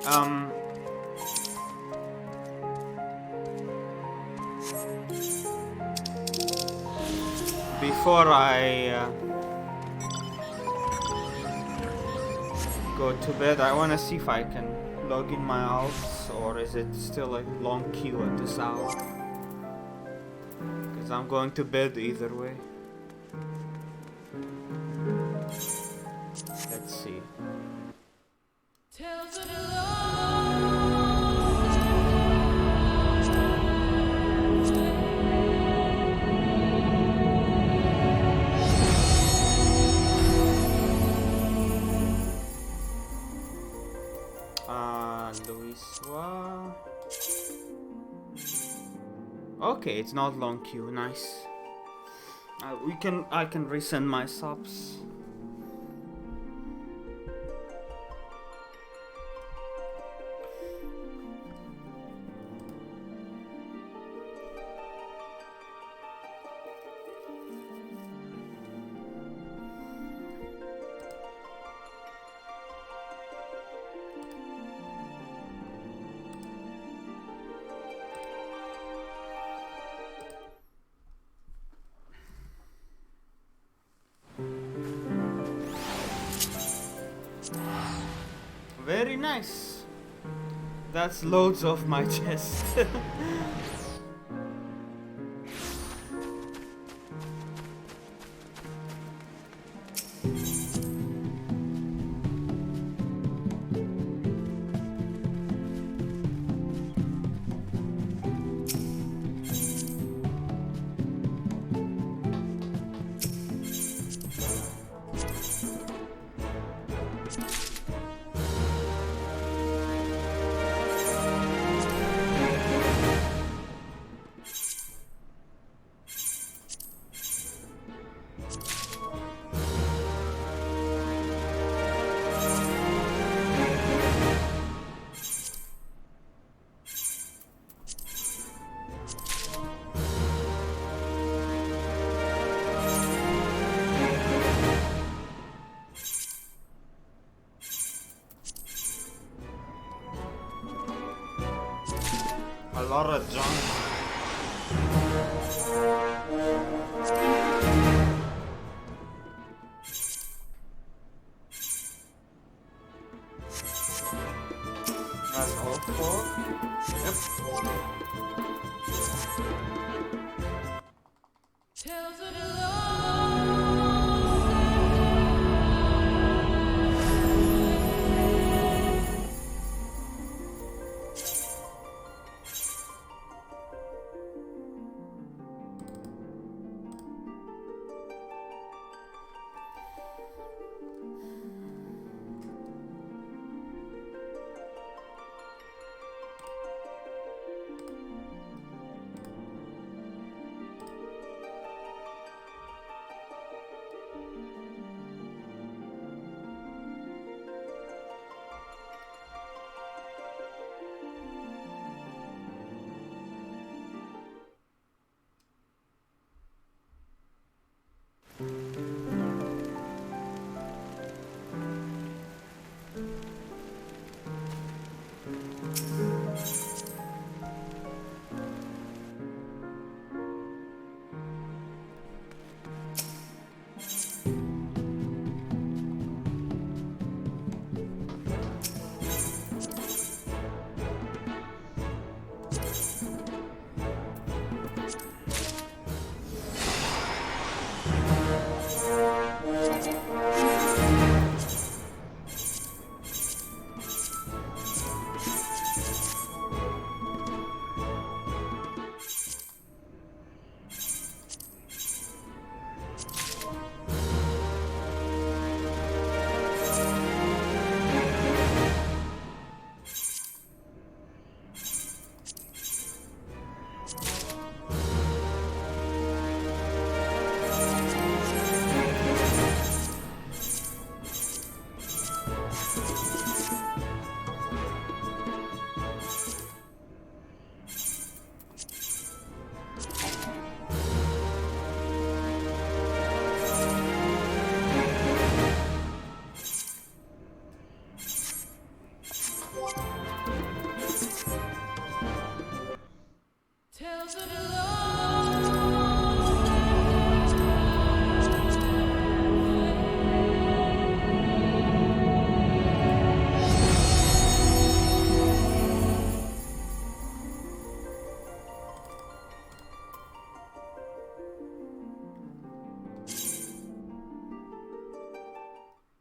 before I go to bed, I wanna see if I can log in my alts, or is it still a long queue at this hour? I'm going to bed either way. Let's see. Louisa. Okay, it's not long queue. Nice. I can resend my subs. Very nice. That's loads of my chest. Horror genre. That's all four. Yep.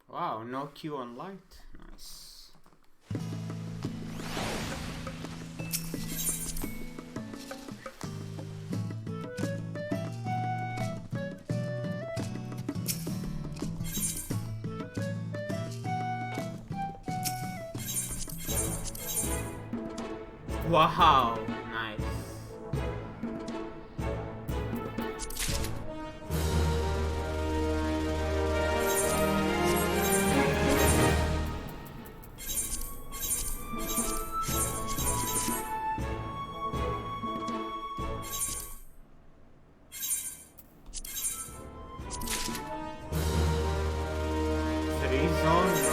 Wow, no queue on light. Nice. Wow, nice. Three zones,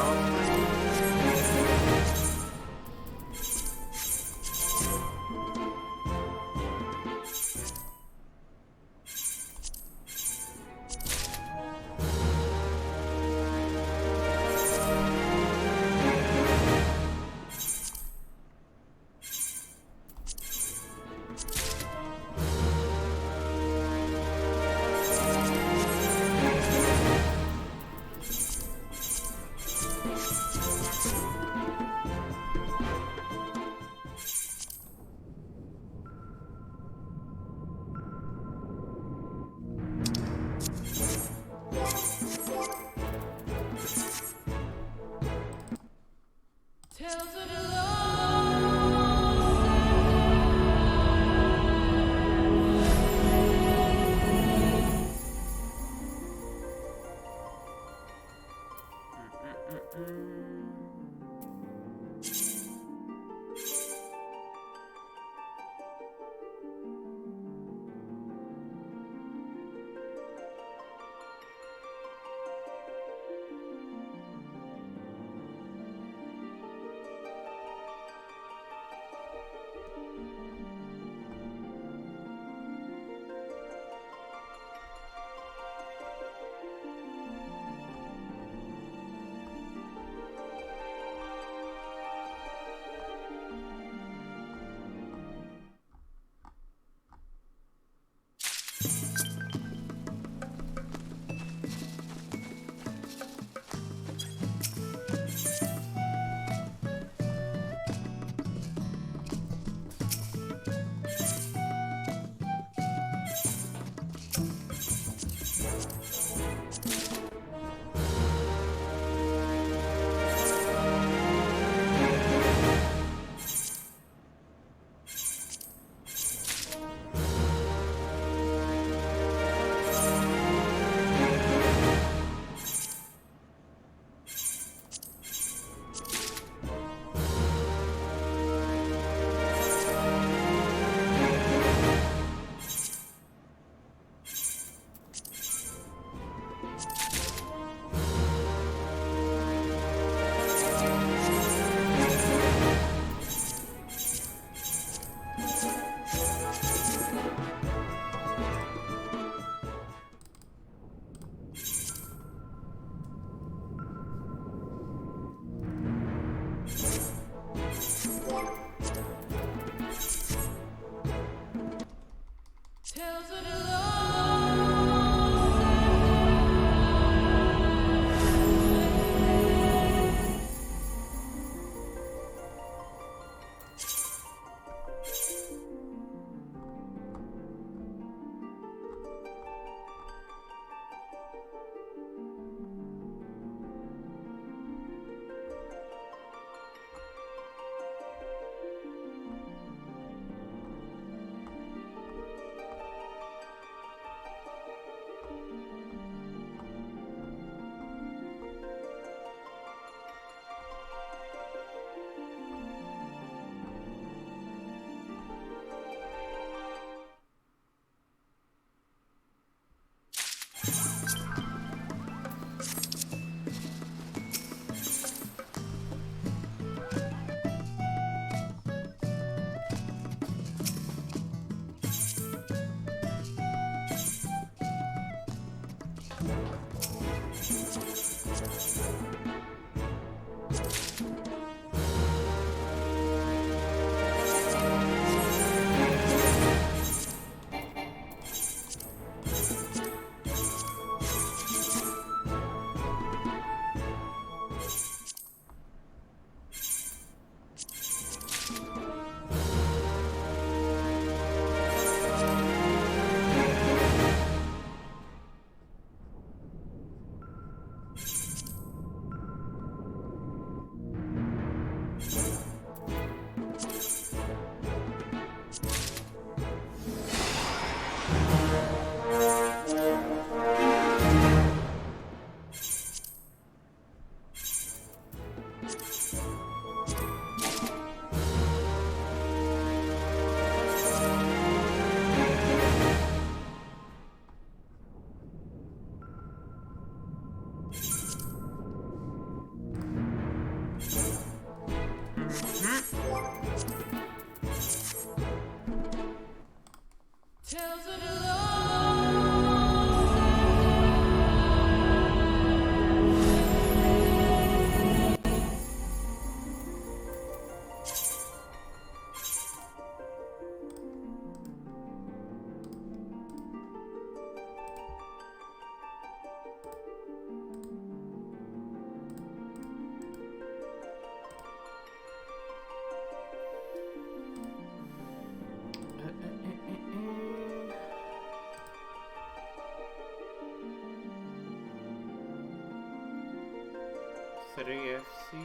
Three FCs.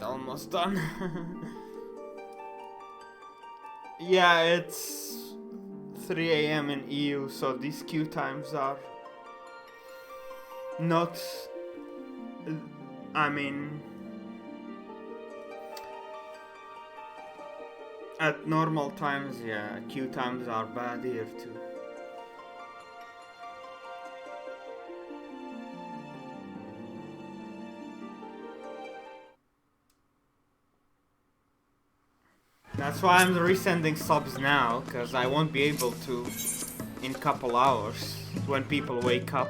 Almost done. Yeah, it's 3 AM in EU, so these queue times are not, I mean, at normal times, yeah, queue times are bad here too. That's why I'm resending subs now, because I won't be able to in couple hours when people wake up.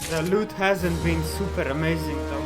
The loot hasn't been super amazing though.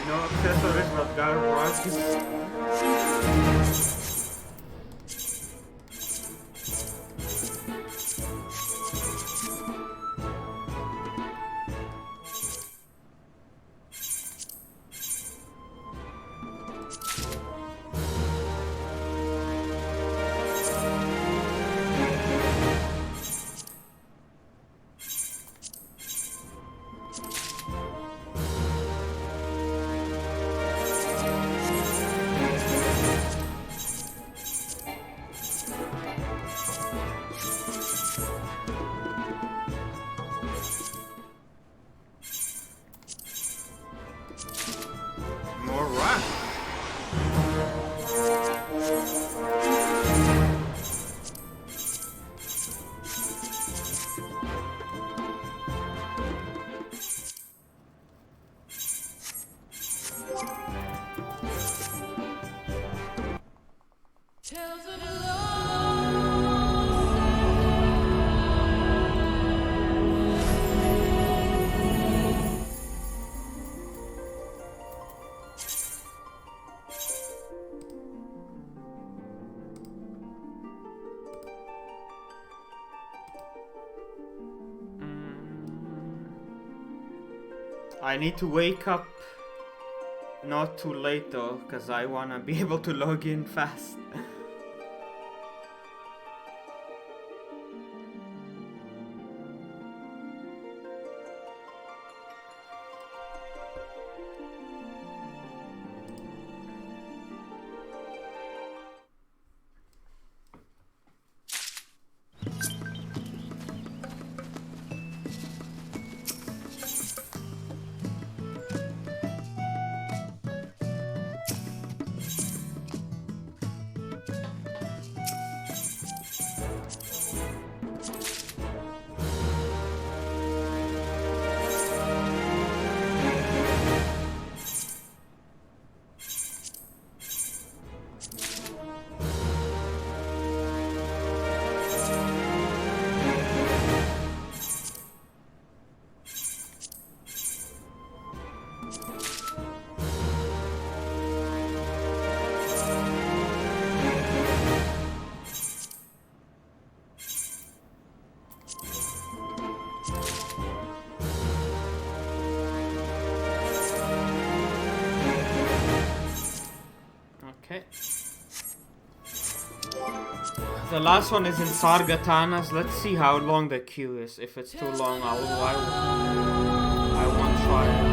No accessories but garbage. More rock. I need to wake up not too late though, because I wanna be able to log in fast. Okay. The last one is in Sargatanas. Let's see how long the queue is. If it's too long, I won't try it.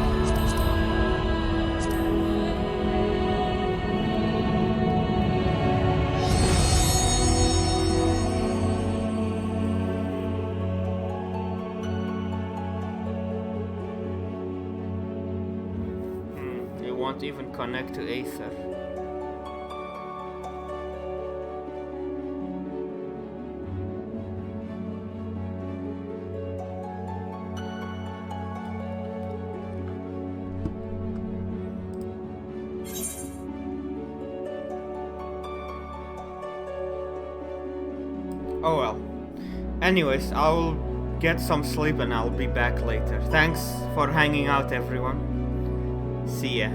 It won't even connect to Aether. Oh well. Anyways, I'll get some sleep and I'll be back later. Thanks for hanging out, everyone. See ya.